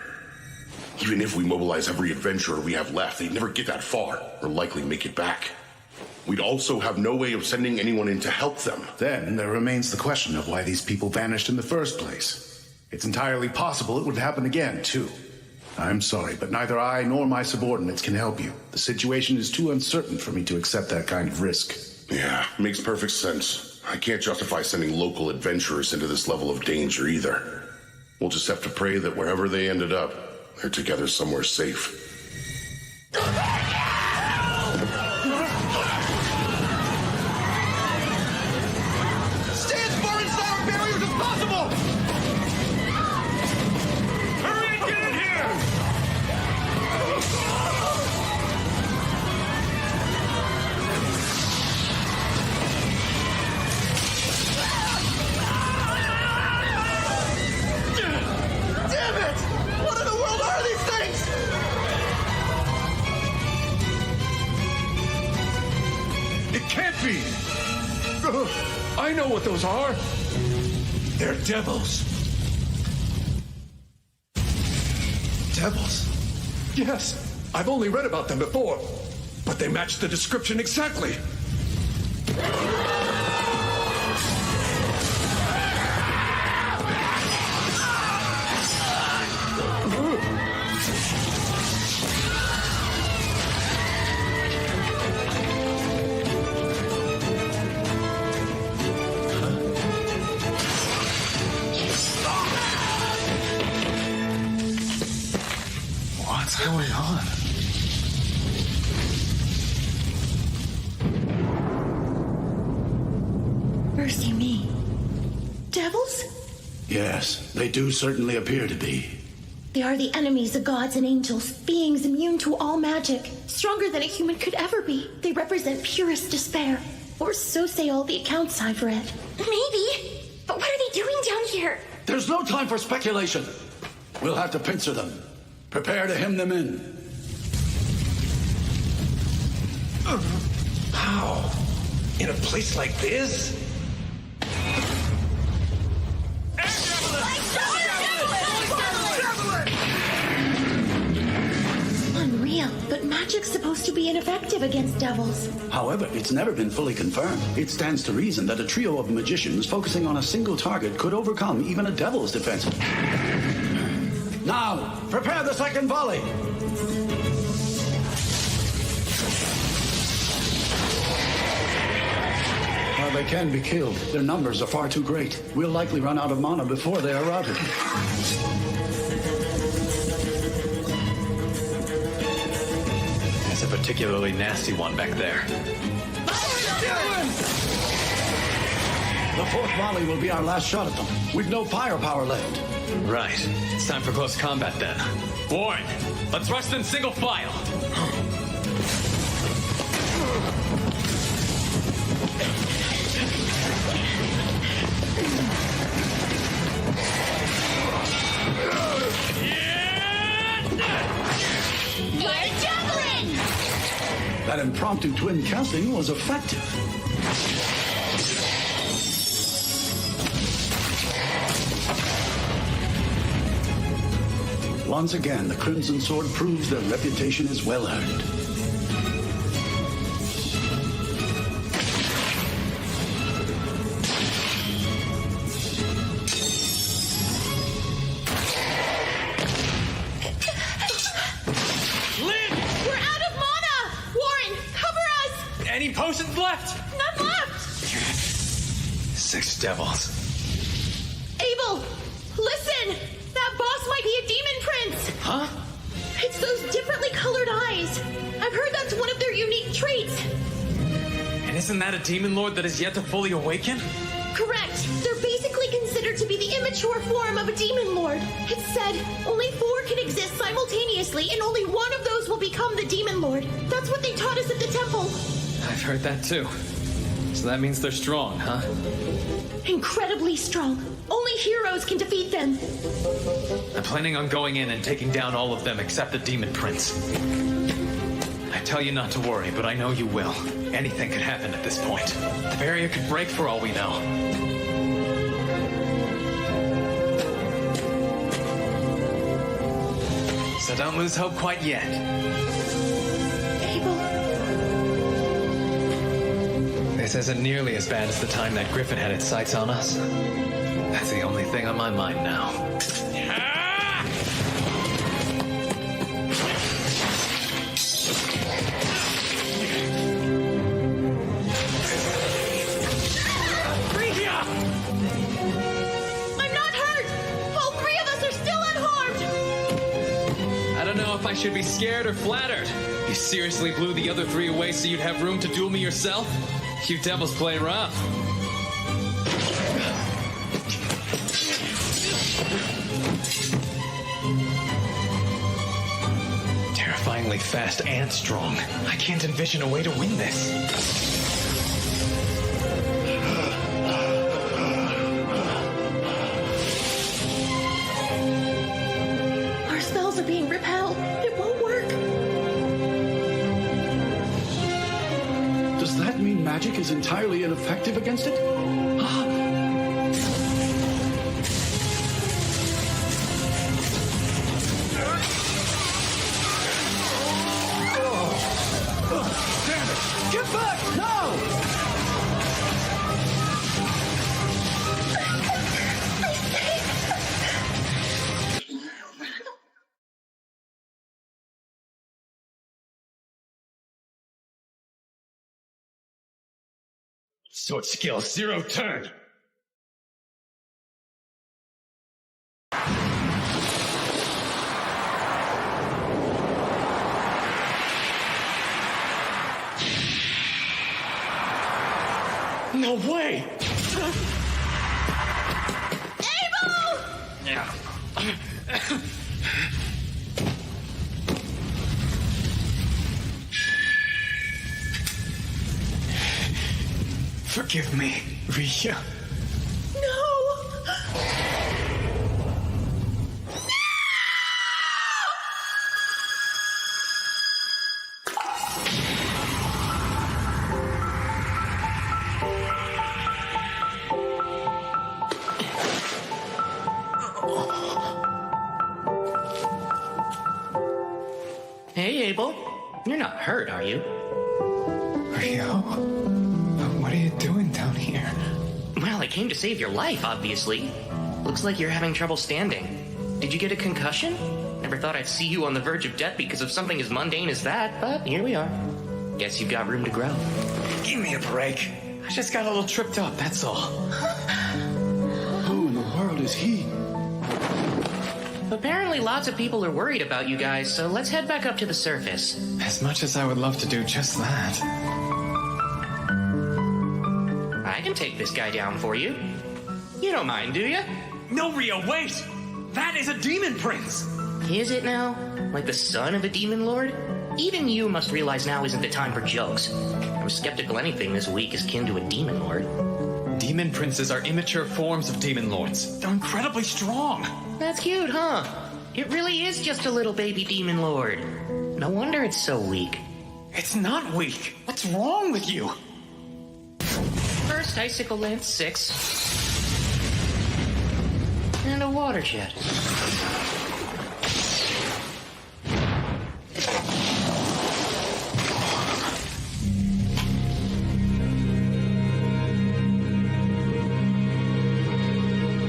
Even if we mobilize every adventurer we have left, they'd never get that far, or likely make it back. We'd also have no way of sending anyone in to help them. Then there remains the question of why these people vanished in the first place. It's entirely possible it would happen again, too. I'm sorry, but neither I nor my subordinates can help you. The situation is too uncertain for me to accept that kind of risk. Yeah, makes perfect sense. I can't justify sending local adventurers into this level of danger either. We'll just have to pray that wherever they ended up, they're together somewhere safe. I know what those are. They're devils. Devils? Yes, I've only read about them before, but they match the description exactly. What's going on? Mercy me. Devils? Yes, they do certainly appear to be. They are the enemies of gods and angels, beings immune to all magic, stronger than a human could ever be. They represent purest despair, or so say all the accounts I've read. Maybe, but what are they doing down here? There's no time for speculation. We'll have to pincer them. Prepare to hem them in. How? In a place like this? Unreal, but magic's supposed to be ineffective against devils. However, it's never been fully confirmed. It stands to reason that a trio of magicians focusing on a single target could overcome even a devil's defense. Now, prepare the second volley. Are they can be killed, their numbers are far too great. We'll likely run out of mana before they are routed. There's a particularly nasty one back there. The fourth volley will be our last shot at them. We've no firepower left. Right. It's time for close combat then. Warren, let's rush them single file. They're juggling! That impromptu twin casting was effective. Once again, the Crimson Sword proves their reputation is well earned. We're out of mana! Warren, cover us! Any potions left? None left! 6 devils. Abel, listen! That boss might be a demon prince! Huh? It's those differently colored eyes. I've heard that's one of their unique traits. And isn't that a demon lord that is yet to fully awaken? Correct. They're basically considered to be the immature form of a demon lord. It's said only 4 can exist simultaneously, and only one of those will become the demon lord. That's what they taught us at the temple. I've heard that too. So that means they're strong, huh? Incredibly strong. Only heroes can defeat them. I'm planning on going in and taking down all of them except the demon prince. I tell you not to worry, but I know you will. Anything could happen at this point. The barrier could break for all we know. So don't lose hope quite yet. Abel. This isn't nearly as bad as the time that Griffin had its sights on us. That's the only thing on my mind now. I'm not hurt! All 3 of us are still unharmed! I don't know if I should be scared or flattered. You seriously blew the other 3 away so you'd have room to duel me yourself? You devils play rough. Terrifyingly fast and strong. I can't envision a way to win this. Our spells are being repelled. It won't work. Does that mean magic is entirely ineffective against it? Damn it! Get back! No! Sword skill 0 turn. No way! Abel! Forgive me, Rio. No! Hey, Abel. You're not hurt, are you? Rio? What are you doing down here? Well, I came to save your life, obviously. Looks like you're having trouble standing. Did you get a concussion? Never thought I'd see you on the verge of death because of something as mundane as that, but here we are. Guess you've got room to grow. Give me a break. just got a little tripped up, that's all. Who in the world is he? Apparently lots of people are worried about you guys, so let's head back up to the surface. As much as I would love to do just that. I can take this guy down for you. You don't mind, do you? No, Rio, wait! That is a demon prince! Is it now? Like the son of a demon lord? Even you must realize now isn't the time for jokes. I was skeptical anything this weak is kin to a demon lord. Demon princes are immature forms of demon lords. They're incredibly strong. That's cute, huh? It really is just a little baby demon lord. No wonder it's so weak. It's not weak. What's wrong with you? First icicle lance 6. And a water jet.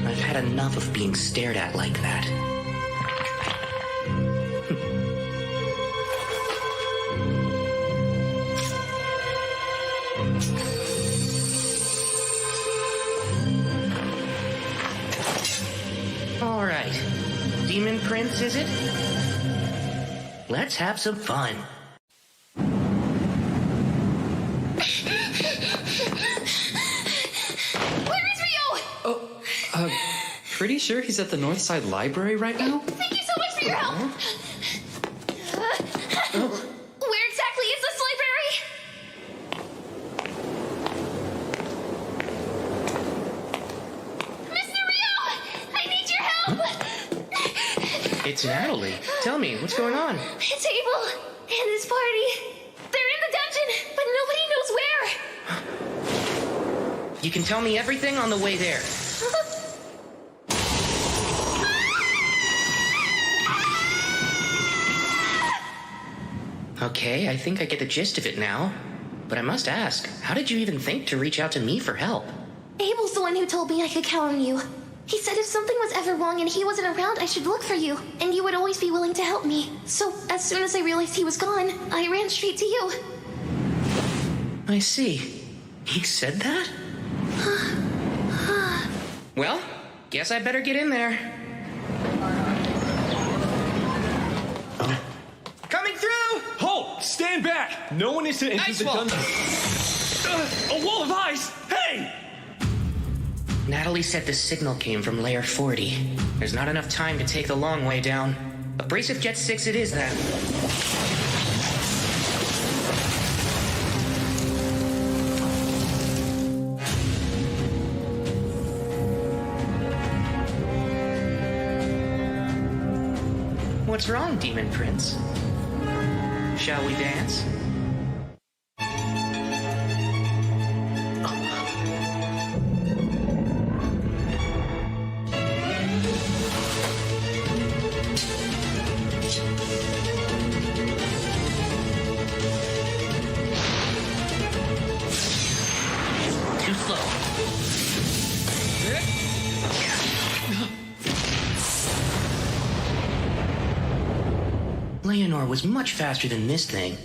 I've had enough of being stared at like that. All right. Demon Prince, is it? Let's have some fun. Where is Rio? Pretty sure he's at the Northside Library right now? Thank you so much for your help. Where exactly is this library? Mr. Rio! I need your help! It's Natalie. Tell me, what's going on? It's Abel and his party. They're in the dungeon, but nobody knows where. You can tell me everything on the way there. Okay, I think I get the gist of it now. But I must ask, how did you even think to reach out to me for help? Abel's the one who told me I could count on you. He said if something was ever wrong and he wasn't around, I should look for you, and you would always be willing to help me. So, as soon as I realized he was gone, I ran straight to you. I see. He said that? Well, guess I better get in there. Coming through! Halt! Stand back! No one is to enter Ice the wall. dungeon. A wall of ice! Hey! Natalie said the signal came from layer 40. There's not enough time to take the long way down. Abrasive Jet 6 it is then. What's wrong, Demon Prince? Shall we dance? Too slow. Leonor was much faster than this thing.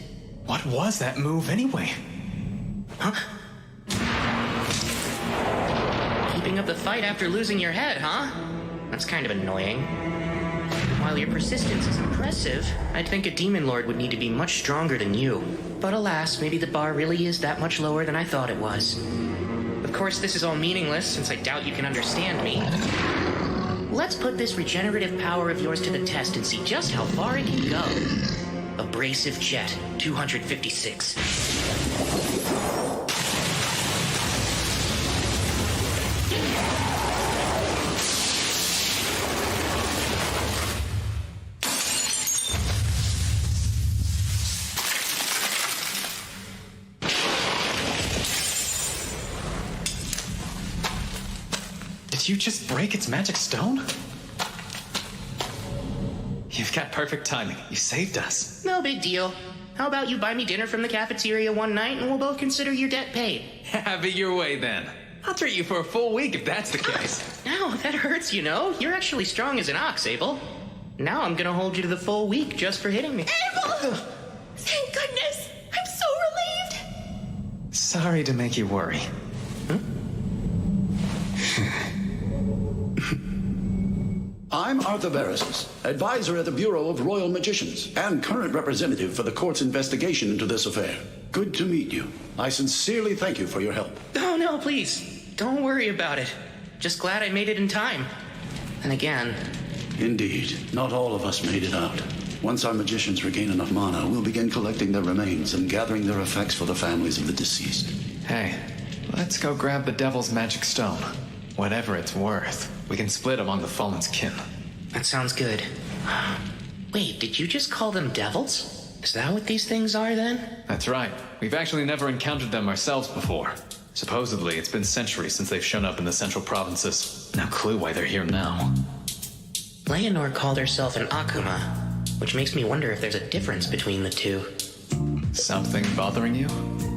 What was that move anyway? Huh? Keeping up the fight after losing your head, huh? That's kind of annoying. While your persistence is impressive, I'd think a demon lord would need to be much stronger than you. But alas, maybe the bar really is that much lower than I thought it was. Of course, this is all meaningless, since I doubt you can understand me. Let's put this regenerative power of yours to the test and see just how far it can go. Abrasive Jet 256. Did you just break its magic stone? You've got perfect timing. You saved us. No big deal. How about you buy me dinner from the cafeteria one night and we'll both consider your debt paid? Have it your way then. I'll treat you for a full week if that's the case. Ow, that hurts, you know. You're actually strong as an ox, Abel. Now I'm gonna hold you to the full week just for hitting me. Abel! Thank goodness! I'm so relieved! Sorry to make you worry. I'm Arthur Barris, advisor at the Bureau of Royal Magicians, and current representative for the court's investigation into this affair. Good to meet you. I sincerely thank you for your help. Oh, no, please. Don't worry about it. Just glad I made it in time. And again... Indeed, not all of us made it out. Once our magicians regain enough mana, we'll begin collecting their remains and gathering their effects for the families of the deceased. Hey, let's go grab the Devil's Magic Stone. Whatever it's worth, we can split among the Fallen's kin. That sounds good. Wait, did you just call them devils? Is that what these things are, then? That's right. We've actually never encountered them ourselves before. Supposedly, it's been centuries since they've shown up in the central provinces. No clue why they're here now. Leonor called herself an Akuma, which makes me wonder if there's a difference between the two. Something bothering you?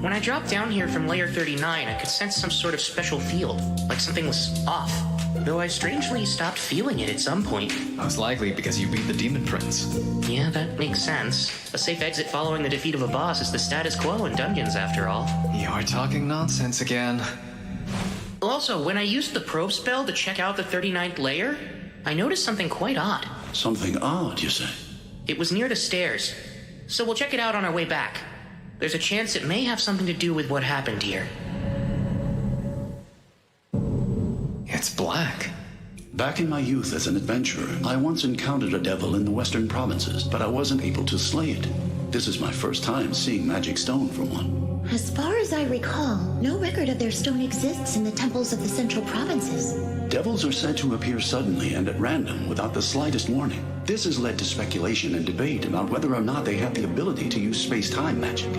When I dropped down here from layer 39, I could sense some sort of special field, like something was off. Though I strangely stopped feeling it at some point. Most likely because you beat the Demon Prince. Yeah, that makes sense. A safe exit following the defeat of a boss is the status quo in dungeons, after all. You're talking nonsense again. Also, when I used the probe spell to check out the 39th layer, I noticed something quite odd. Something odd, you say? It was near the stairs, so we'll check it out on our way back. There's a chance it may have something to do with what happened here. It's black. Back in my youth as an adventurer, I once encountered a devil in the western provinces, but I wasn't able to slay it. This is my first time seeing magic stone for one. As far as I recall, no record of their stone exists in the temples of the central provinces. Devils are said to appear suddenly and at random without the slightest warning. This has led to speculation and debate about whether or not they have the ability to use space-time magic.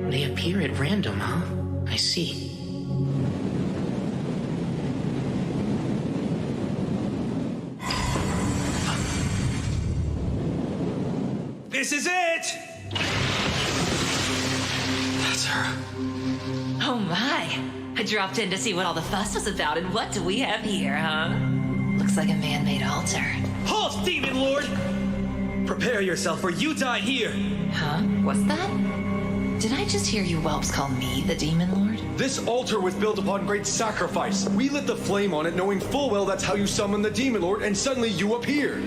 They appear at random, huh? I see. This is it! That's her. Oh my! I dropped in to see what all the fuss was about, and what do we have here, huh? Looks like a man-made altar. Halt, Demon Lord! Prepare yourself, or you die here! Huh? What's that? Did I just hear you whelps call me the Demon Lord? This altar was built upon great sacrifice. We lit the flame on it, knowing full well that's how you summon the Demon Lord, and suddenly you appeared.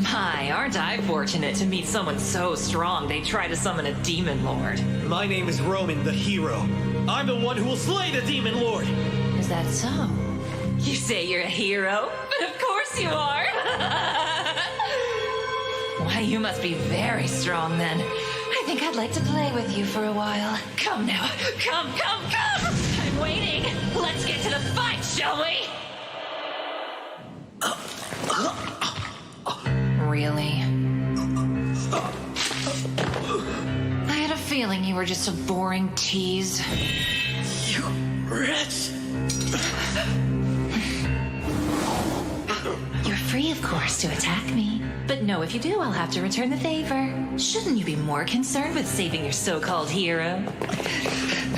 My, aren't I fortunate to meet someone so strong they try to summon a Demon Lord. My name is Roman the Hero. I'm the one who will slay the Demon Lord! Is that so? You say you're a hero? But of course you are! Why, you must be very strong then. I think I'd like to play with you for a while. Come now. Come! I'm waiting. Let's get to the fight, shall we? Really? I had a feeling you were just a boring tease. You wretch! You're free, of course, to attack me. But no, if you do, I'll have to return the favor. Shouldn't you be more concerned with saving your so-called hero?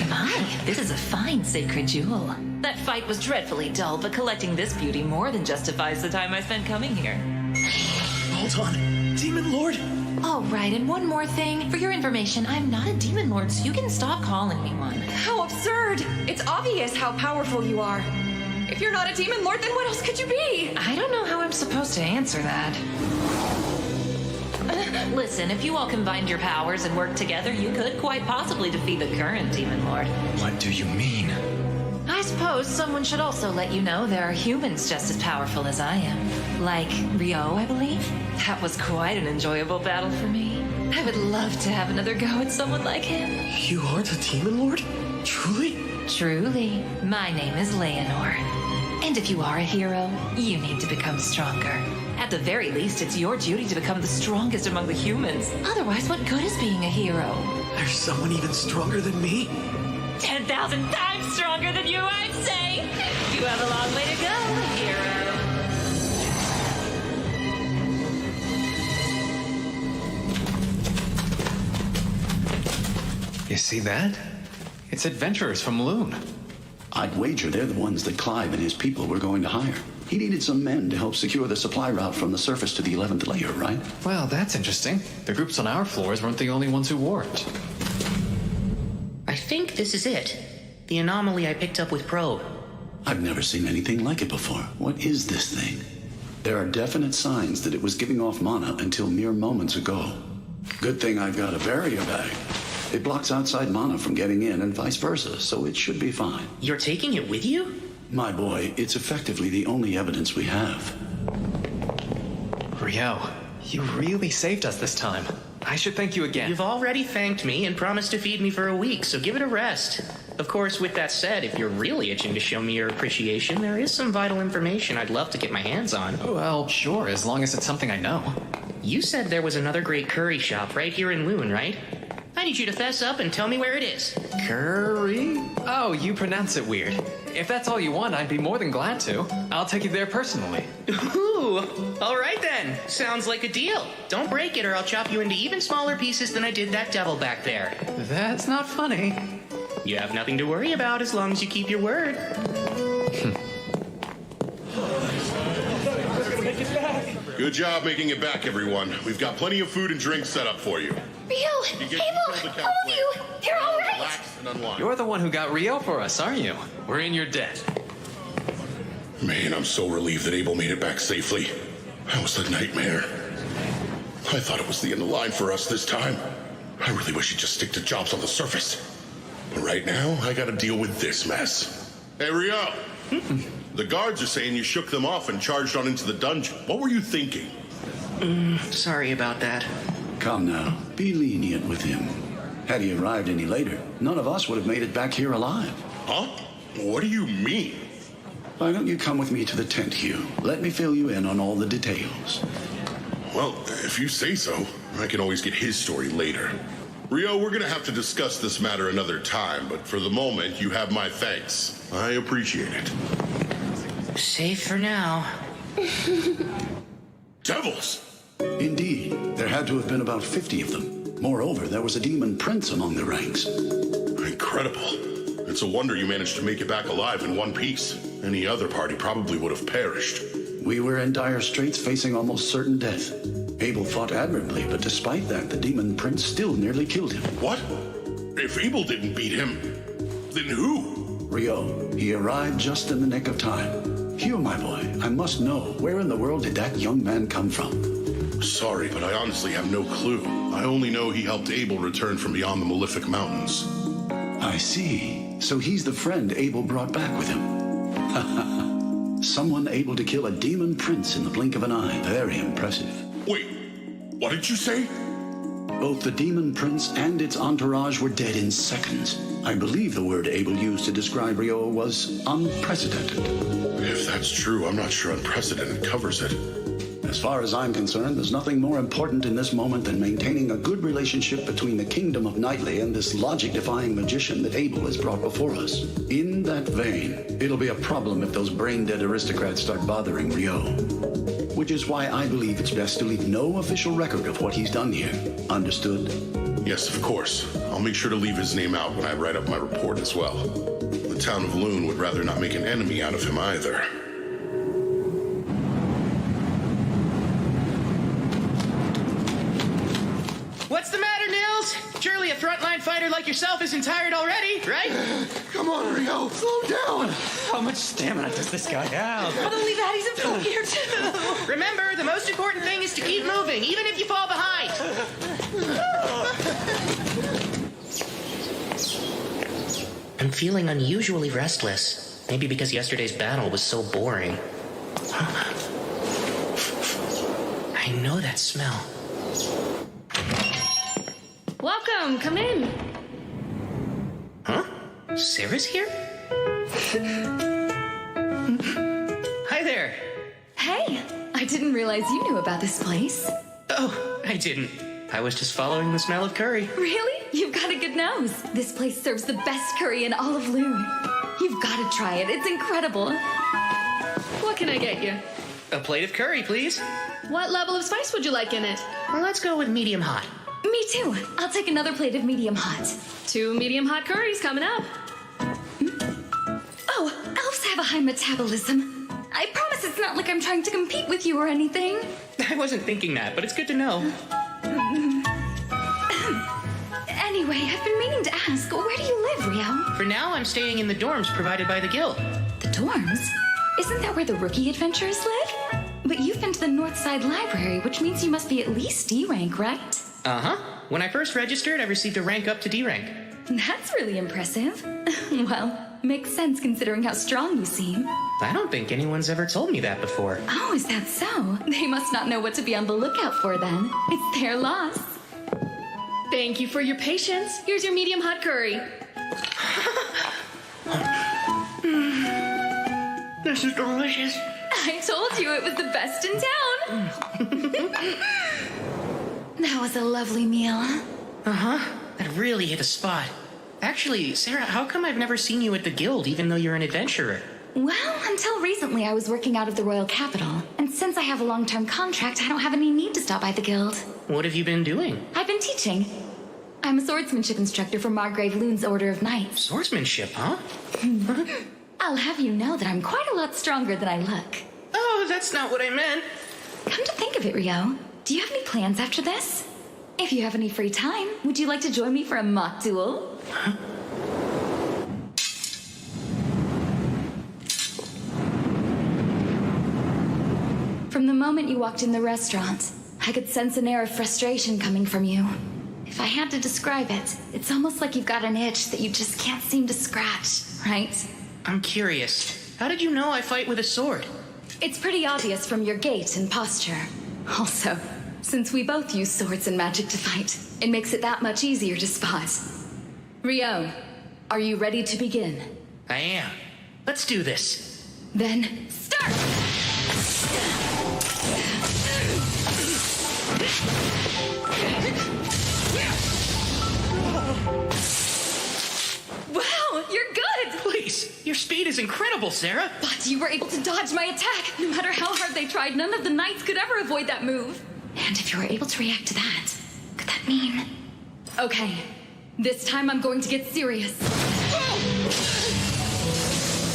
My, this is a fine sacred jewel. That fight was dreadfully dull, but collecting this beauty more than justifies the time I spent coming here. Hold on. Demon Lord? Oh, right, and one more thing. For your information, I'm not a Demon Lord, so you can stop calling me one. How absurd! It's obvious how powerful you are. If you're not a Demon Lord, then what else could you be? I don't know how I'm supposed to answer that. Listen, if you all combined your powers and worked together, you could quite possibly defeat the current Demon Lord. What do you mean? I suppose someone should also let you know there are humans just as powerful as I am. Like Rio, I believe. That was quite an enjoyable battle for me. I would love to have another go at someone like him. You aren't a Demon Lord? Truly? Truly. My name is Leonor. And if you are a hero, you need to become stronger. At the very least, it's your duty to become the strongest among the humans. Otherwise, what good is being a hero? There's someone even stronger than me? 10,000 times stronger than you, I'd say! You have a long way to go, hero. You see that? It's adventurers from Loon. I'd wager they're the ones that Clive and his people were going to hire. He needed some men to help secure the supply route from the surface to the 11th layer, right? Well, that's interesting. The groups on our floors weren't the only ones who warped. I think this is it. The anomaly I picked up with Probe. I've never seen anything like it before. What is this thing? There are definite signs that it was giving off mana until mere moments ago. Good thing I've got a barrier bag. It blocks outside mana from getting in and vice versa, so it should be fine. You're taking it with you? My boy, it's effectively the only evidence we have. Rio, you really saved us this time. I should thank you again. You've already thanked me and promised to feed me for a week, so give it a rest. Of course, with that said, if you're really itching to show me your appreciation, there is some vital information I'd love to get my hands on. Well, sure, as long as it's something I know. You said there was another great curry shop right here in Loon, right? I need you to fess up and tell me where it is. Curry? Oh, you pronounce it weird. If that's all you want, I'd be more than glad to. I'll take you there personally. Ooh, all right then. Sounds like a deal. Don't break it or I'll chop you into even smaller pieces than I did that devil back there. That's not funny. You have nothing to worry about as long as you keep your word. Good job making it back, everyone. We've got plenty of food and drink set up for you. Rio! Abel! All of you! You're all right! Relax and unwind. You're the one who got Rio for us, aren't you? We're in your debt. Man, I'm so relieved that Abel made it back safely. That was a nightmare. I thought it was the end of the line for us this time. I really wish he'd just stick to jobs on the surface. But right now, I gotta deal with this mess. Hey, Rio! The guards are saying you shook them off and charged on into the dungeon. What were you thinking? Sorry about that. Come now, be lenient with him. Had he arrived any later, none of us would have made it back here alive. Huh? What do you mean? Why don't you come with me to the tent, Hugh? Let me fill you in on all the details. Well, if you say so, I can always get his story later. Rio, we're gonna have to discuss this matter another time, but for the moment, you have my thanks. I appreciate it. Safe for now. Devils! Indeed, there had to have been about 50 of them. Moreover, there was a demon prince among the ranks. Incredible. It's a wonder you managed to make it back alive in one piece. Any other party probably would have perished. We were in dire straits, facing almost certain death. Abel fought admirably, but despite that, the demon prince still nearly killed him. What? If Abel didn't beat him, then who? Rio. He arrived just in the nick of time. Hugh, my boy, I must know, where in the world did that young man come from? Sorry, but I honestly have no clue. I only know he helped Abel return from beyond the Malefic Mountains. I see. So he's the friend Abel brought back with him. Someone able to kill a demon prince in the blink of an eye. Very impressive. Wait, what did you say? Both the demon prince and its entourage were dead in seconds. I believe the word Abel used to describe Rio was unprecedented. If that's true, I'm not sure unprecedented covers it. As far as I'm concerned, there's nothing more important in this moment than maintaining a good relationship between the kingdom of Knightley and this logic-defying magician that Abel has brought before us. In that vein, it'll be a problem if those brain-dead aristocrats start bothering Rio. Which is why I believe it's best to leave no official record of what he's done here. Understood? Yes, of course. I'll make sure to leave his name out when I write up my report as well. The town of Loon would rather not make an enemy out of him either. What's the matter, Nils? Surely a frontline fighter like yourself isn't tired already, right? Come on, Rio, slow down. How much stamina does this guy have? Not only that, he's in full gear too. Remember, the most important thing is to keep moving, even if you fall behind. I'm feeling unusually restless. Maybe because yesterday's battle was so boring. I know that smell. Welcome, come in. Huh? Sarah's here? Hi there. Hey, I didn't realize you knew about this place. Oh, I didn't. I was just following the smell of curry. Really? You've got a good nose. This place serves the best curry in all of Loon. You've got to try it. It's incredible. What can I get you? A plate of curry, please. What level of spice would you like in it? Well, let's go with medium hot. Me too. I'll take another plate of medium hot. 2 medium hot curries coming up. Oh, elves have a high metabolism. I promise it's not like I'm trying to compete with you or anything. I wasn't thinking that, but it's good to know. Anyway, way, I've been meaning to ask, where do you live, Rio? For now, I'm staying in the dorms provided by the guild. The dorms? Isn't that where the rookie adventurers live? But you've been to the North Side Library, which means you must be at least D rank, right? Uh-huh. When I first registered, I received a rank up to D rank. That's really impressive. Well, makes sense considering how strong you seem. I don't think anyone's ever told me that before. Oh, is that so? They must not know what to be on the lookout for then. It's their loss. Thank you for your patience. Here's your medium hot curry. This is delicious. I told you it was the best in town. That was a lovely meal. Uh-huh. That really hit a spot. Actually, Sarah, how come I've never seen you at the guild, even though you're an adventurer? Well, until recently I was working out of the royal capital. And since I have a long-term contract, I don't have any need to stop by the guild. What have you been doing? I've been teaching. I'm a swordsmanship instructor for Margrave Loon's Order of Knights. Swordsmanship, huh? I'll have you know that I'm quite a lot stronger than I look. Oh, that's not what I meant. Come to think of it, Rio, do you have any plans after this? If you have any free time, would you like to join me for a mock duel? Huh? From the moment you walked in the restaurant, I could sense an air of frustration coming from you. If I had to describe it, it's almost like you've got an itch that you just can't seem to scratch, right? I'm curious. How did you know I fight with a sword? It's pretty obvious from your gait and posture. Also, since we both use swords and magic to fight, it makes it that much easier to spot. Rio, are you ready to begin? I am. Let's do this. Then, start! Wow, you're good! Please, your speed is incredible, Sarah. But you were able to dodge my attack. No matter how hard they tried, none of the knights could ever avoid that move. And if you were able to react to that, could that mean... Okay, this time I'm going to get serious. Whoa!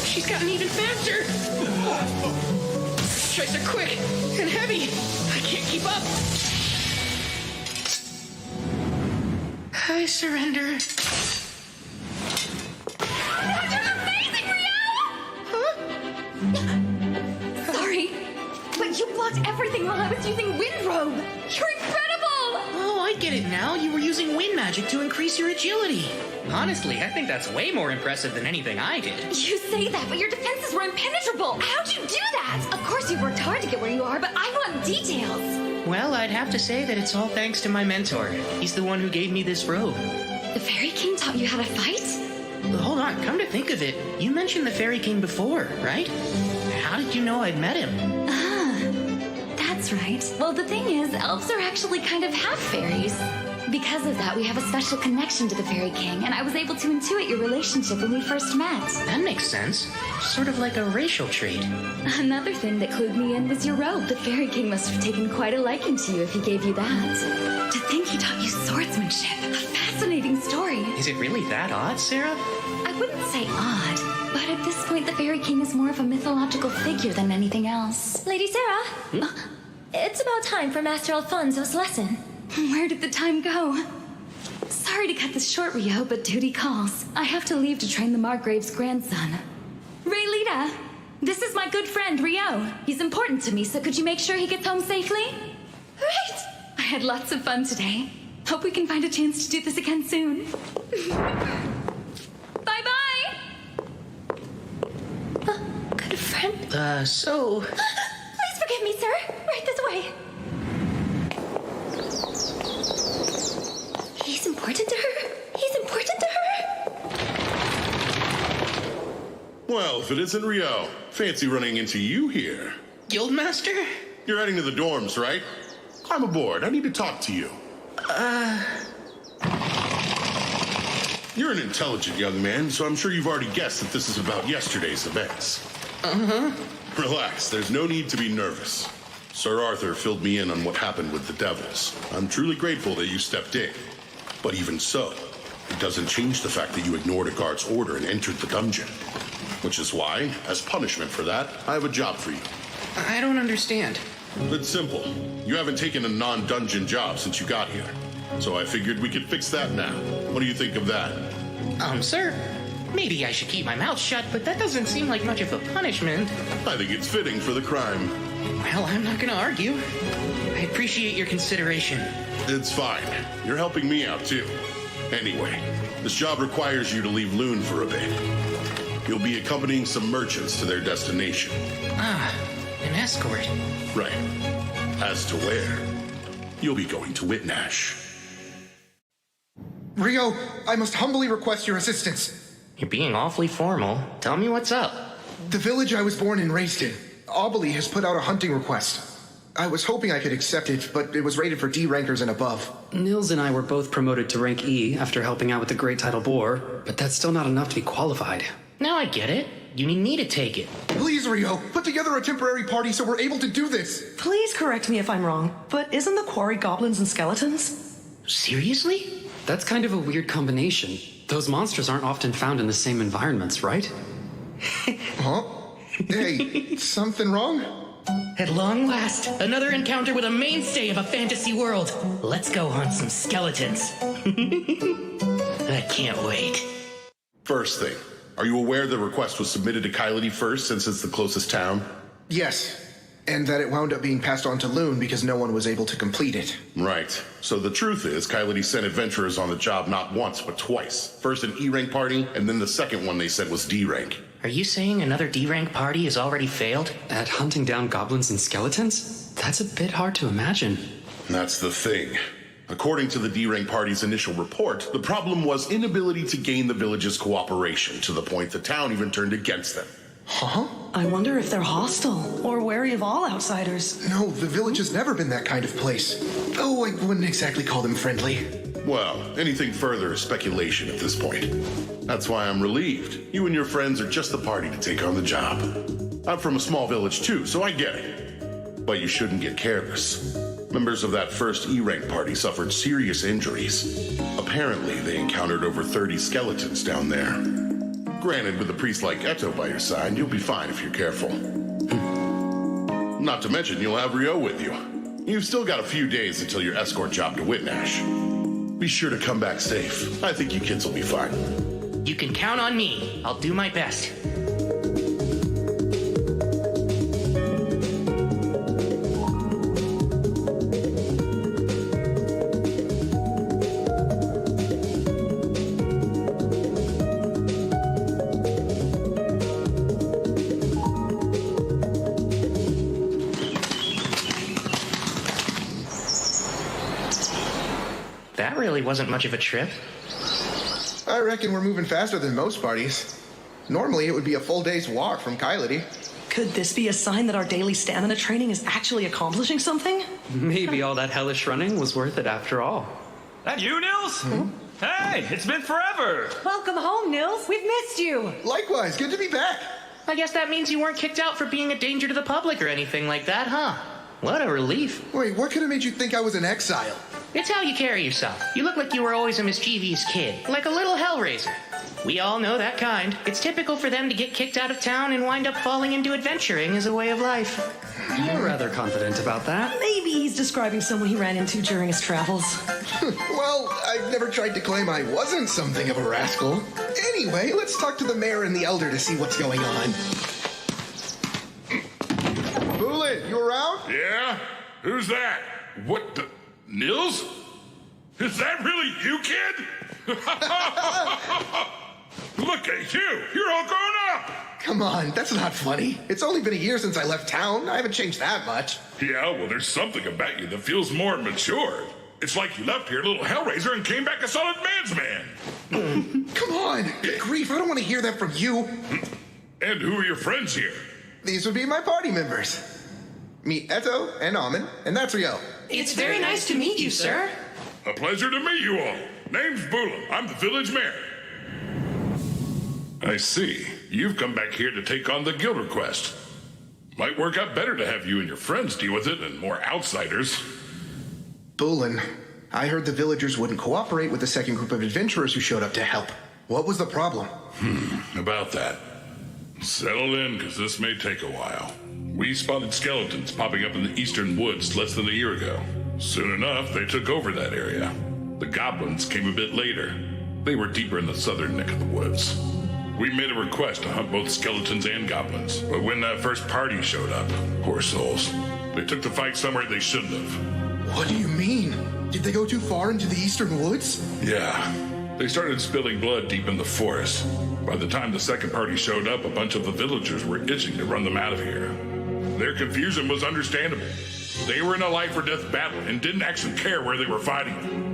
She's gotten even faster. Strikes are quick and heavy. I can't keep up. I surrender. That was amazing, Rio! Huh? Sorry, but you blocked everything while I was using Wind Robe. You're incredible! Oh, I get it now. You were using wind magic to increase your agility. Honestly, I think that's way more impressive than anything I did. You say that, but your defenses were impenetrable. How'd you do that? Of course you worked hard to get where you are, but I want details. Well, I'd have to say that it's all thanks to my mentor. He's the one who gave me this robe. The Fairy King taught you how to fight? Hold on, come to think of it, you mentioned the Fairy King before, right? How did you know I'd met him? That's right. Well, the thing is, elves are actually kind of half fairies. Because of that, we have a special connection to the Fairy King, and I was able to intuit your relationship when we first met. That makes sense. Sort of like a racial trait. Another thing that clued me in was your robe. The Fairy King must have taken quite a liking to you if he gave you that. To think he taught you swordsmanship. A fascinating story. Is it really that odd, Sarah? I wouldn't say odd, but at this point, the Fairy King is more of a mythological figure than anything else. Lady Sarah, it's about time for Master Alfonso's lesson. Where did the time go? Sorry to cut this short, Rio, but duty calls. I have to leave to train the Margrave's grandson. Raylita, this is my good friend, Rio. He's important to me, so could you make sure he gets home safely? Right! I had lots of fun today. Hope we can find a chance to do this again soon. Bye-bye! Good friend. So... Please forgive me, sir. Right this way. He's important to her? He's important to her? Well, if it isn't Rio, fancy running into you here. Guildmaster? You're heading to the dorms, right? Climb aboard. I need to talk to you. You're an intelligent young man, so I'm sure you've already guessed that this is about yesterday's events. Uh-huh. Relax, there's no need to be nervous. Sir Arthur filled me in on what happened with the devils. I'm truly grateful that you stepped in. But even so, it doesn't change the fact that you ignored a guard's order and entered the dungeon. Which is why, as punishment for that, I have a job for you. I don't understand. It's simple. You haven't taken a non-dungeon job since you got here. So I figured we could fix that now. What do you think of that? Sir, maybe I should keep my mouth shut, but that doesn't seem like much of a punishment. I think it's fitting for the crime. Well, I'm not gonna argue. I appreciate your consideration. It's fine. You're helping me out, too. Anyway, this job requires you to leave Loon for a bit. You'll be accompanying some merchants to their destination. Ah, an escort. Right. As to where, you'll be going to Whitnash. Rio, I must humbly request your assistance. You're being awfully formal. Tell me what's up. The village I was born and raised in, Aubely, has put out a hunting request. I was hoping I could accept it, but it was rated for D rankers and above. Nils and I were both promoted to rank E after helping out with the Great Tidal Boar, but that's still not enough to be qualified. Now I get it. You need me to take it. Please, Rio, put together a temporary party so we're able to do this. Please correct me if I'm wrong, but isn't the quarry goblins and skeletons? Seriously? That's kind of a weird combination. Those monsters aren't often found in the same environments, right? Huh? Hey, something wrong? At long last, another encounter with a mainstay of a fantasy world. Let's go hunt some skeletons. I can't wait. First thing, are you aware the request was submitted to Kylity first since it's the closest town? Yes, and that it wound up being passed on to Loon because no one was able to complete it. Right. So the truth is, Kylity sent adventurers on the job not once, but twice. First an E-rank party, and then the second one they said was D-rank. Are you saying another D-rank party has already failed? At hunting down goblins and skeletons? That's a bit hard to imagine. That's the thing. According to the D-rank party's initial report, the problem was inability to gain the village's cooperation, to the point the town even turned against them. Huh? I wonder if they're hostile or wary of all outsiders. No, the village has never been that kind of place. Though I wouldn't exactly call them friendly. Well, anything further is speculation at this point. That's why I'm relieved. You and your friends are just the party to take on the job. I'm from a small village too, so I get it. But you shouldn't get careless. Members of that first E-rank party suffered serious injuries. Apparently, they encountered over 30 skeletons down there. Granted, with a priest like Eto by your side, you'll be fine if you're careful. Not to mention, you'll have Rio with you. You've still got a few days until your escort job to Whitnash. Be sure to come back safe. I think you kids will be fine. You can count on me. I'll do my best. That really wasn't much of a trip. I reckon we're moving faster than most parties. Normally, it would be a full day's walk from Kylity. Could this be a sign that our daily stamina training is actually accomplishing something? Maybe all that hellish running was worth it after all. That you, Nils? Hey, it's been forever. Welcome home, Nils. We've missed you. Likewise, good to be back. I guess that means you weren't kicked out for being a danger to the public or anything like that, huh? What a relief. Wait, what could have made you think I was in exile? It's how you carry yourself. You look like you were always a mischievous kid, like a little hellraiser. We all know that kind. It's typical for them to get kicked out of town and wind up falling into adventuring as a way of life. You're rather confident about that. Maybe he's describing someone he ran into during his travels. Well, I've never tried to claim I wasn't something of a rascal. Anyway, let's talk to the mayor and the elder to see what's going on. Bullet, you around? Yeah? Who's that? What the... Nils? Is that really you, kid? Look at you! You're all grown up! Come on, that's not funny. It's only been a year since I left town. I haven't changed that much. Yeah, well, there's something about you that feels more mature. It's like you left here a little hellraiser and came back a solid man's man. Come on! Good grief, I don't want to hear that from you. And who are your friends here? These would be my party members. Meet Eto and Amin, and that's Rio. It's very nice to meet you, sir. A pleasure to meet you all. Name's Bula. I'm the village mayor. I see. You've come back here to take on the guild request. Might work out better to have you and your friends deal with it than more outsiders. Bulin, I heard the villagers wouldn't cooperate with the second group of adventurers who showed up to help. What was the problem? About that. Settle in, because this may take a while. We spotted skeletons popping up in the eastern woods less than a year ago. Soon enough, they took over that area. The goblins came a bit later. They were deeper in the southern neck of the woods. We made a request to hunt both skeletons and goblins, but when that first party showed up, poor souls, they took the fight somewhere they shouldn't have. What do you mean? Did they go too far into the eastern woods? Yeah. They started spilling blood deep in the forest. By the time the second party showed up, a bunch of the villagers were itching to run them out of here. Their confusion was understandable. They were in a life-or-death battle and didn't actually care where they were fighting.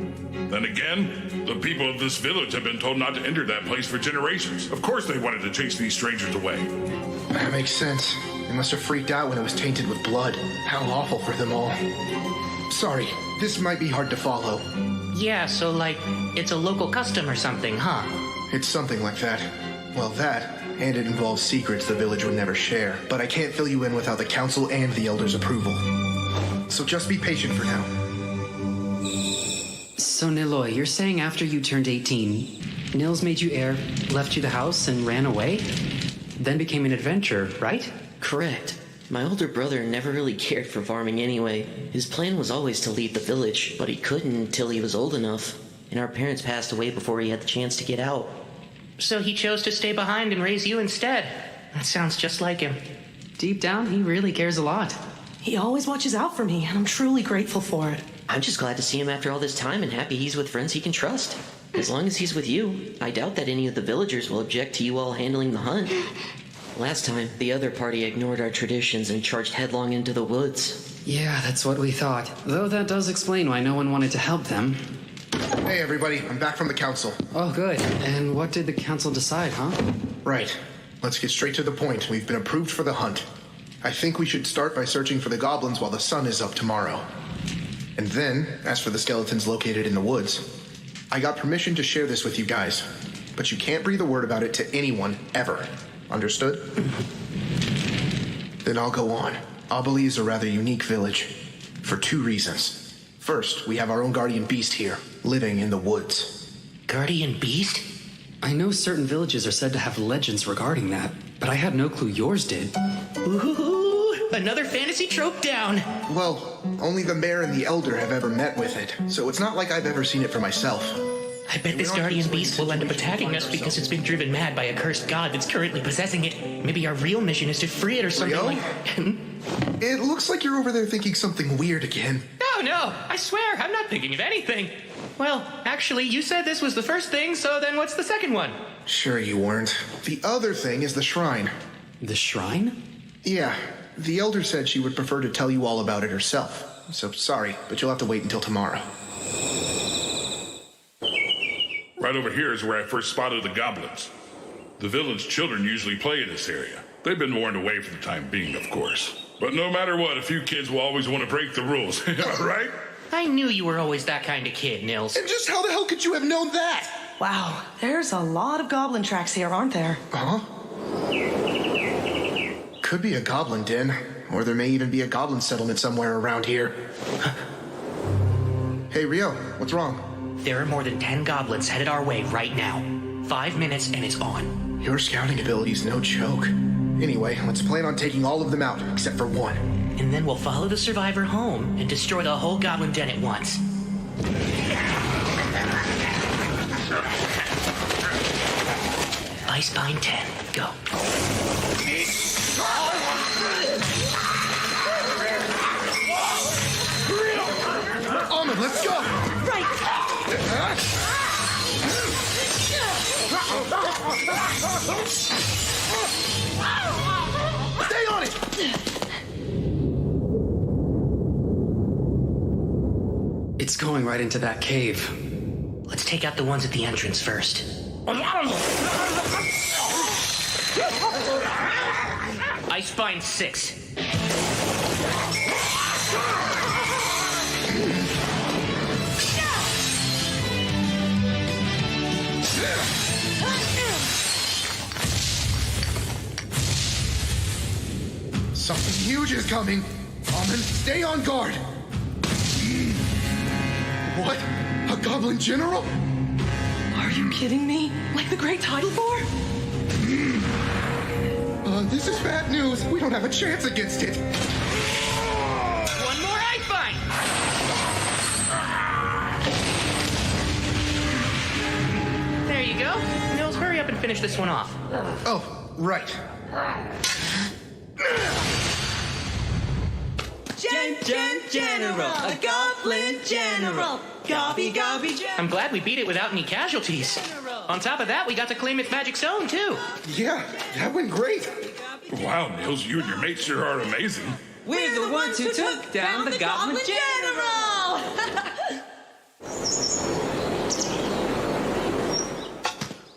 Then again, the people of this village have been told not to enter that place for generations. Of course they wanted to chase these strangers away. That makes sense. They must have freaked out when it was tainted with blood. How awful for them all. Sorry, this might be hard to follow. Yeah, so like, it's a local custom or something, huh? It's something like that. Well, that, and it involves secrets the village would never share. But I can't fill you in without the council and the elders' approval. So just be patient for now. So, Niloy, you're saying after you turned 18, Nils made you heir, left you the house, and ran away? Then became an adventurer, right? Correct. My older brother never really cared for farming anyway. His plan was always to leave the village, but he couldn't until he was old enough. And our parents passed away before he had the chance to get out. So he chose to stay behind and raise you instead. That sounds just like him. Deep down, he really cares a lot. He always watches out for me, and I'm truly grateful for it. I'm just glad to see him after all this time and happy he's with friends he can trust. As long as he's with you, I doubt that any of the villagers will object to you all handling the hunt. Last time, the other party ignored our traditions and charged headlong into the woods. Yeah, that's what we thought. Though that does explain why no one wanted to help them. Hey everybody, I'm back from the council. Oh, good. And what did the council decide, huh? Right. Let's get straight to the point. We've been approved for the hunt. I think we should start by searching for the goblins while the sun is up tomorrow. And then, as for the skeletons located in the woods, I got permission to share this with you guys. But you can't breathe a word about it to anyone, ever. Understood? Then I'll go on. Obeli is a rather unique village. For 2 reasons. First, we have our own guardian beast here, living in the woods. Guardian beast? I know certain villages are said to have legends regarding that, but I had no clue yours did. Ooh, another fantasy trope down. Well, only the mayor and the elder have ever met with it, so it's not like I've ever seen it for myself. I bet this guardian beast will end up attacking us because it's been driven mad by a cursed god that's currently possessing it. Maybe our real mission is to free it or something Rio? like... It looks like you're over there thinking something weird again. No, I swear, I'm not thinking of anything. Well, actually, you said this was the first thing, so then what's the second one? Sure you weren't. The other thing is the shrine. The shrine? Yeah, the elder said she would prefer to tell you all about it herself. So sorry, but you'll have to wait until tomorrow. Right over here is where I first spotted the goblins. The village children usually play in this area. They've been warned away for the time being, of course. But no matter what, a few kids will always want to break the rules, right? I knew you were always that kind of kid, Nils. And just how the hell could you have known that? Wow, there's a lot of goblin tracks here, aren't there? Huh? Could be a goblin den, or there may even be a goblin settlement somewhere around here. Hey, Rio, what's wrong? There are more than 10 goblins headed our way right now. 5 minutes and it's on. Your scouting ability's no joke. Anyway, let's plan on taking all of them out, except for one. And then we'll follow the survivor home and destroy the whole goblin den at once. Ice Pine 10, go. Almond, let's go! Stay on it! It's going right into that cave. Let's take out the ones at the entrance first. Ice Spine 6. Something huge is coming. Almond, stay on guard. What? A goblin general? Are you kidding me? Like the Great Tidal Boar? This is bad news. We don't have a chance against it. One more Ice Spine! go. Nils, hurry up and finish this one off. Oh, right. General, a goblin general. Gobby general. I'm glad we beat it without any casualties. On top of that, we got to claim its magic zone, too. Yeah, that went great. Wow, Nils, you and your mates sure are amazing. We're the ones who took down the goblin general.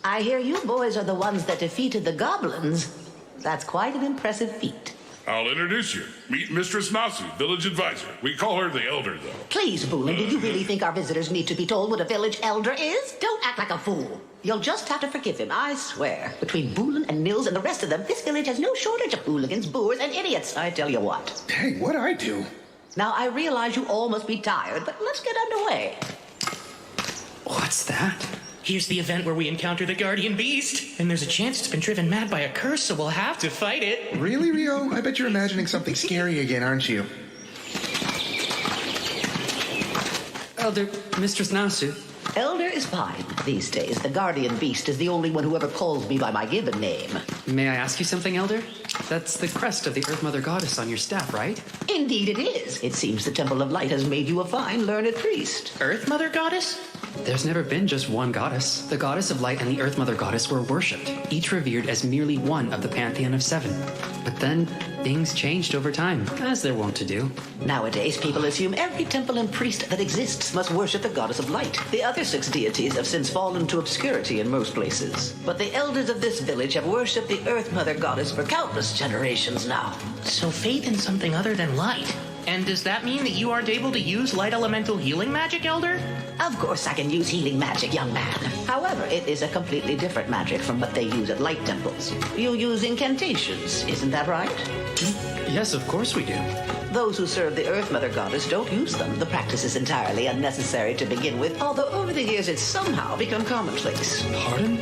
I hear you boys are the ones that defeated the goblins. That's quite an impressive feat. I'll introduce you. Meet Mistress Nasu, village advisor. We call her the Elder, though. Please, Boolin, do you really think our visitors need to be told what a village elder is? Don't act like a fool. You'll just have to forgive him, I swear. Between Boolin and Nils and the rest of them, this village has no shortage of hooligans, boors, and idiots, I tell you what. Hey, what'd I do? Now, I realize you all must be tired, but let's get underway. What's that? Here's the event where we encounter the Guardian Beast. And there's a chance it's been driven mad by a curse, so we'll have to fight it. Really, Rio? I bet you're imagining something scary again, aren't you? Elder, Mistress Nasu. Elder is fine. These days, the Guardian Beast is the only one who ever calls me by my given name. May I ask you something, Elder? That's the crest of the Earth Mother Goddess on your staff, right? Indeed it is. It seems the Temple of Light has made you a fine, learned priest. Earth Mother Goddess? There's never been just one goddess. The Goddess of Light and the Earth Mother Goddess were worshipped, each revered as merely one of the pantheon of 7. But then, things changed over time, as they're wont to do. Nowadays, people assume every temple and priest that exists must worship the Goddess of Light. The other 6 deities have since fallen to obscurity in most places. But the elders of this village have worshipped the Earth Mother Goddess for countless generations now. So faith in something other than light. And does that mean that you aren't able to use light elemental healing magic, Elder? Of course I can use healing magic, young man. However, it is a completely different magic from what they use at light temples. You use incantations, isn't that right? Yes, of course we do. Those who serve the Earth Mother Goddess don't use them. The practice is entirely unnecessary to begin with, although over the years it's somehow become commonplace. Pardon?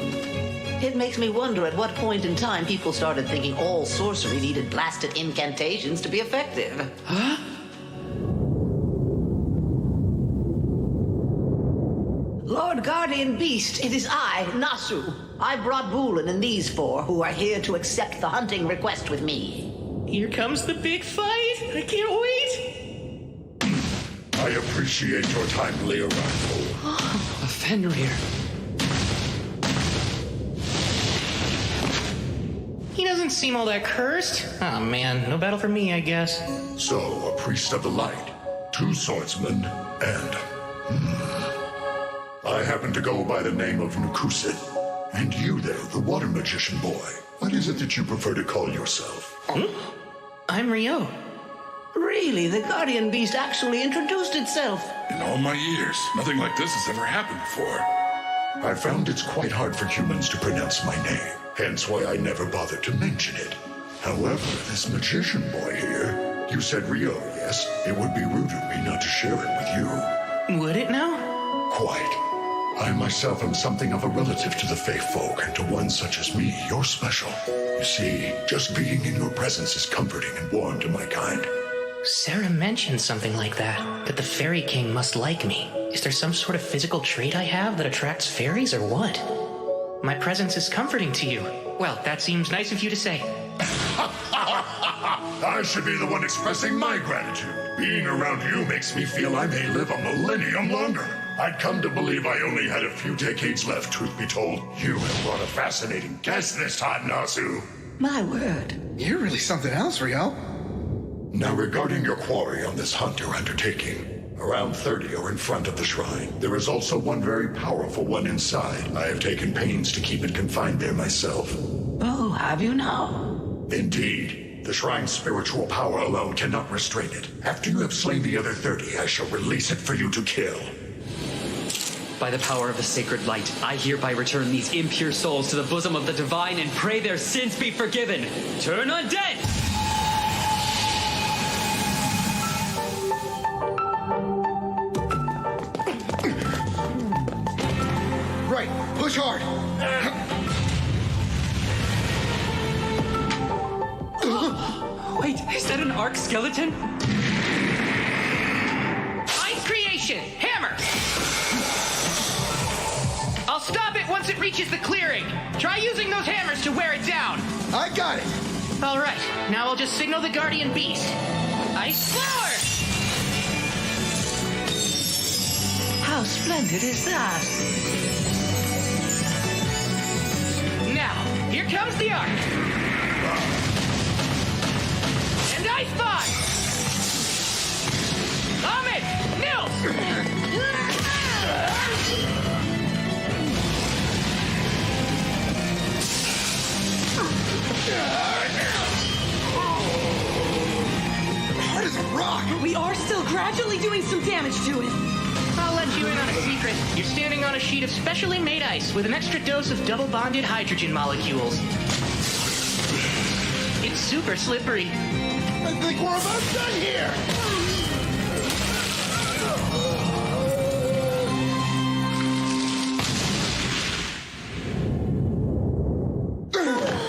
It makes me wonder at what point in time people started thinking all sorcery needed blasted incantations to be effective. Huh? Lord Guardian Beast, it is I, Nasu. I brought Boolin and these 4 who are here to accept the hunting request with me. Here comes the big fight. I can't wait. I appreciate your timely arrival. A Fenrir. He doesn't seem all that cursed. Oh man, no battle for me, I guess. So, a priest of the light, 2 swordsmen, and... I happen to go by the name of Nukusit. And you there, the water magician boy. What is it that you prefer to call yourself? I'm Rio. Really? The Guardian Beast actually introduced itself. In all my years, nothing like this has ever happened before. I found it's quite hard for humans to pronounce my name, hence why I never bothered to mention it. However, this magician boy here, you said Rio, yes? It would be rude of me not to share it with you. Would it now? Quite. I myself am something of a relative to the Fae folk, and to one such as me, you're special. You see, just being in your presence is comforting and warm to my kind. Sarah mentioned something like that the Fairy King must like me. Is there some sort of physical trait I have that attracts fairies or what? My presence is comforting to you. Well, that seems nice of you to say. I should be the one expressing my gratitude. Being around you makes me feel I may live a millennium longer. I'd come to believe I only had a few decades left, truth be told. You have brought a fascinating guest this time, Nasu. My word. You're really something else, Rio. Now, regarding your quarry on this hunt you're undertaking, around 30 are in front of the shrine. There is also one very powerful one inside. I have taken pains to keep it confined there myself. Oh, have you now? Indeed. The shrine's spiritual power alone cannot restrain it. After you have slain the other 30, I shall release it for you to kill. By the power of the sacred light, I hereby return these impure souls to the bosom of the divine and pray their sins be forgiven. Turn undead! Right, push hard. Wait, is that an arc skeleton? Ice creation! Hammer! I'll Stop it once it reaches the clearing! Try using those hammers to wear it down! I got it! Alright, now I'll just signal the Guardian Beast. Ice Flower! How splendid is that? Now, here comes the arc! And Ice Bond! Ahmed! Nils! Hard as a rock! We are still gradually doing some damage to it. I'll let you in on a secret. You're standing on a sheet of specially made ice with an extra dose of double-bonded hydrogen molecules. It's super slippery. I think we're about done here!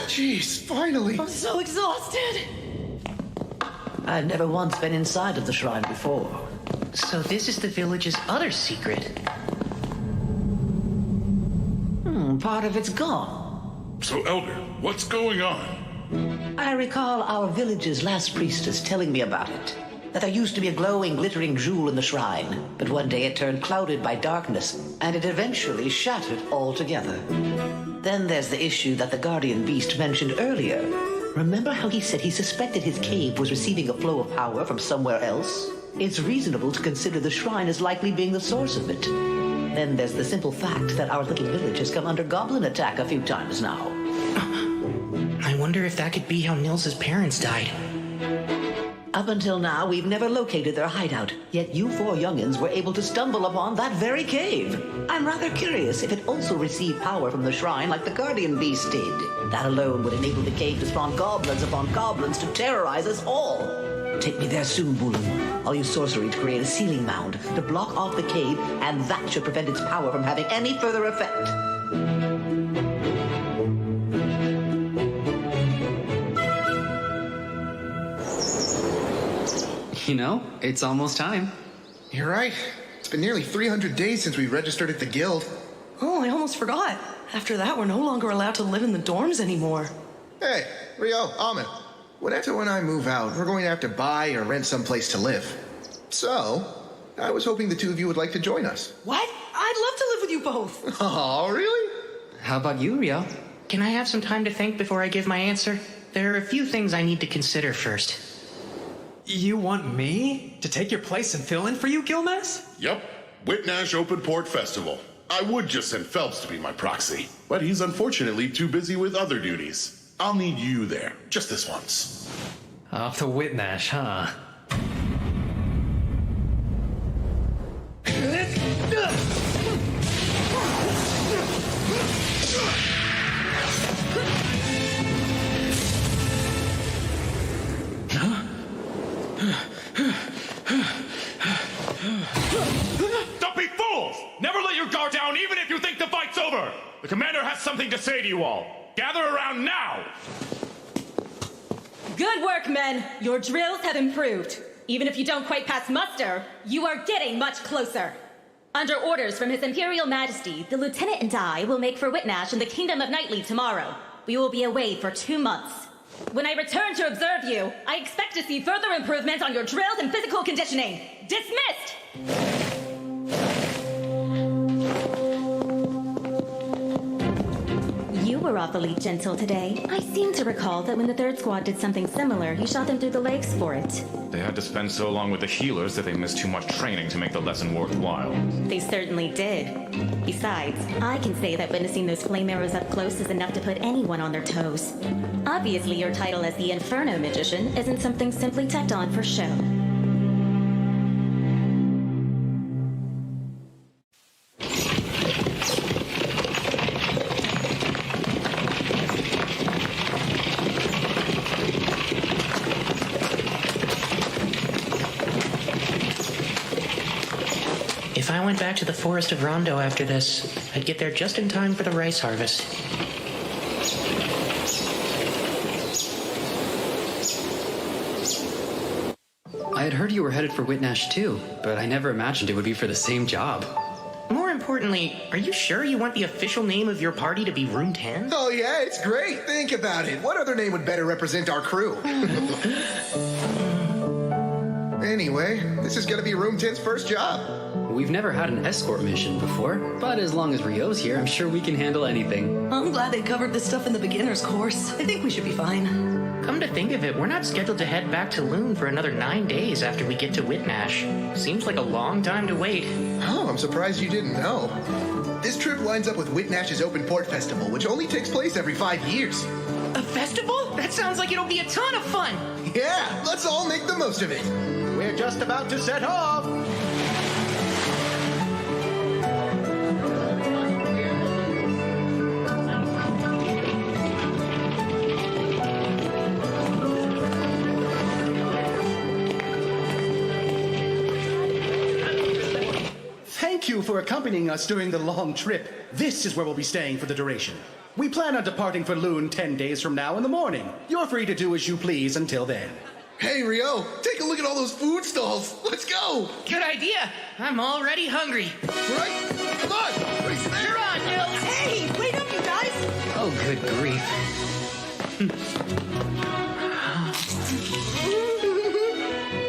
Jeez, finally! I'm so exhausted. I've never once been inside of the shrine before. So this is the village's other secret. Part of it's gone. So, Elder, what's going on? I recall our village's last priestess telling me about it. That there used to be a glowing, glittering jewel in the shrine, but one day it turned clouded by darkness, and it eventually shattered altogether. Then there's the issue that the Guardian Beast mentioned earlier. Remember how he said he suspected his cave was receiving a flow of power from somewhere else? It's reasonable to consider the shrine as likely being the source of it. Then there's the simple fact that our little village has come under goblin attack a few times now. I wonder if that could be how Nils's parents died. Up until now, we've never located their hideout, yet you four youngins were able to stumble upon that very cave. I'm rather curious if it also received power from the shrine like the Guardian Beast did. That alone would enable the cave to spawn goblins upon goblins to terrorize us all. Take me there soon, Bulun. I'll use sorcery to create a sealing mound to block off the cave, and that should prevent its power from having any further effect. You know, it's almost time. You're right. It's been nearly 300 days since we registered at the guild. Oh, I almost forgot. After that, we're no longer allowed to live in the dorms anymore. Hey, Rio, Ahmed. When I move out, we're going to have to buy or rent someplace to live. So, I was hoping the two of you would like to join us. What? I'd love to live with you both. Oh, really? How about you, Rio? Can I have some time to think before I give my answer? There are a few things I need to consider first. You want me to take your place and fill in for you, Gilmas? Yep. Whitnash Open Port Festival. I would just send Phelps to be my proxy, but he's unfortunately too busy with other duties. I'll need you there, just this once. Off to Whitnash, huh? Don't be fools! Never let your guard down even if you think the fight's over! The commander has something to say to you all. Gather around now! Good work, men! Your drills have improved. Even if you don't quite pass muster, you are getting much closer. Under orders from His Imperial Majesty, the Lieutenant and I will make for Whitnash in the Kingdom of Knightly tomorrow. We will be away for 2 months. When I return to observe you, I expect to see further improvement on your drills and physical conditioning. Dismissed! You were awfully gentle today. I seem to recall that when the third squad did something similar, you shot them through the legs for it. They had to spend so long with the healers that they missed too much training to make the lesson worthwhile. They certainly did. Besides, I can say that witnessing those flame arrows up close is enough to put anyone on their toes. Obviously, your title as the Inferno Magician isn't something simply tacked on for show. If I went back to the Forest of Rondo after this, I'd get there just in time for the rice harvest. I had heard you were headed for Whitnash too, but I never imagined it would be for the same job. More importantly, are you sure you want the official name of your party to be Room 10? Oh yeah, it's great. Think about it. What other name would better represent our crew? Anyway, this is gonna be Room 10's first job. We've never had an escort mission before, but as long as Rio's here, I'm sure we can handle anything. I'm glad they covered this stuff in the beginner's course. I think we should be fine. Come to think of it, we're not scheduled to head back to Loon for another 9 days after we get to Whitnash. Seems like a long time to wait. Oh, I'm surprised you didn't know. This trip lines up with Whitnash's Open Port Festival, which only takes place every 5 years. A festival? That sounds like it'll be a ton of fun! Yeah, let's all make the most of it. We're just about to set off. Thank you for accompanying us during the long trip. This is where we'll be staying for the duration. We plan on departing for Loon 10 days from now in the morning. You're free to do as you please until then. Hey, Rio, take a look at all those food stalls. Let's go. Good idea. I'm already hungry. Right? Come on. Race there. You're on, Nils. Hey, wait up, you guys. Oh, good grief.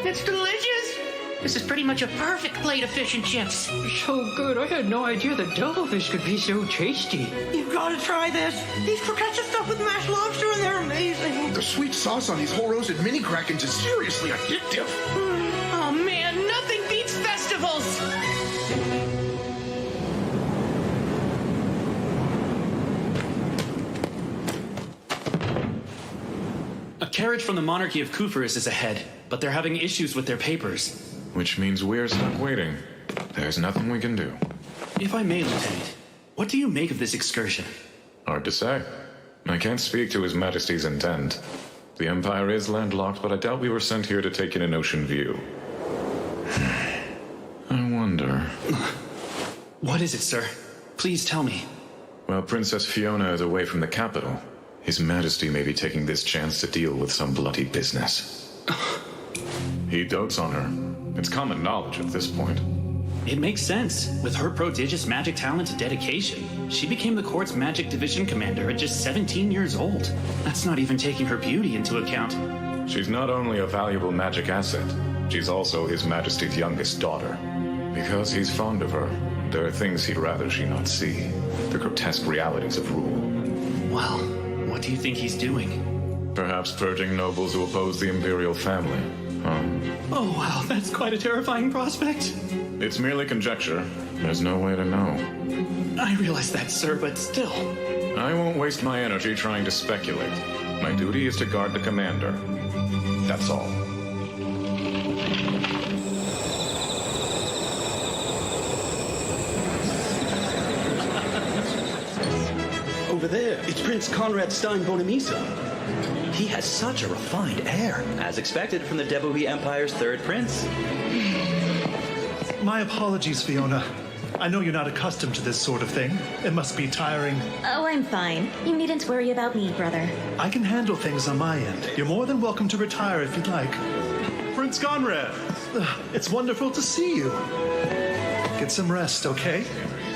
It's delicious. This is pretty much a perfect plate of fish and chips. So good. I had no idea that devilfish could be so tasty. You've got to try this. These croquettes are stuffed with mashed lobster and they're amazing. The sweet sauce on these whole roasted mini krakens is seriously addictive. Oh man, nothing beats festivals. A carriage from the monarchy of Kufuris is ahead, but they're having issues with their papers. Which means we're stuck waiting. There's nothing we can do. If I may, Lieutenant, what do you make of this excursion? Hard to say. I can't speak to His Majesty's intent. The Empire is landlocked, but I doubt we were sent here to take in an ocean view. I wonder... What is it, sir? Please tell me. While Princess Fiona is away from the capital, His Majesty may be taking this chance to deal with some bloody business. He dotes on her. It's common knowledge at this point. It makes sense. With her prodigious magic talent and dedication, she became the court's magic division commander at just 17 years old. That's not even taking her beauty into account. She's not only a valuable magic asset, she's also His Majesty's youngest daughter. Because he's fond of her, there are things he'd rather she not see. The grotesque realities of rule. Well, what do you think he's doing? Perhaps purging nobles who oppose the imperial family. Oh wow, that's quite a terrifying prospect. It's merely conjecture. There's no way to know. I realize that, sir, but still. I won't waste my energy trying to speculate. My duty is to guard the commander. That's all. Over there, it's Prince Conrad Stein Bonamisa. He has such a refined air, as expected from the Debohi Empire's third prince. My apologies, Fiona. I know you're not accustomed to this sort of thing. It must be tiring. Oh, I'm fine. You needn't worry about me, brother. I can handle things on my end. You're more than welcome to retire if you'd like. Prince Conrad, it's wonderful to see you. Get some rest, okay?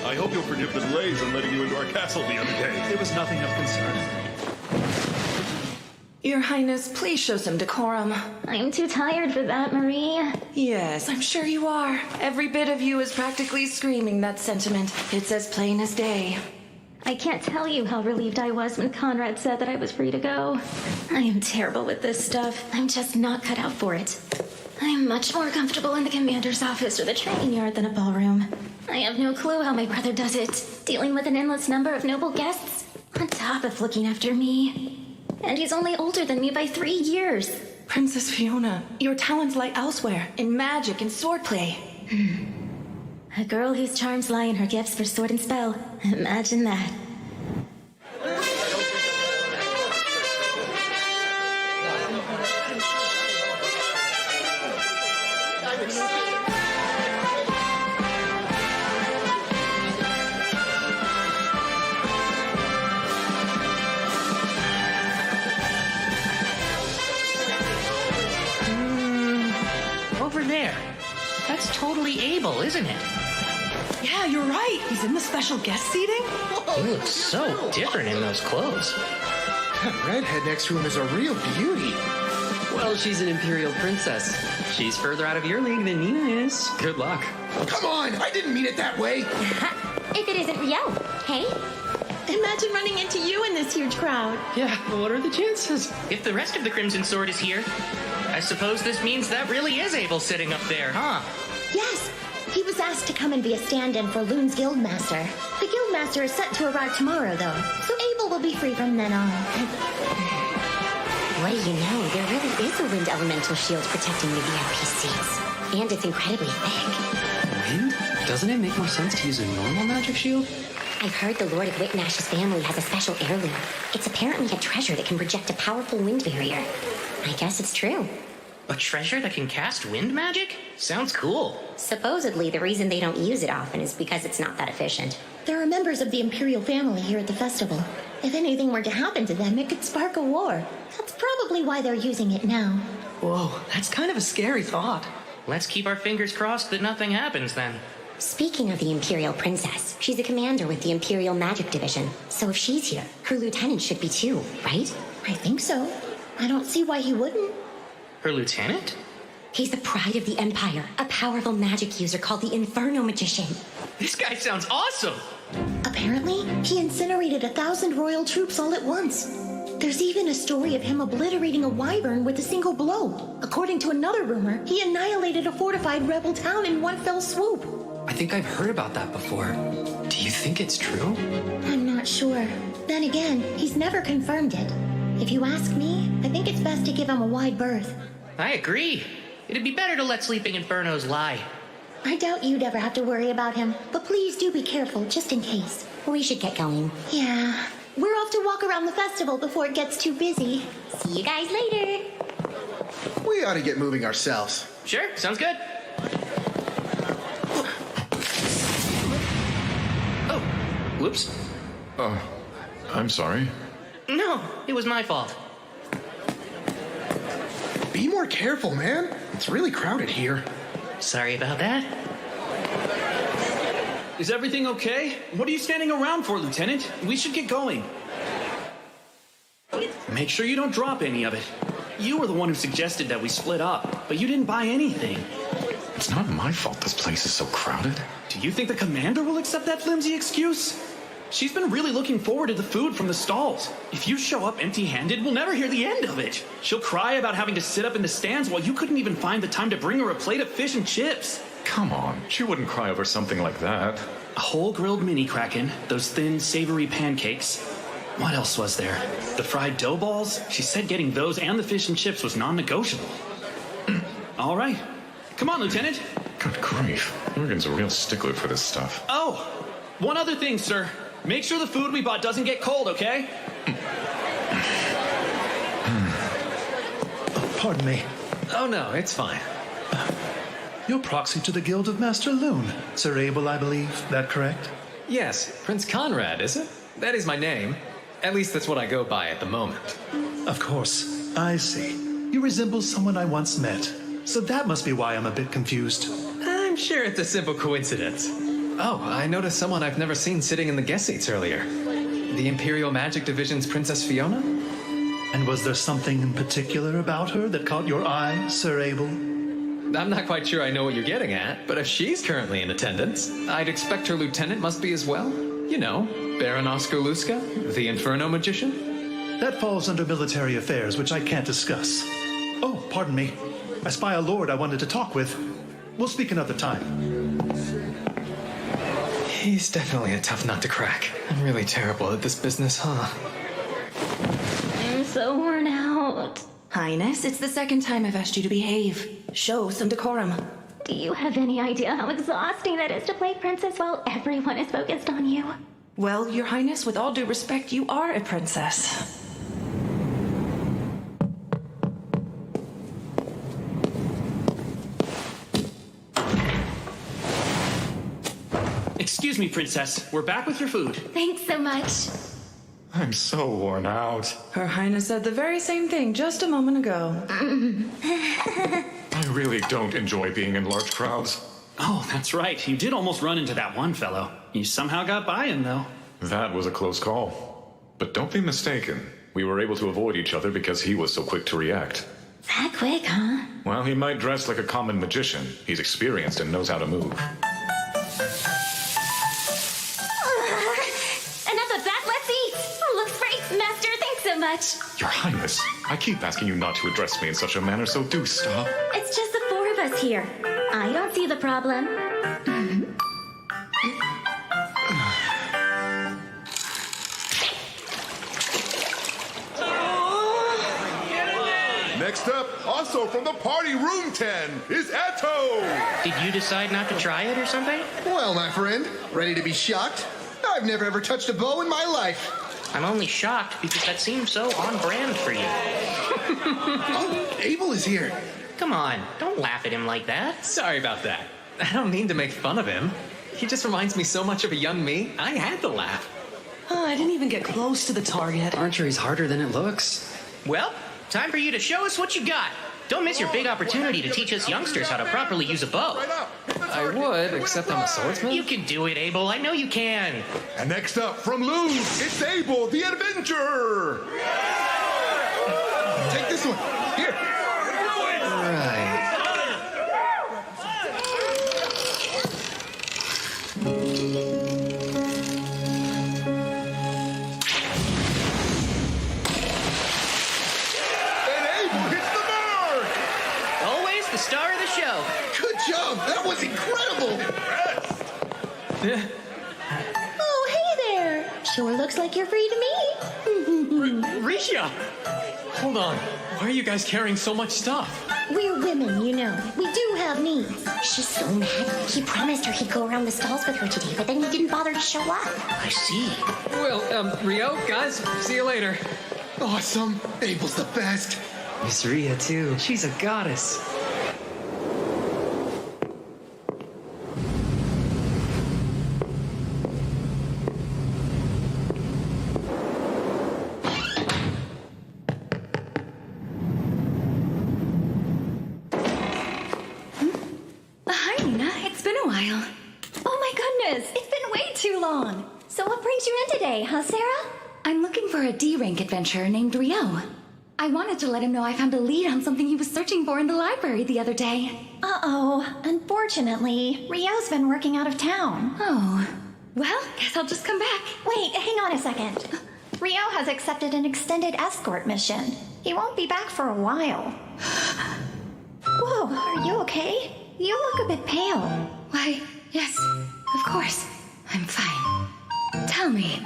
I hope you'll forgive the delays in letting you into our castle the other day. It was nothing of concern. Your Highness, please show some decorum. I'm too tired for that, Marie. Yes, I'm sure you are. Every bit of you is practically screaming that sentiment. It's as plain as day. I can't tell you how relieved I was when Conrad said that I was free to go. I am terrible with this stuff. I'm just not cut out for it. I'm much more comfortable in the commander's office or the training yard than a ballroom. I have no clue how my brother does it, dealing with an endless number of noble guests, on top of looking after me. And he's only older than me by 3 years. Princess Fiona, your talents lie elsewhere, in magic and swordplay. A girl whose charms lie in her gifts for sword and spell. Imagine that. Over there. That's totally Abel, isn't it? Yeah, you're right. He's in the special guest seating. He looks so different in those clothes. That redhead next to him is a real beauty. Well, she's an Imperial princess. She's further out of your league than Nina is. Good luck. Come on, I didn't mean it that way. If it isn't Rio, hey? Imagine running into you in this huge crowd. Yeah, what are the chances? If the rest of the Crimson Sword is here, I suppose this means that really is Abel sitting up there, huh? Yes. He was asked to come and be a stand-in for Loon's Guildmaster. The Guildmaster is set to arrive tomorrow, though, so Abel will be free from then on. What do you know? There really is a wind elemental shield protecting the VIP seats. And it's incredibly thick. Wind? Doesn't it make more sense to use a normal magic shield? I've heard the Lord of Whitnash's family has a special heirloom. It's apparently a treasure that can project a powerful wind barrier. I guess it's true. A treasure that can cast wind magic? Sounds cool. Supposedly, the reason they don't use it often is because it's not that efficient. There are members of the Imperial family here at the festival. If anything were to happen to them, it could spark a war. That's probably why they're using it now. Whoa, that's kind of a scary thought. Let's keep our fingers crossed that nothing happens then. Speaking of the Imperial Princess, she's a commander with the Imperial Magic Division. So if she's here, her lieutenant should be too, right? I think so. I don't see why he wouldn't. Her lieutenant? He's the pride of the Empire, a powerful magic user called the Inferno Magician. This guy sounds awesome! Apparently, he incinerated 1,000 royal troops all at once. There's even a story of him obliterating a wyvern with a single blow. According to another rumor, he annihilated a fortified rebel town in one fell swoop. I think I've heard about that before. Do you think it's true? I'm not sure. Then again, he's never confirmed it. If you ask me, I think it's best to give him a wide berth. I agree. It'd be better to let Sleeping Infernos lie. I doubt you'd ever have to worry about him, but please do be careful, just in case. We should get going. Yeah. We're off to walk around the festival before it gets too busy. See you guys later. We ought to get moving ourselves. Sure, sounds good. Oh, whoops. I'm sorry. No, it was my fault. Be more careful, man. It's really crowded here. Sorry about that. Is everything okay? What are you standing around for, Lieutenant? We should get going. Make sure you don't drop any of it. You were the one who suggested that we split up, but you didn't buy anything. It's not my fault this place is so crowded. Do you think the commander will accept that flimsy excuse? She's been really looking forward to the food from the stalls. If you show up empty-handed, we'll never hear the end of it. She'll cry about having to sit up in the stands while you couldn't even find the time to bring her a plate of fish and chips. Come on, she wouldn't cry over something like that. A whole grilled mini kraken, those thin, savory pancakes. What else was there? The fried dough balls? She said getting those and the fish and chips was non-negotiable. All right. Come on, Lieutenant. Good grief. Morgan's a real stickler for this stuff. Oh, one other thing, sir. Make sure the food we bought doesn't get cold, okay? Pardon me. Oh no, it's fine. You're proxy to the Guild of Master Loon. Sir Abel, I believe. That correct? Yes, Prince Conrad, is it? That is my name. At least that's what I go by at the moment. Of course. I see. You resemble someone I once met. So that must be why I'm a bit confused. I'm sure it's a simple coincidence. Oh, I noticed someone I've never seen sitting in the guest seats earlier. The Imperial Magic Division's Princess Fiona? And was there something in particular about her that caught your eye, Sir Abel? I'm not quite sure I know what you're getting at, but if she's currently in attendance, I'd expect her lieutenant must be as well. You know, Baron Oscar Luska, the Inferno Magician. That falls under military affairs, which I can't discuss. Oh, pardon me. I spy a lord I wanted to talk with. We'll speak another time. He's definitely a tough nut to crack. I'm really terrible at this business, huh? I'm so worn out. Highness, it's the second time I've asked you to behave. Show some decorum. Do you have any idea how exhausting that is to play princess while everyone is focused on you? Well, Your Highness, with all due respect, you are a princess. Excuse me, Princess. We're back with your food. Thanks so much. I'm so worn out. Her Highness said the very same thing just a moment ago. I really don't enjoy being in large crowds. Oh, that's right. You did almost run into that one fellow. You somehow got by him, though. That was a close call. But don't be mistaken. We were able to avoid each other because he was so quick to react. That quick, huh? While he might dress like a common magician, he's experienced and knows how to move. Enough of that, let's eat! Looks great, Master, thanks so much. Your Highness, I keep asking you not to address me in such a manner, so do stop. It's just the four of us here. I don't see the problem. Next up, also from the party room 10, is Atto! Did you decide not to try it or something? Well, my friend, ready to be shocked? I've never ever touched a bow in my life. I'm only shocked because that seems so on brand for you. Oh, Abel is here. Come on, don't laugh at him like that. Sorry about that. I don't mean to make fun of him. He just reminds me so much of a young me. I had to laugh. Oh, I didn't even get close to the target. Archery's harder than it looks. Well, time for you to show us what you got. Don't miss your big opportunity to teach us youngsters how to properly use a bow. I would, except I'm a swordsman. You can do it, Abel. I know you can. And next up, from Loon, it's Abel the Adventurer! Take this one. Here. Right. Star of the show. Good job. That was incredible. Oh, hey there. Sure looks like you're free to meet. Risha! Hold on. Why are you guys carrying so much stuff? We're women, you know. We do have needs. She's so mad. He promised her he'd go around the stalls with her today, but then he didn't bother to show up. I see. Well, Rio, guys, see you later. Awesome. Abel's the best. Miss Ria, too. She's a goddess. So what brings you in today, huh, Sarah? I'm looking for a D-rank adventurer named Rio. I wanted to let him know I found a lead on something he was searching for in the library the other day. Uh-oh. Unfortunately, Rio's been working out of town. Oh. Well, guess I'll just come back. Wait, hang on a second. Rio has accepted an extended escort mission. He won't be back for a while. Whoa, are you okay? You look a bit pale. Why, yes, of course. I'm fine. Tell me,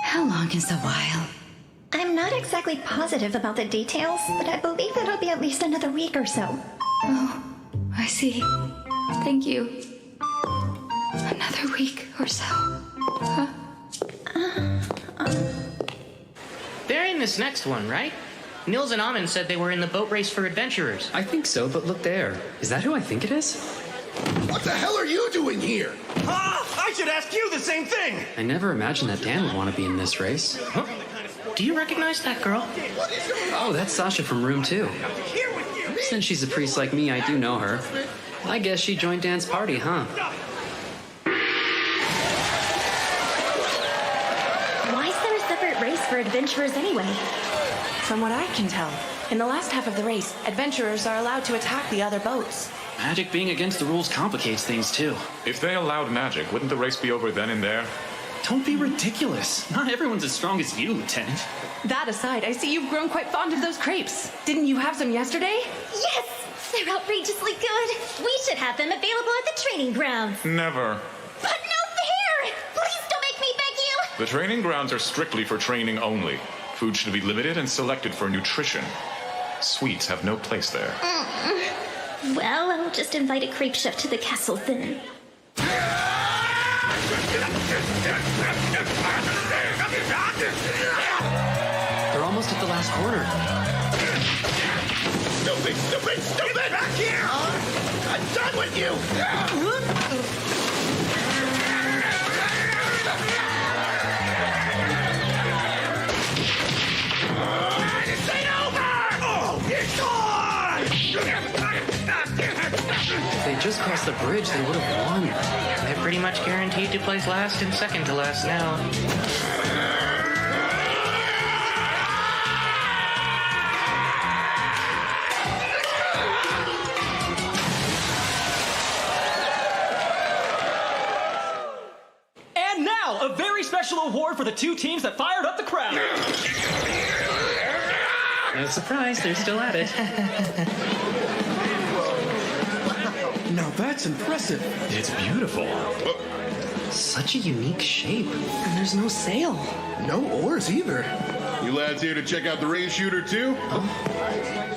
how long is a while? I'm not exactly positive about the details, but I believe it'll be at least another week or so. Oh, I see. Thank you. Another week or so. Huh? They're in this next one, right? Nils and Amon said they were in the boat race for adventurers. I think so, but look there. Is that who I think it is? What the hell are you doing here? I should ask you the same thing! I never imagined that Dan would want to be in this race. Huh? Do you recognize that girl? Oh, that's Sasha from room 2. Since she's a priest like me, I do know her. I guess she joined Dan's party, huh? Why is there a separate race for adventurers anyway? From what I can tell, in the last half of the race, adventurers are allowed to attack the other boats. Magic being against the rules complicates things, too. If they allowed magic, wouldn't the race be over then and there? Don't be ridiculous. Not everyone's as strong as you, Lieutenant. That aside, I see you've grown quite fond of those crepes. Didn't you have some yesterday? Yes! They're outrageously good! We should have them available at the training grounds. Never. But no fair! Please don't make me beg you! The training grounds are strictly for training only. Food should be limited and selected for nutrition. Sweets have no place there. Well, I'll just invite a crepe chef to the castle then. They're almost at the last corner. Stupid! Get back here! I'm done with you! This ain't over! Oh, it's on! If they just crossed the bridge, they would have won. They're pretty much guaranteed to place last and second to last now. And now, a very special award for the two teams that fired up the crowd. No surprise, they're still at it. Now that's impressive. It's beautiful. Such a unique shape. And there's no sail. No oars either. You lads here to check out the rain shooter too?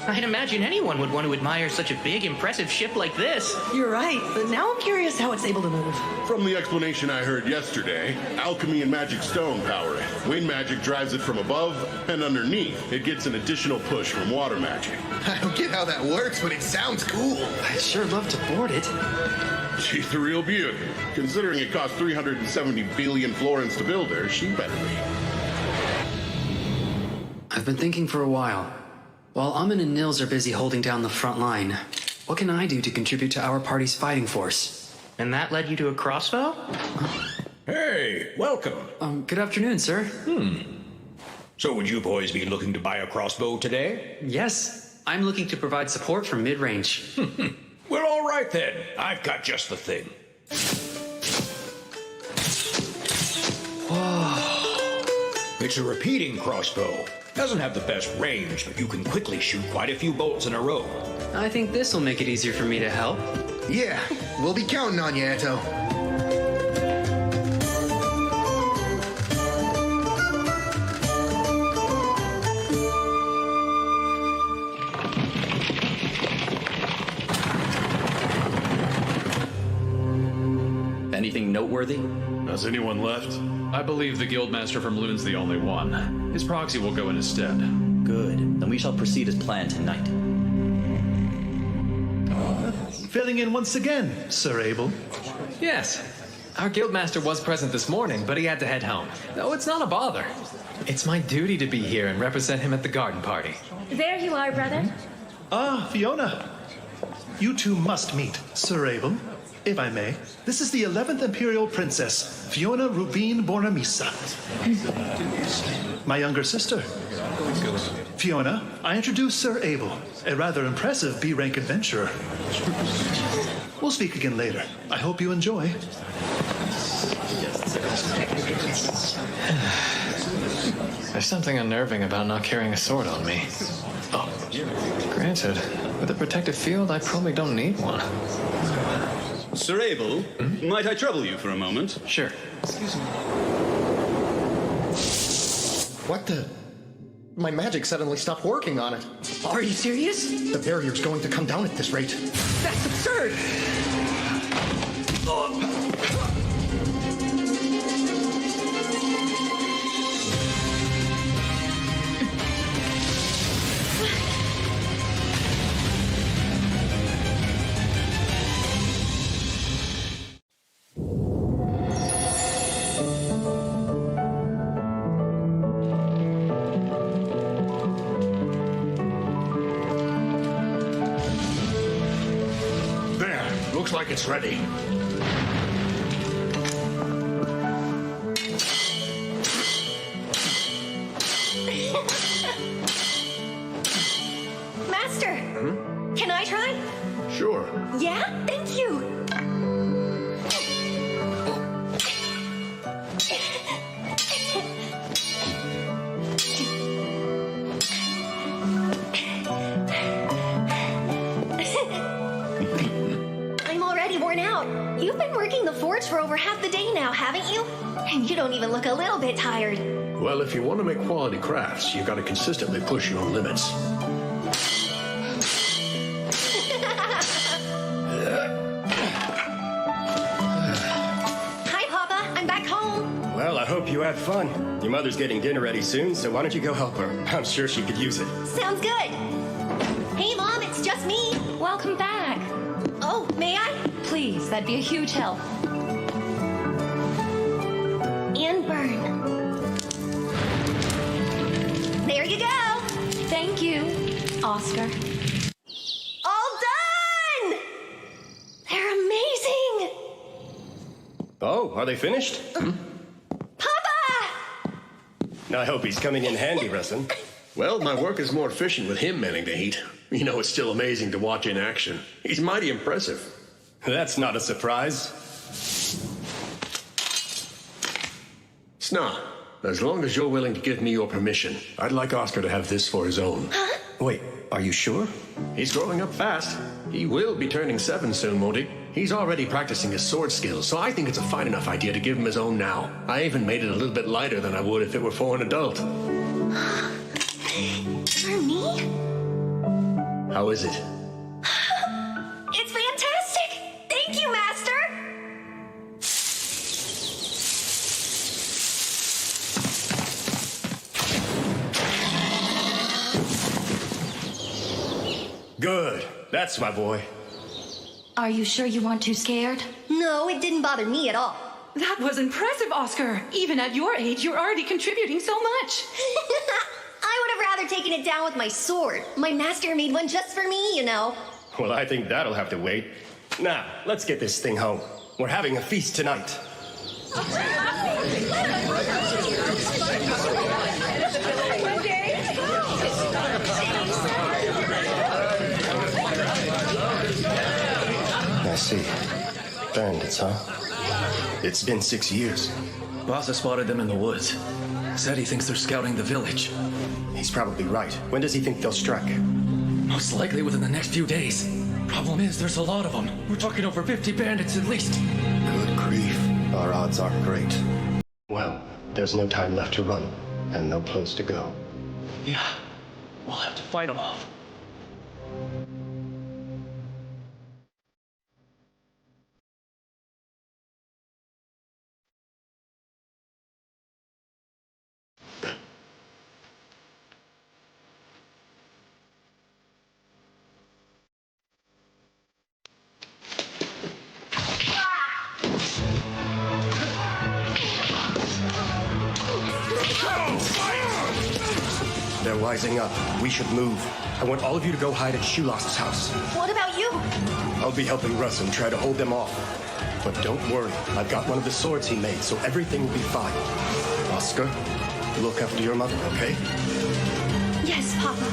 I'd imagine anyone would want to admire such a big, impressive ship like this. You're right, but now I'm curious how it's able to move. From the explanation I heard yesterday, alchemy and magic stone power it. Wind magic drives it from above, and underneath, it gets an additional push from water magic. I don't get how that works, but it sounds cool. I'd sure love to board it. She's the real beaut. Considering it cost 370 billion florins to build her, she better be. I've been thinking for a while. While Amin and Nils are busy holding down the front line, what can I do to contribute to our party's fighting force? And that led you to a crossbow? Hey, welcome. Good afternoon, sir. So would you boys be looking to buy a crossbow today? Yes, I'm looking to provide support from mid-range. Well, all right then. I've got just the thing. Whoa. It's a repeating crossbow. Doesn't have the best range, but you can quickly shoot quite a few bolts in a row. I think this will make it easier for me to help. Yeah, we'll be counting on you, Eto. Anything noteworthy? Has anyone left? I believe the guildmaster from Loon's the only one. His proxy will go in his stead. Good. Then we shall proceed as planned tonight. Filling in once again, Sir Abel. Yes. Our guildmaster was present this morning, but he had to head home. No, it's not a bother. It's my duty to be here and represent him at the garden party. There you are, brother. Ah, Fiona. You two must meet, Sir Abel. If I may, this is the 11th Imperial Princess, Fiona Rubin Bornamisa. My younger sister. Fiona, I introduce Sir Abel, a rather impressive B-rank adventurer. We'll speak again later. I hope you enjoy. There's something unnerving about not carrying a sword on me. Oh, granted, with a protective field, I probably don't need one. Sir Abel, might I trouble you for a moment? Sure. Excuse me. What the? My magic suddenly stopped working on it. Are you serious? The barrier's going to come down at this rate. That's absurd! Looks like it's ready. Master! Can I try? Sure. Yeah? Thank you! You've been working the forge for over half the day now, haven't you? And you don't even look a little bit tired. Well, if you want to make quality crafts, you've got to consistently push your own limits. Hi, Papa. I'm back home. Well, I hope you had fun. Your mother's getting dinner ready soon, so why don't you go help her? I'm sure she could use it. Sounds good. Hey, Mom, it's just me. Welcome back. Oh, may I? Please, that'd be a huge help. And burn. There you go. Thank you, Oscar. All done! Oh, are they finished? I hope he's coming in handy, Russin. Well, my work is more efficient with him manning the heat. You know, it's still amazing to watch in action. He's mighty impressive. That's not a surprise. Sna, as long as you're willing to give me your permission, I'd like Oscar to have this for his own. Huh? Wait, are you sure? He's growing up fast. He will be turning 7 soon, won't he? He's already practicing his sword skills, so I think it's a fine enough idea to give him his own now. I even made it a little bit lighter than I would if it were for an adult. For me? How is it? It's fantastic! Thank you, Master! Good. That's my boy. Are you sure you weren't too scared? No, it didn't bother me at all. That was impressive, Oscar. Even at your age, you're already contributing so much. I would have rather taken it down with my sword. My master made one just for me, you know. Well, I think that'll have to wait. Now, let's get this thing home. We're having a feast tonight. I see. Bandits, huh? It's been 6 years. Bossa spotted them in the woods. Said he thinks they're scouting the village. He's probably right. When does he think they'll strike? Most likely within the next few days. Problem is, there's a lot of them. We're talking over 50 bandits at least. Good grief. Our odds aren't great. Well, there's no time left to run, and no place to go. Yeah, we'll have to fight them off. They're wising up. We should move. I want all of you to go hide at Shulas's house. What about you? I'll be helping Russ and try to hold them off. But don't worry, I've got one of the swords he made, so everything will be fine. Oscar, look after your mother, okay? Yes, Papa.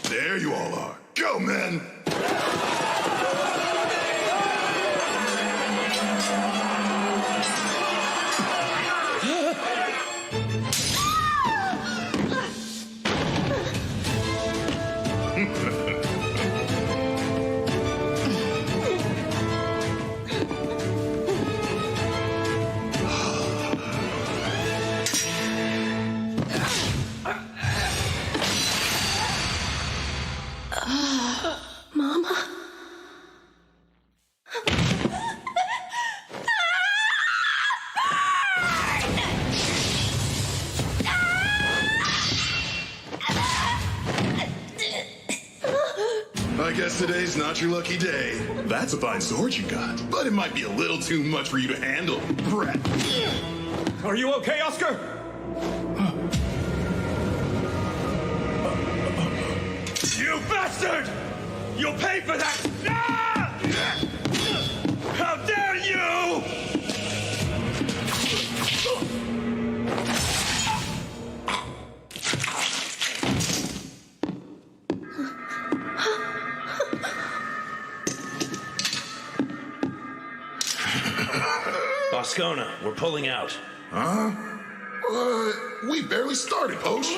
There you all are. Go, men! Mama? I guess today's not your lucky day. That's a fine sword you got, but it might be a little too much for you to handle, brat. Are you okay, Oscar? You bastard! You'll pay for that! Ah! How dare you! Boscona, we're pulling out. Huh? We barely started, Posh.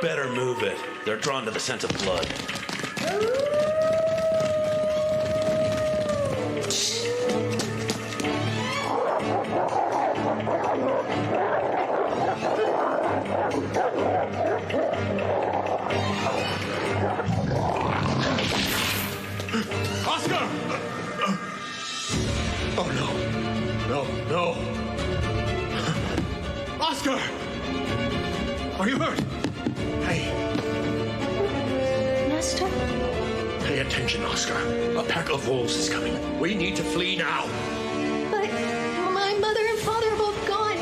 Better move it. They're drawn to the scent of blood. Oscar! Oh, no. No, no. Oscar! Are you hurt? Hey. Master? Pay attention, Oscar. A pack of wolves is coming. We need to flee now. But my mother and father are both gone.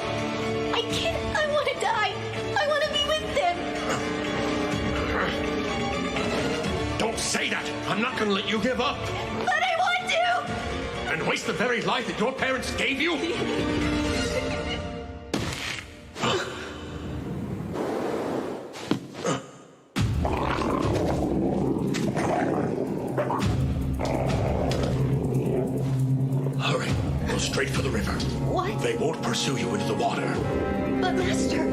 I can't. I want to die. I want to be with them. Don't say that. I'm not going to let you give up. But I want to. And waste the very life that your parents gave you? Hurry. Go straight for the river. What? They won't pursue you into the water. But Master.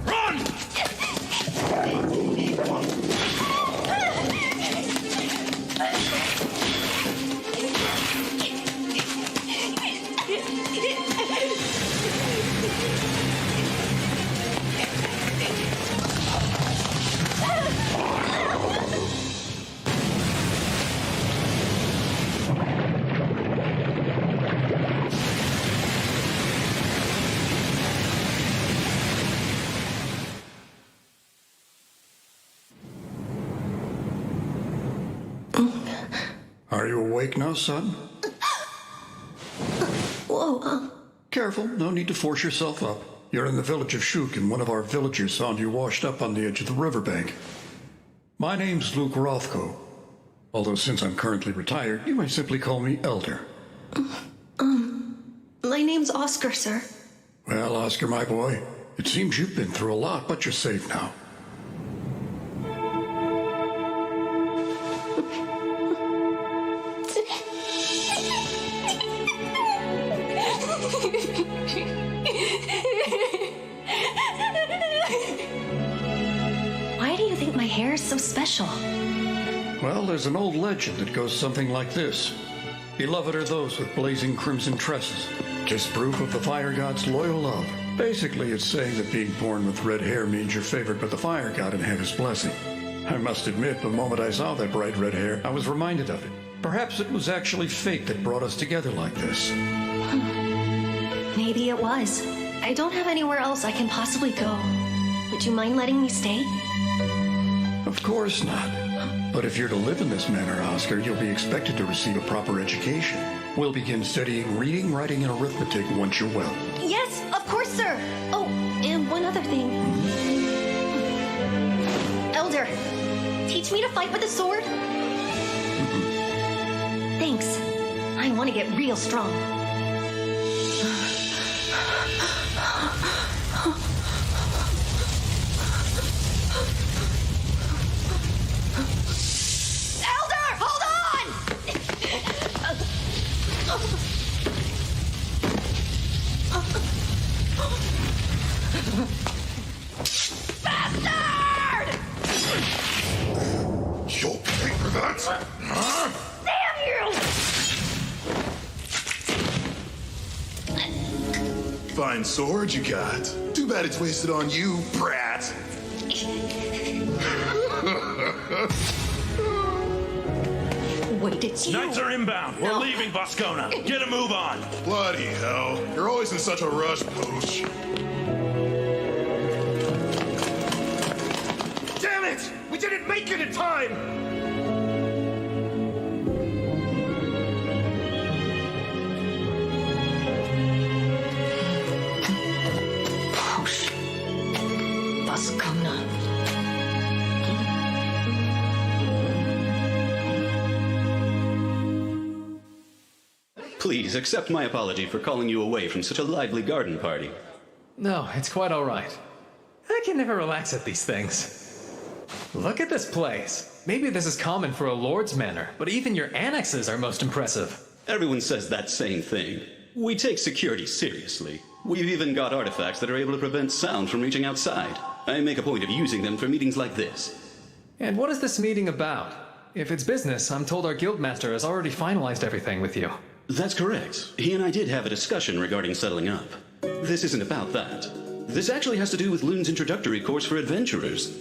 Run! Are you awake now, son? Whoa. Careful, no need to force yourself up. You're in the village of Shuk, and one of our villagers found you washed up on the edge of the riverbank. My name's Luke Rothko. Although since I'm currently retired, you may simply call me Elder. My name's Oscar, sir. Well, Oscar, my boy, it seems you've been through a lot, but you're safe now. Why do you think my hair is so special? Well, there's an old legend that goes something like this. Beloved are those with blazing crimson tresses. 'Tis proof of the fire god's loyal love. Basically, it's saying that being born with red hair means you're favored by the fire god and have his blessing. I must admit, the moment I saw that bright red hair, I was reminded of it. Perhaps it was actually fate that brought us together like this. Maybe it was. I don't have anywhere else I can possibly go. Would you mind letting me stay? Of course not. But if you're to live in this manner, Oscar, you'll be expected to receive a proper education. We'll begin studying reading, writing, and arithmetic once you're well. Yes, of course, sir. Oh, and one other thing. Elder, teach me to fight with a sword? Thanks. I want to get real strong. Elder, hold on! Bastard! You'll pay for that? Huh? Damn you! Fine sword you got. Too bad it's wasted on you, brat. Wait, it's you. Knights are inbound. We're leaving Boscona. Get a move on. Bloody hell. You're always in such a rush, Pooch. Damn it! We didn't make it in time! Boscona. Please accept my apology for calling you away from such a lively garden party. No, it's quite all right. I can never relax at these things. Look at this place. Maybe this is common for a lord's manor, but even your annexes are most impressive. Everyone says that same thing. We take security seriously. We've even got artifacts that are able to prevent sound from reaching outside. I make a point of using them for meetings like this. And what is this meeting about? If it's business, I'm told our guildmaster has already finalized everything with you. That's correct. He and I did have a discussion regarding settling up. This isn't about that. This actually has to do with Loon's introductory course for adventurers.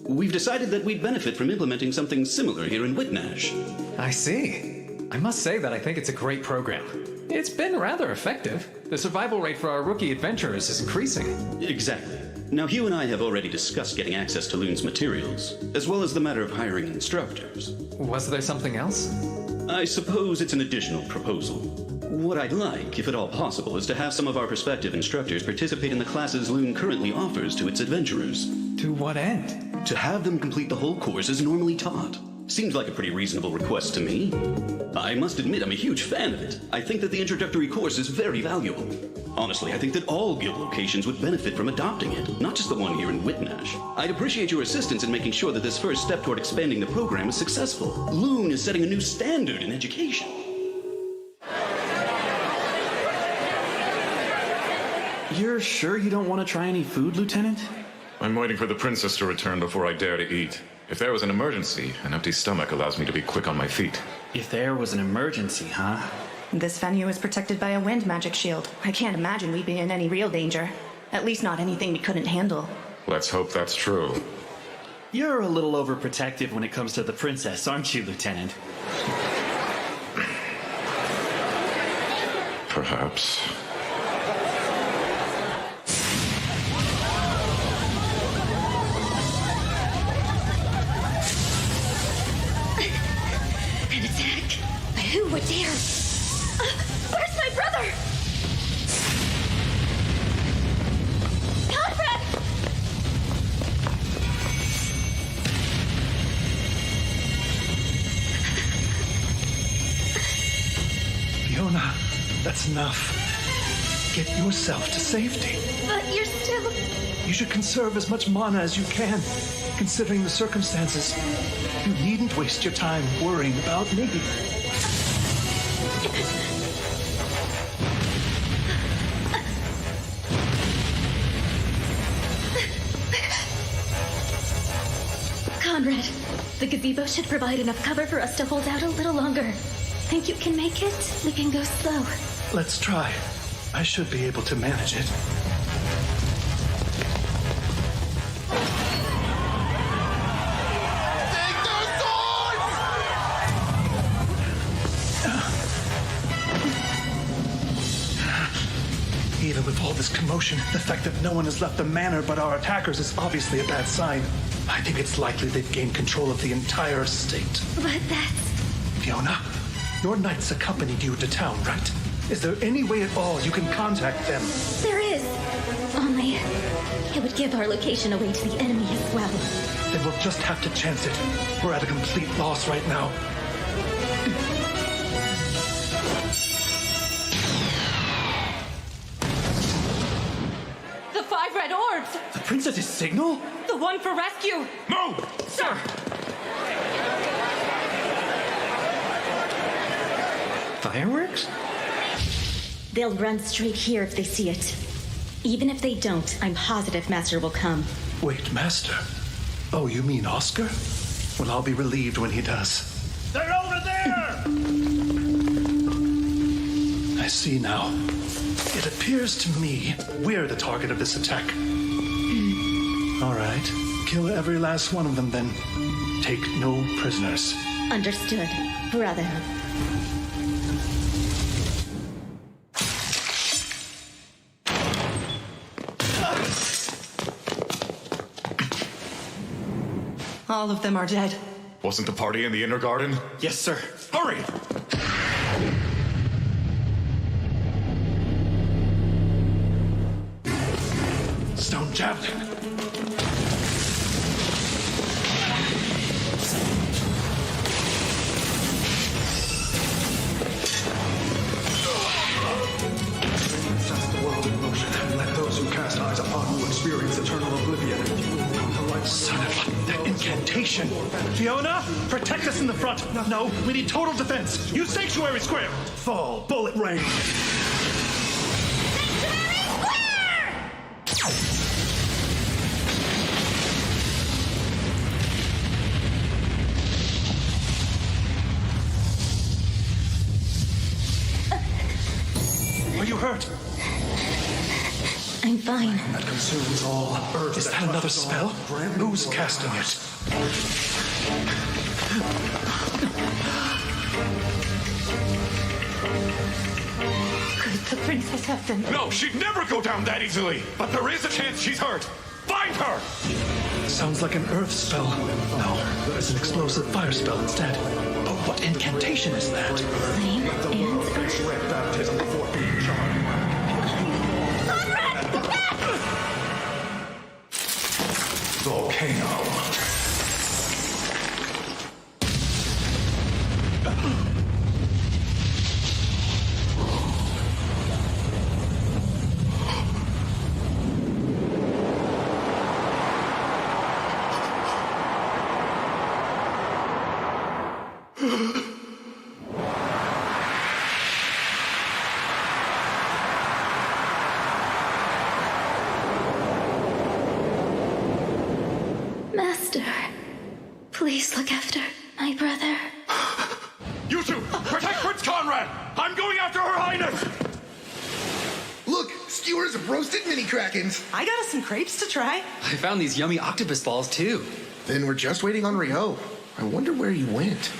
We've decided that we'd benefit from implementing something similar here in Whitnash. I see. I must say that I think it's a great program. It's been rather effective. The survival rate for our rookie adventurers is increasing. Exactly. Now, Hugh and I have already discussed getting access to Loon's materials, as well as the matter of hiring instructors. Was there something else? I suppose it's an additional proposal. What I'd like, if at all possible, is to have some of our prospective instructors participate in the classes Loon currently offers to its adventurers. To what end? To have them complete the whole course as normally taught. Seems like a pretty reasonable request to me. I must admit I'm a huge fan of it. I think that the introductory course is very valuable. Honestly, I think that all guild locations would benefit from adopting it, not just the one here in Whitnash. I'd appreciate your assistance in making sure that this first step toward expanding the program is successful. Loon is setting a new standard in education. You're sure you don't want to try any food, Lieutenant? I'm waiting for the princess to return before I dare to eat. If there was an emergency, an empty stomach allows me to be quick on my feet. If there was an emergency, huh? This venue is protected by a wind magic shield. I can't imagine we'd be in any real danger. At least not anything we couldn't handle. Let's hope that's true. You're a little overprotective when it comes to the princess, aren't you, Lieutenant? Perhaps. An attack? Who would dare? Where's my brother? Conrad! Fiona, that's enough. Get yourself to safety. But you're still... You should conserve as much mana as you can, considering the circumstances. You needn't waste your time worrying about me. Conrad, the gazebo should provide enough cover for us to hold out a little longer. Think you can make it? We can go slow. Let's try. I should be able to manage it. Even with all this commotion, the fact that no one has left the manor but our attackers is obviously a bad sign. I think it's likely they've gained control of the entire estate. But that's... Fiona, your knights accompanied you to town, right? Is there any way at all you can contact them? There is. Only... it would give our location away to the enemy as well. Then we'll just have to chance it. We're at a complete loss right now. The 5 red orbs! The princess's signal? The one for rescue! Move! Sir! Fireworks? They'll run straight here if they see it. Even if they don't, I'm positive Master will come. Wait, Master? Oh, you mean Oscar? Well, I'll be relieved when he does. They're over there! I see now. It appears to me we're the target of this attack. All right. Kill every last one of them, then. Take no prisoners. Understood, Brotherhood. All of them are dead. Wasn't the party in the inner garden? Yes, sir. Hurry! Stone javelin. Set the world in motion and let those who cast eyes upon you experience eternal oblivion. Son of that incantation. Fiona, protect us in the front. No, we need total defense. Use Sanctuary Square. Fall, bullet rain. Are you hurt? I'm fine. That consumes all. Earth Is that another spell? Who's casting it? Princess Hefton. No, she'd never go down that easily. But there is a chance she's hurt. Find her! Sounds like an earth spell. No, it's an explosive fire spell instead. But what incantation is that? Flame and Red baptism before being charged. Volcano. Master, please look after my brother. You two, protect Prince Conrad! I'm going after Her Highness! Look, skewers of roasted mini krakens. I got us some crepes to try. I found these yummy octopus balls, too. Then we're just waiting on Rio. I wonder where he went.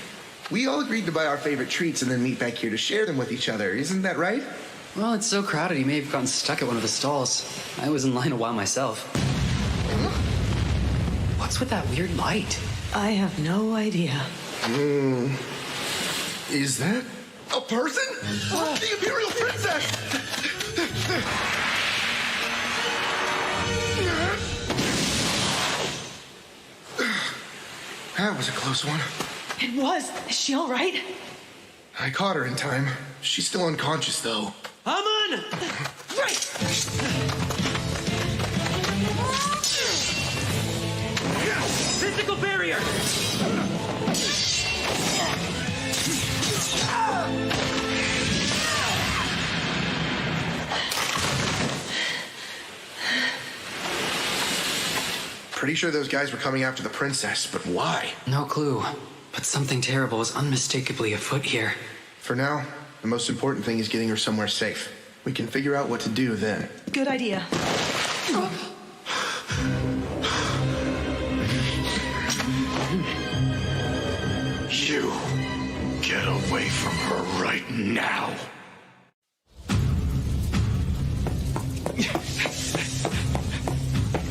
We all agreed to buy our favorite treats and then meet back here to share them with each other. Isn't that right? Well, it's so crowded he may have gotten stuck at one of the stalls. I was in line a while myself. What's with that weird light? I have no idea. Is that a person? The Imperial Princess! That was a close one. It was. Is she all right? I caught her in time. She's still unconscious, though. Amun! Right! Physical barrier! Pretty sure those guys were coming after the princess, but why? No clue. But something terrible is unmistakably afoot here. For now, the most important thing is getting her somewhere safe. We can figure out what to do then. Good idea. You get away from her right now.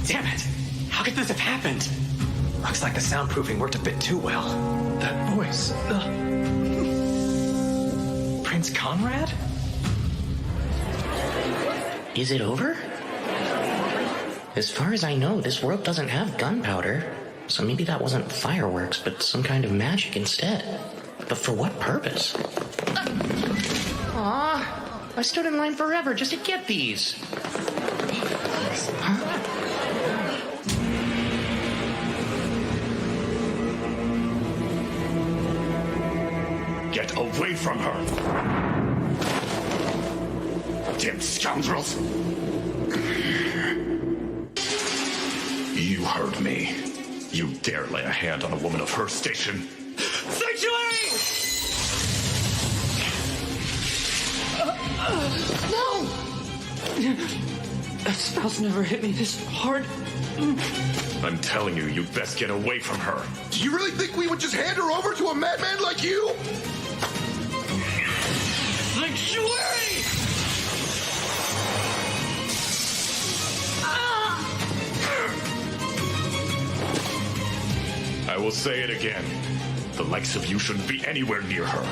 Damn it! How could this have happened? Looks like the soundproofing worked a bit too well. That voice. Prince Conrad? Is it over? As far as I know, this world doesn't have gunpowder. So maybe that wasn't fireworks, but some kind of magic instead. But for what purpose? Aw, I stood in line forever just to get these. Huh? Get away from her! Damn scoundrels! You heard me. You dare lay a hand on a woman of her station? Sanctuary! No! That spell's never hit me this hard. I'm telling you, you'd best get away from her. Do you really think we would just hand her over to a madman like you? Sanctuary! I will say it again. The likes of you shouldn't be anywhere near her.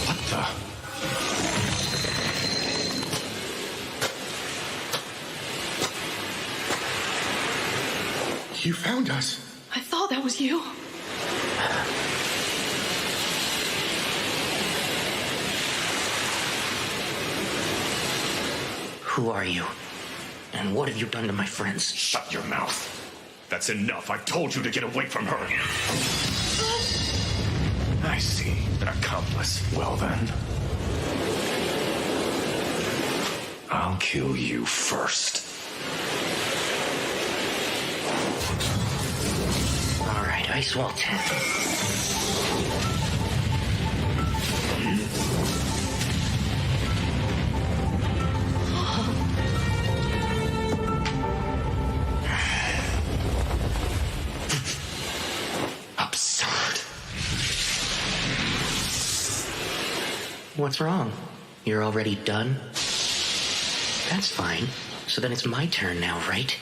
What the? You found us. I thought that was you. Who are you? And what have you done to my friends? Shut your mouth. That's enough. I've told you to get away from her. I see. An accomplice. Well then. I'll kill you first. All right, Ice Wall 10. What's wrong? You're already done? That's fine. So then it's my turn now, right?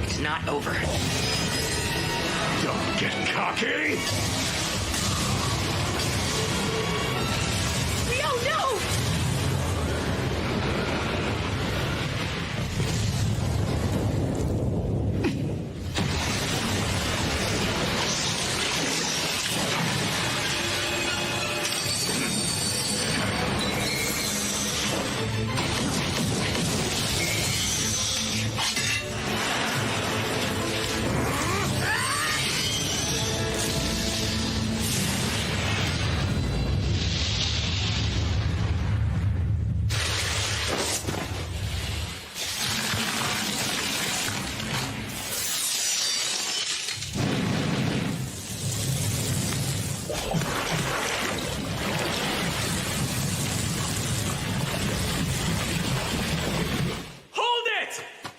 It's not over. Don't get cocky! Rio, no!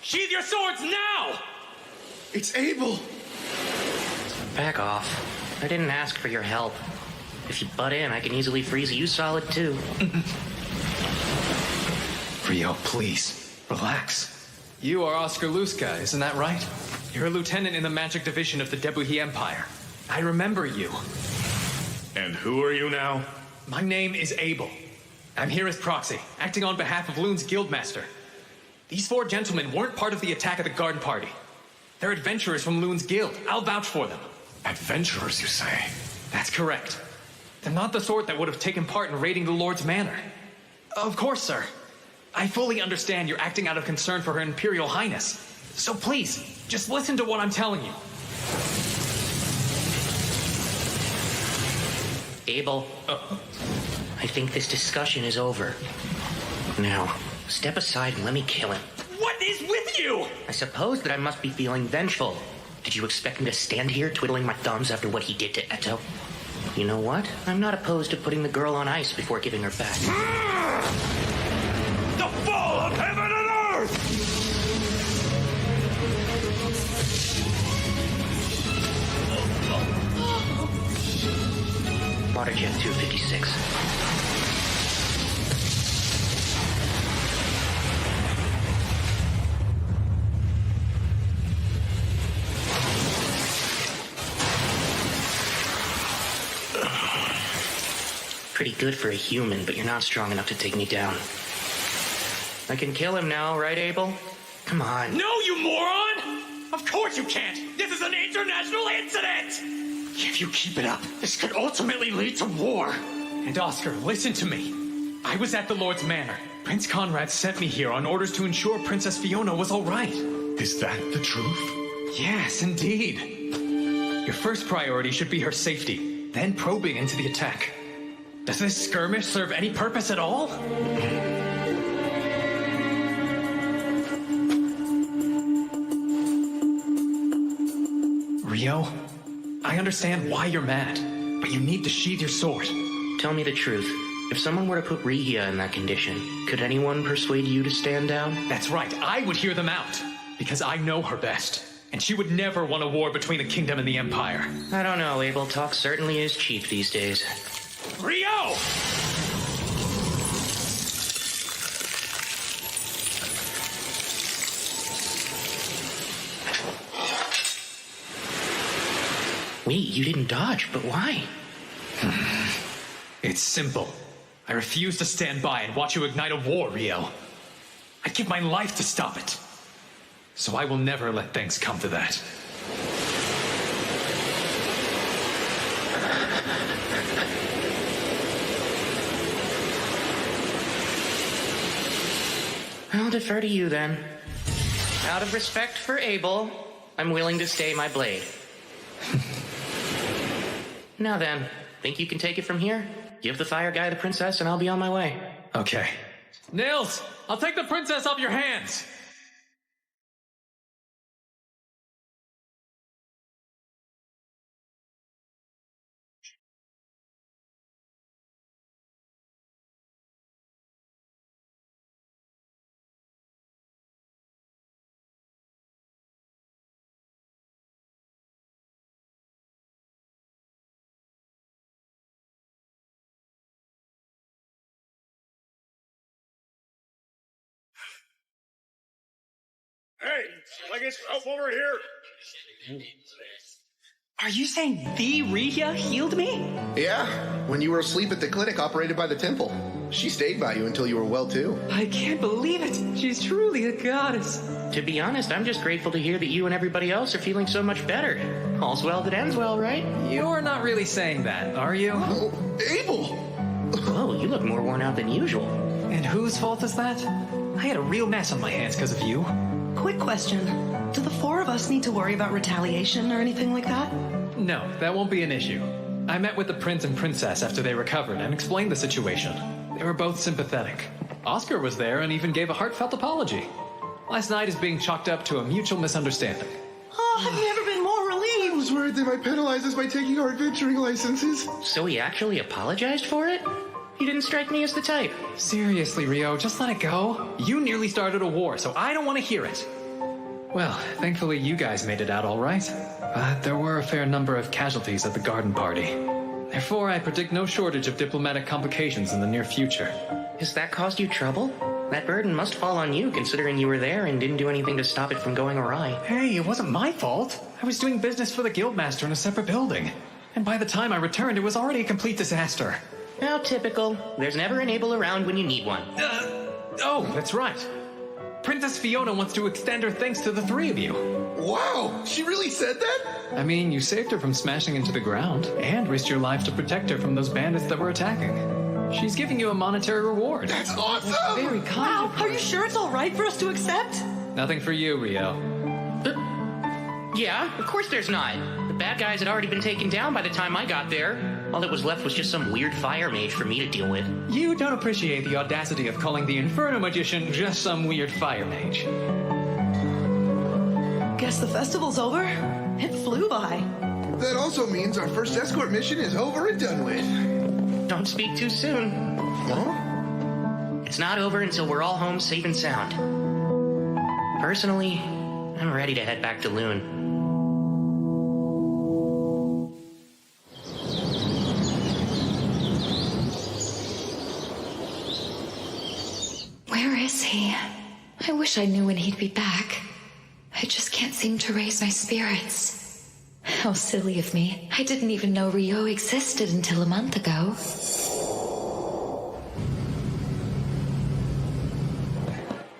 Sheathe your swords now! It's Abel! Back off. I didn't ask for your help. If you butt in, I can easily freeze you solid too. Rio, please, relax. You are Oscar Luska, isn't that right? You're a lieutenant in the magic division of the Debuhi Empire. I remember you. And who are you now? My name is Abel. I'm here as proxy, acting on behalf of Loon's guildmaster. These four gentlemen weren't part of the attack of the garden party. They're adventurers from Loon's guild. I'll vouch for them. Adventurers, you say? That's correct. They're not the sort that would have taken part in raiding the Lord's manor. Of course, sir. I fully understand you're acting out of concern for Her Imperial Highness. So please, just listen to what I'm telling you. Abel, I think this discussion is over. Now, step aside and let me kill him. What is with you? I suppose that I must be feeling vengeful. Did you expect me to stand here twiddling my thumbs after what he did to Eto? You know what? I'm not opposed to putting the girl on ice before giving her back. The fall of heaven and earth! Waterjet 256. Pretty good for a human, but you're not strong enough to take me down. I can kill him now, right, Abel? Come on. No, you moron! Of course you can't! This is an international incident! If you keep it up, this could ultimately lead to war. And Oscar, listen to me. I was at the Lord's Manor. Prince Conrad sent me here on orders to ensure Princess Fiona was all right. Is that the truth? Yes, indeed. Your first priority should be her safety, then probing into the attack. Does this skirmish serve any purpose at all? Rio, I understand why you're mad, but you need to sheathe your sword. Tell me the truth. If someone were to put Rihia in that condition, could anyone persuade you to stand down? That's right, I would hear them out, because I know her best, and she would never want a war between the kingdom and the empire. I don't know, Abel. Talk certainly is cheap these days. Rio! Wait, you didn't dodge, but why? It's simple. I refuse to stand by and watch you ignite a war, Rio. I'd give my life to stop it. So I will never let things come to that. I'll defer to you then. Out of respect for Abel, I'm willing to stay my blade. Now then, think you can take it from here? Give the fire guy the princess and I'll be on my way. Okay. Nils, I'll take the princess off your hands! Hey, I get help over here. Are you saying the Ria healed me? Yeah, when you were asleep at the clinic operated by the temple. She stayed by you until you were well, too. I can't believe it. She's truly a goddess. To be honest, I'm just grateful to hear that you and everybody else are feeling so much better. All's well that ends well, right? You're not really saying that, are you? Oh, Abel! Whoa, you look more worn out than usual. And whose fault is that? I had a real mess on my hands because of you. Quick question. Do the four of us need to worry about retaliation or anything like that? No, that won't be an issue. I met with the prince and princess after they recovered and explained the situation. They were both sympathetic. Oscar was there and even gave a heartfelt apology. Last night is being chalked up to a mutual misunderstanding. Oh, I've never been more relieved. I was worried they might penalize us by taking our adventuring licenses. So he actually apologized for it? He didn't strike me as the type. Seriously, Rio, just let it go. You nearly started a war, so I don't want to hear it. Well, thankfully you guys made it out all right. But there were a fair number of casualties at the garden party. Therefore, I predict no shortage of diplomatic complications in the near future. Has that caused you trouble? That burden must fall on you, considering you were there and didn't do anything to stop it from going awry. Hey, it wasn't my fault. I was doing business for the guildmaster in a separate building. And by the time I returned, it was already a complete disaster. How typical. There's never an Abel around when you need one. Oh, that's right. Princess Fiona wants to extend her thanks to the three of you. Wow, she really said that? I mean, you saved her from smashing into the ground and risked your lives to protect her from those bandits that were attacking. She's giving you a monetary reward. That's awesome! It's very kind of her. Are you sure it's all right for us to accept? Nothing for you, Rio. Yeah, of course there's not. The bad guys had already been taken down by the time I got there. All that was left was just some weird fire mage for me to deal with. You don't appreciate the audacity of calling the Inferno Magician just some weird fire mage. Guess the festival's over. It flew by. That also means our first escort mission is over and done with. Don't speak too soon. Huh? It's not over until we're all home safe and sound. Personally, I'm ready to head back to Loon. Where is he? I wish I knew when he'd be back. I just can't seem to raise my spirits. How silly of me. I didn't even know Rio existed until a month ago.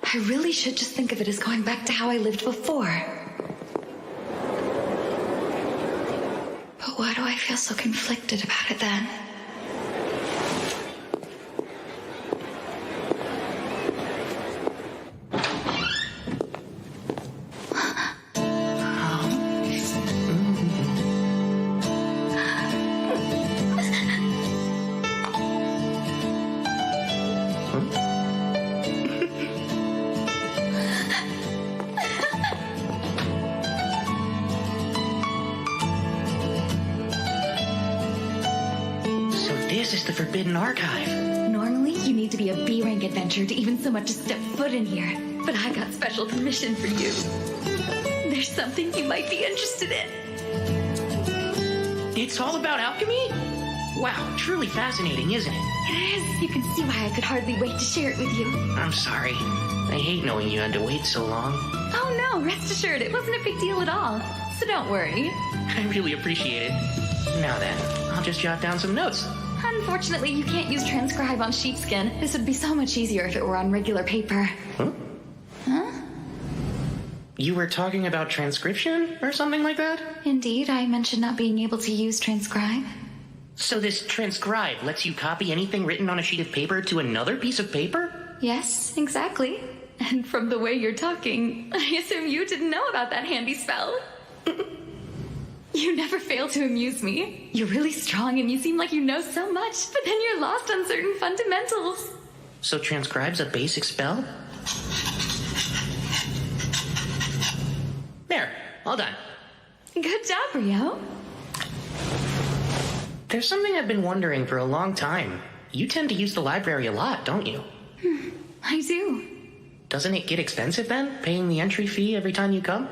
I really should just think of it as going back to how I lived before. But why do I feel so conflicted about it then? This is the Forbidden Archive. Normally, you need to be a B-rank adventurer to even so much as step foot in here. But I got special permission for you. There's something you might be interested in. It's all about alchemy? Wow, truly fascinating, isn't it? It is. You can see why I could hardly wait to share it with you. I'm sorry. I hate knowing you had to wait so long. Oh no, rest assured, it wasn't a big deal at all. So don't worry. I really appreciate it. Now then, I'll just jot down some notes. Unfortunately, you can't use transcribe on sheepskin. This would be so much easier if it were on regular paper. Huh? You were talking about transcription or something like that? Indeed, I mentioned not being able to use transcribe. So this transcribe lets you copy anything written on a sheet of paper to another piece of paper? Yes, exactly. And from the way you're talking, I assume you didn't know about that handy spell. You never fail to amuse me. You're really strong and you seem like you know so much, but then you're lost on certain fundamentals. So transcribe's a basic spell? There, all done. Good job, Rio. There's something I've been wondering for a long time. You tend to use the library a lot, don't you? I do. Doesn't it get expensive then, paying the entry fee every time you come?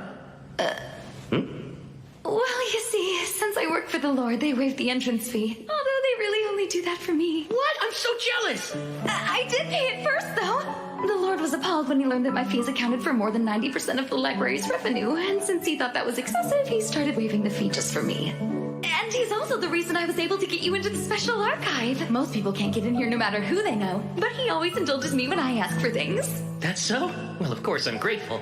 Well, you see, since I work for the Lord, they waive the entrance fee. Although they really only do that for me. What? I'm so jealous! I did pay it first, though. The Lord was a appalled when he learned that my fees accounted for more than 90% of the library's revenue, and since he thought that was excessive, he started waiving the fee just for me. And he's also the reason I was able to get you into the special archive. Most people can't get in here no matter who they know, but he always indulges me when I ask for things. That's so? Well, of course I'm grateful.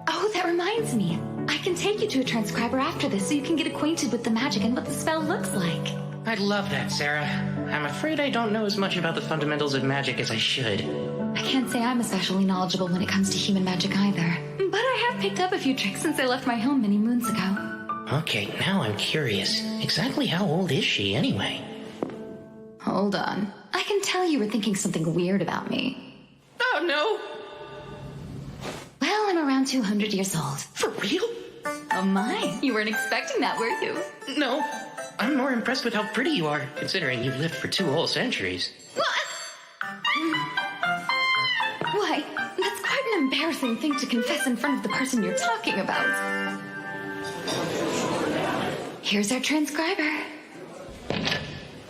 Oh, that reminds me. I can take you to a transcriber after this so you can get acquainted with the magic and what the spell looks like. I'd love that, Sarah. I'm afraid I don't know as much about the fundamentals of magic as I should. I can't say I'm especially knowledgeable when it comes to human magic either, but I have picked up a few tricks since I left my home many moons ago. Okay, now I'm curious. Exactly how old is she, anyway? Hold on. I can tell you were thinking something weird about me. Oh, no! Well, I'm around 200 years old. For real? Oh my, you weren't expecting that, were you? No. I'm more impressed with how pretty you are, considering you've lived for 2 whole centuries. Why, that's quite an embarrassing thing to confess in front of the person you're talking about. Here's our transcriber.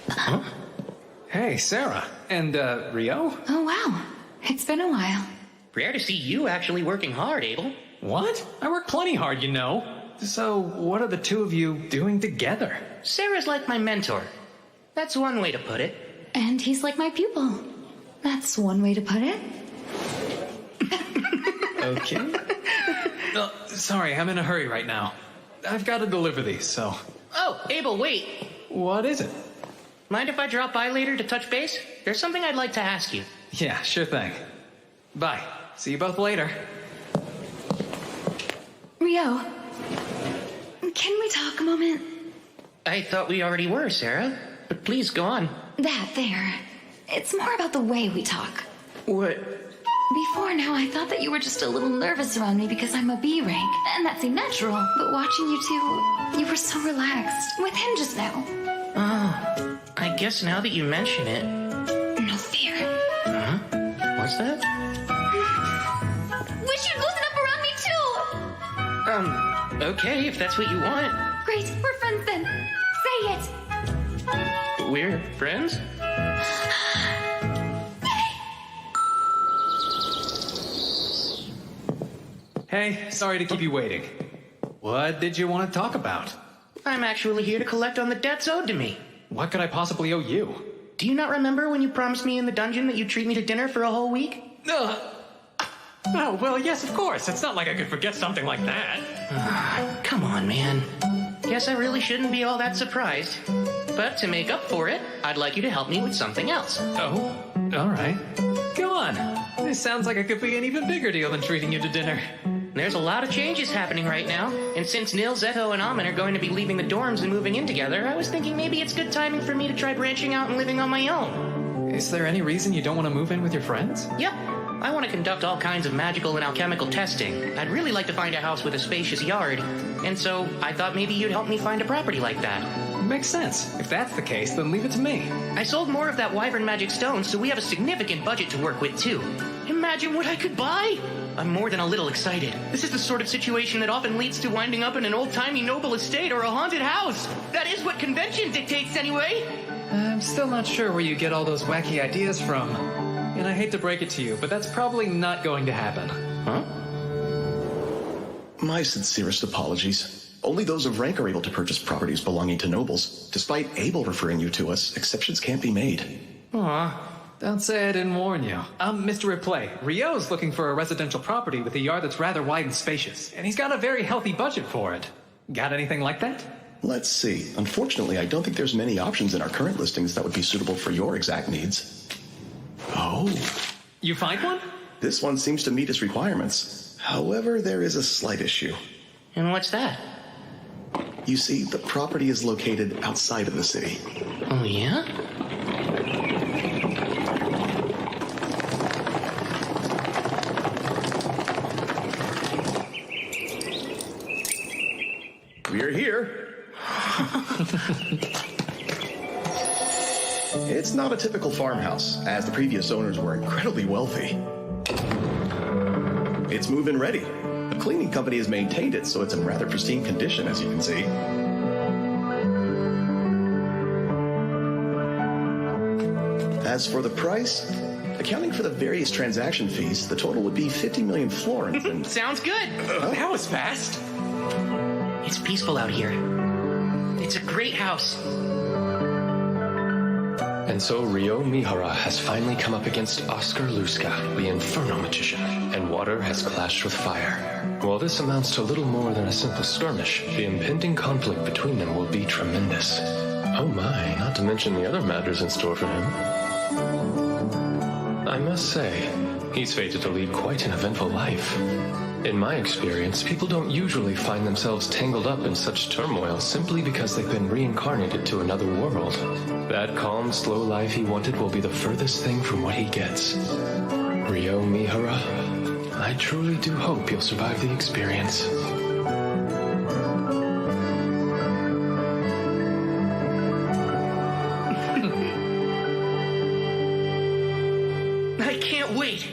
Huh? Hey, Sarah. And, Rio? Oh, wow. It's been a while. Rare to see you actually working hard, Abel. What? I work plenty hard, you know. So, what are the two of you doing together? Sarah's like my mentor. That's one way to put it. And he's like my pupil. That's one way to put it. Okay. No, sorry, I'm in a hurry right now. I've got to deliver these, so... Oh, Abel, wait. What is it? Mind if I drop by later to touch base? There's something I'd like to ask you. Yeah, sure thing. Bye. See you both later. Rio, can we talk a moment? I thought we already were, Sarah. But please go on. That there. It's more about the way we talk. What? Before now, I thought that you were just a little nervous around me because I'm a B rank, and that seemed natural. But watching you two, you were so relaxed. With him just now. Oh, I guess now that you mention it... No fear. Huh? What's that? Wish you'd loosen up around me too! Okay, if that's what you want. Great, we're friends then. Say it! We're friends? Hey, sorry to keep you waiting. What did you want to talk about? I'm actually here to collect on the debts owed to me. What could I possibly owe you? Do you not remember when you promised me in the dungeon that you'd treat me to dinner for a whole week? Oh, well, yes, of course. It's not like I could forget something like that. Come on, man. Guess I really shouldn't be all that surprised. But to make up for it, I'd like you to help me with something else. Oh, all right. Go on. This sounds like it could be an even bigger deal than treating you to dinner. There's a lot of changes happening right now, and since Nil, Zeto, and Amin are going to be leaving the dorms and moving in together, I was thinking maybe it's good timing for me to try branching out and living on my own. Is there any reason you don't want to move in with your friends? Yep. I want to conduct all kinds of magical and alchemical testing. I'd really like to find a house with a spacious yard, and so I thought maybe you'd help me find a property like that. Makes sense. If that's the case, then leave it to me. I sold more of that wyvern magic stone, so we have a significant budget to work with, too. Imagine what I could buy! I'm more than a little excited. This is the sort of situation that often leads to winding up in an old-timey noble estate or a haunted house. That is what convention dictates, anyway. I'm still not sure where you get all those wacky ideas from. And I hate to break it to you, but that's probably not going to happen. Huh? My sincerest apologies. Only those of rank are able to purchase properties belonging to nobles. Despite Abel referring you to us, exceptions can't be made. Aw, don't say I didn't warn you. Mr. Replay, Rio's looking for a residential property with a yard that's rather wide and spacious, and he's got a very healthy budget for it. Got anything like that? Let's see. Unfortunately, I don't think there's many options in our current listings that would be suitable for your exact needs. Oh. You find one? This one seems to meet its requirements. However, there is a slight issue. And what's that? You see, the property is located outside of the city. Oh, yeah? We're here. It's not a typical farmhouse, as the previous owners were incredibly wealthy. It's move-in ready. A cleaning company has maintained it, so it's in rather pristine condition, as you can see. As for the price, I Accounting for the various transaction fees, the total would be 50 million florins and... Sounds good! That was fast! It's peaceful out here. It's a great house. And so Rio Mihara has finally come up against Oscar Luska, the Inferno Magician, and water has clashed with fire. While this amounts to little more than a simple skirmish, the impending conflict between them will be tremendous. Oh my, not to mention the other matters in store for him. I must say, he's fated to lead quite an eventful life. In my experience, people don't usually find themselves tangled up in such turmoil simply because they've been reincarnated to another world. That calm, slow life he wanted will be the furthest thing from what he gets. Rio Mihara, I truly do hope you'll survive the experience. I can't wait!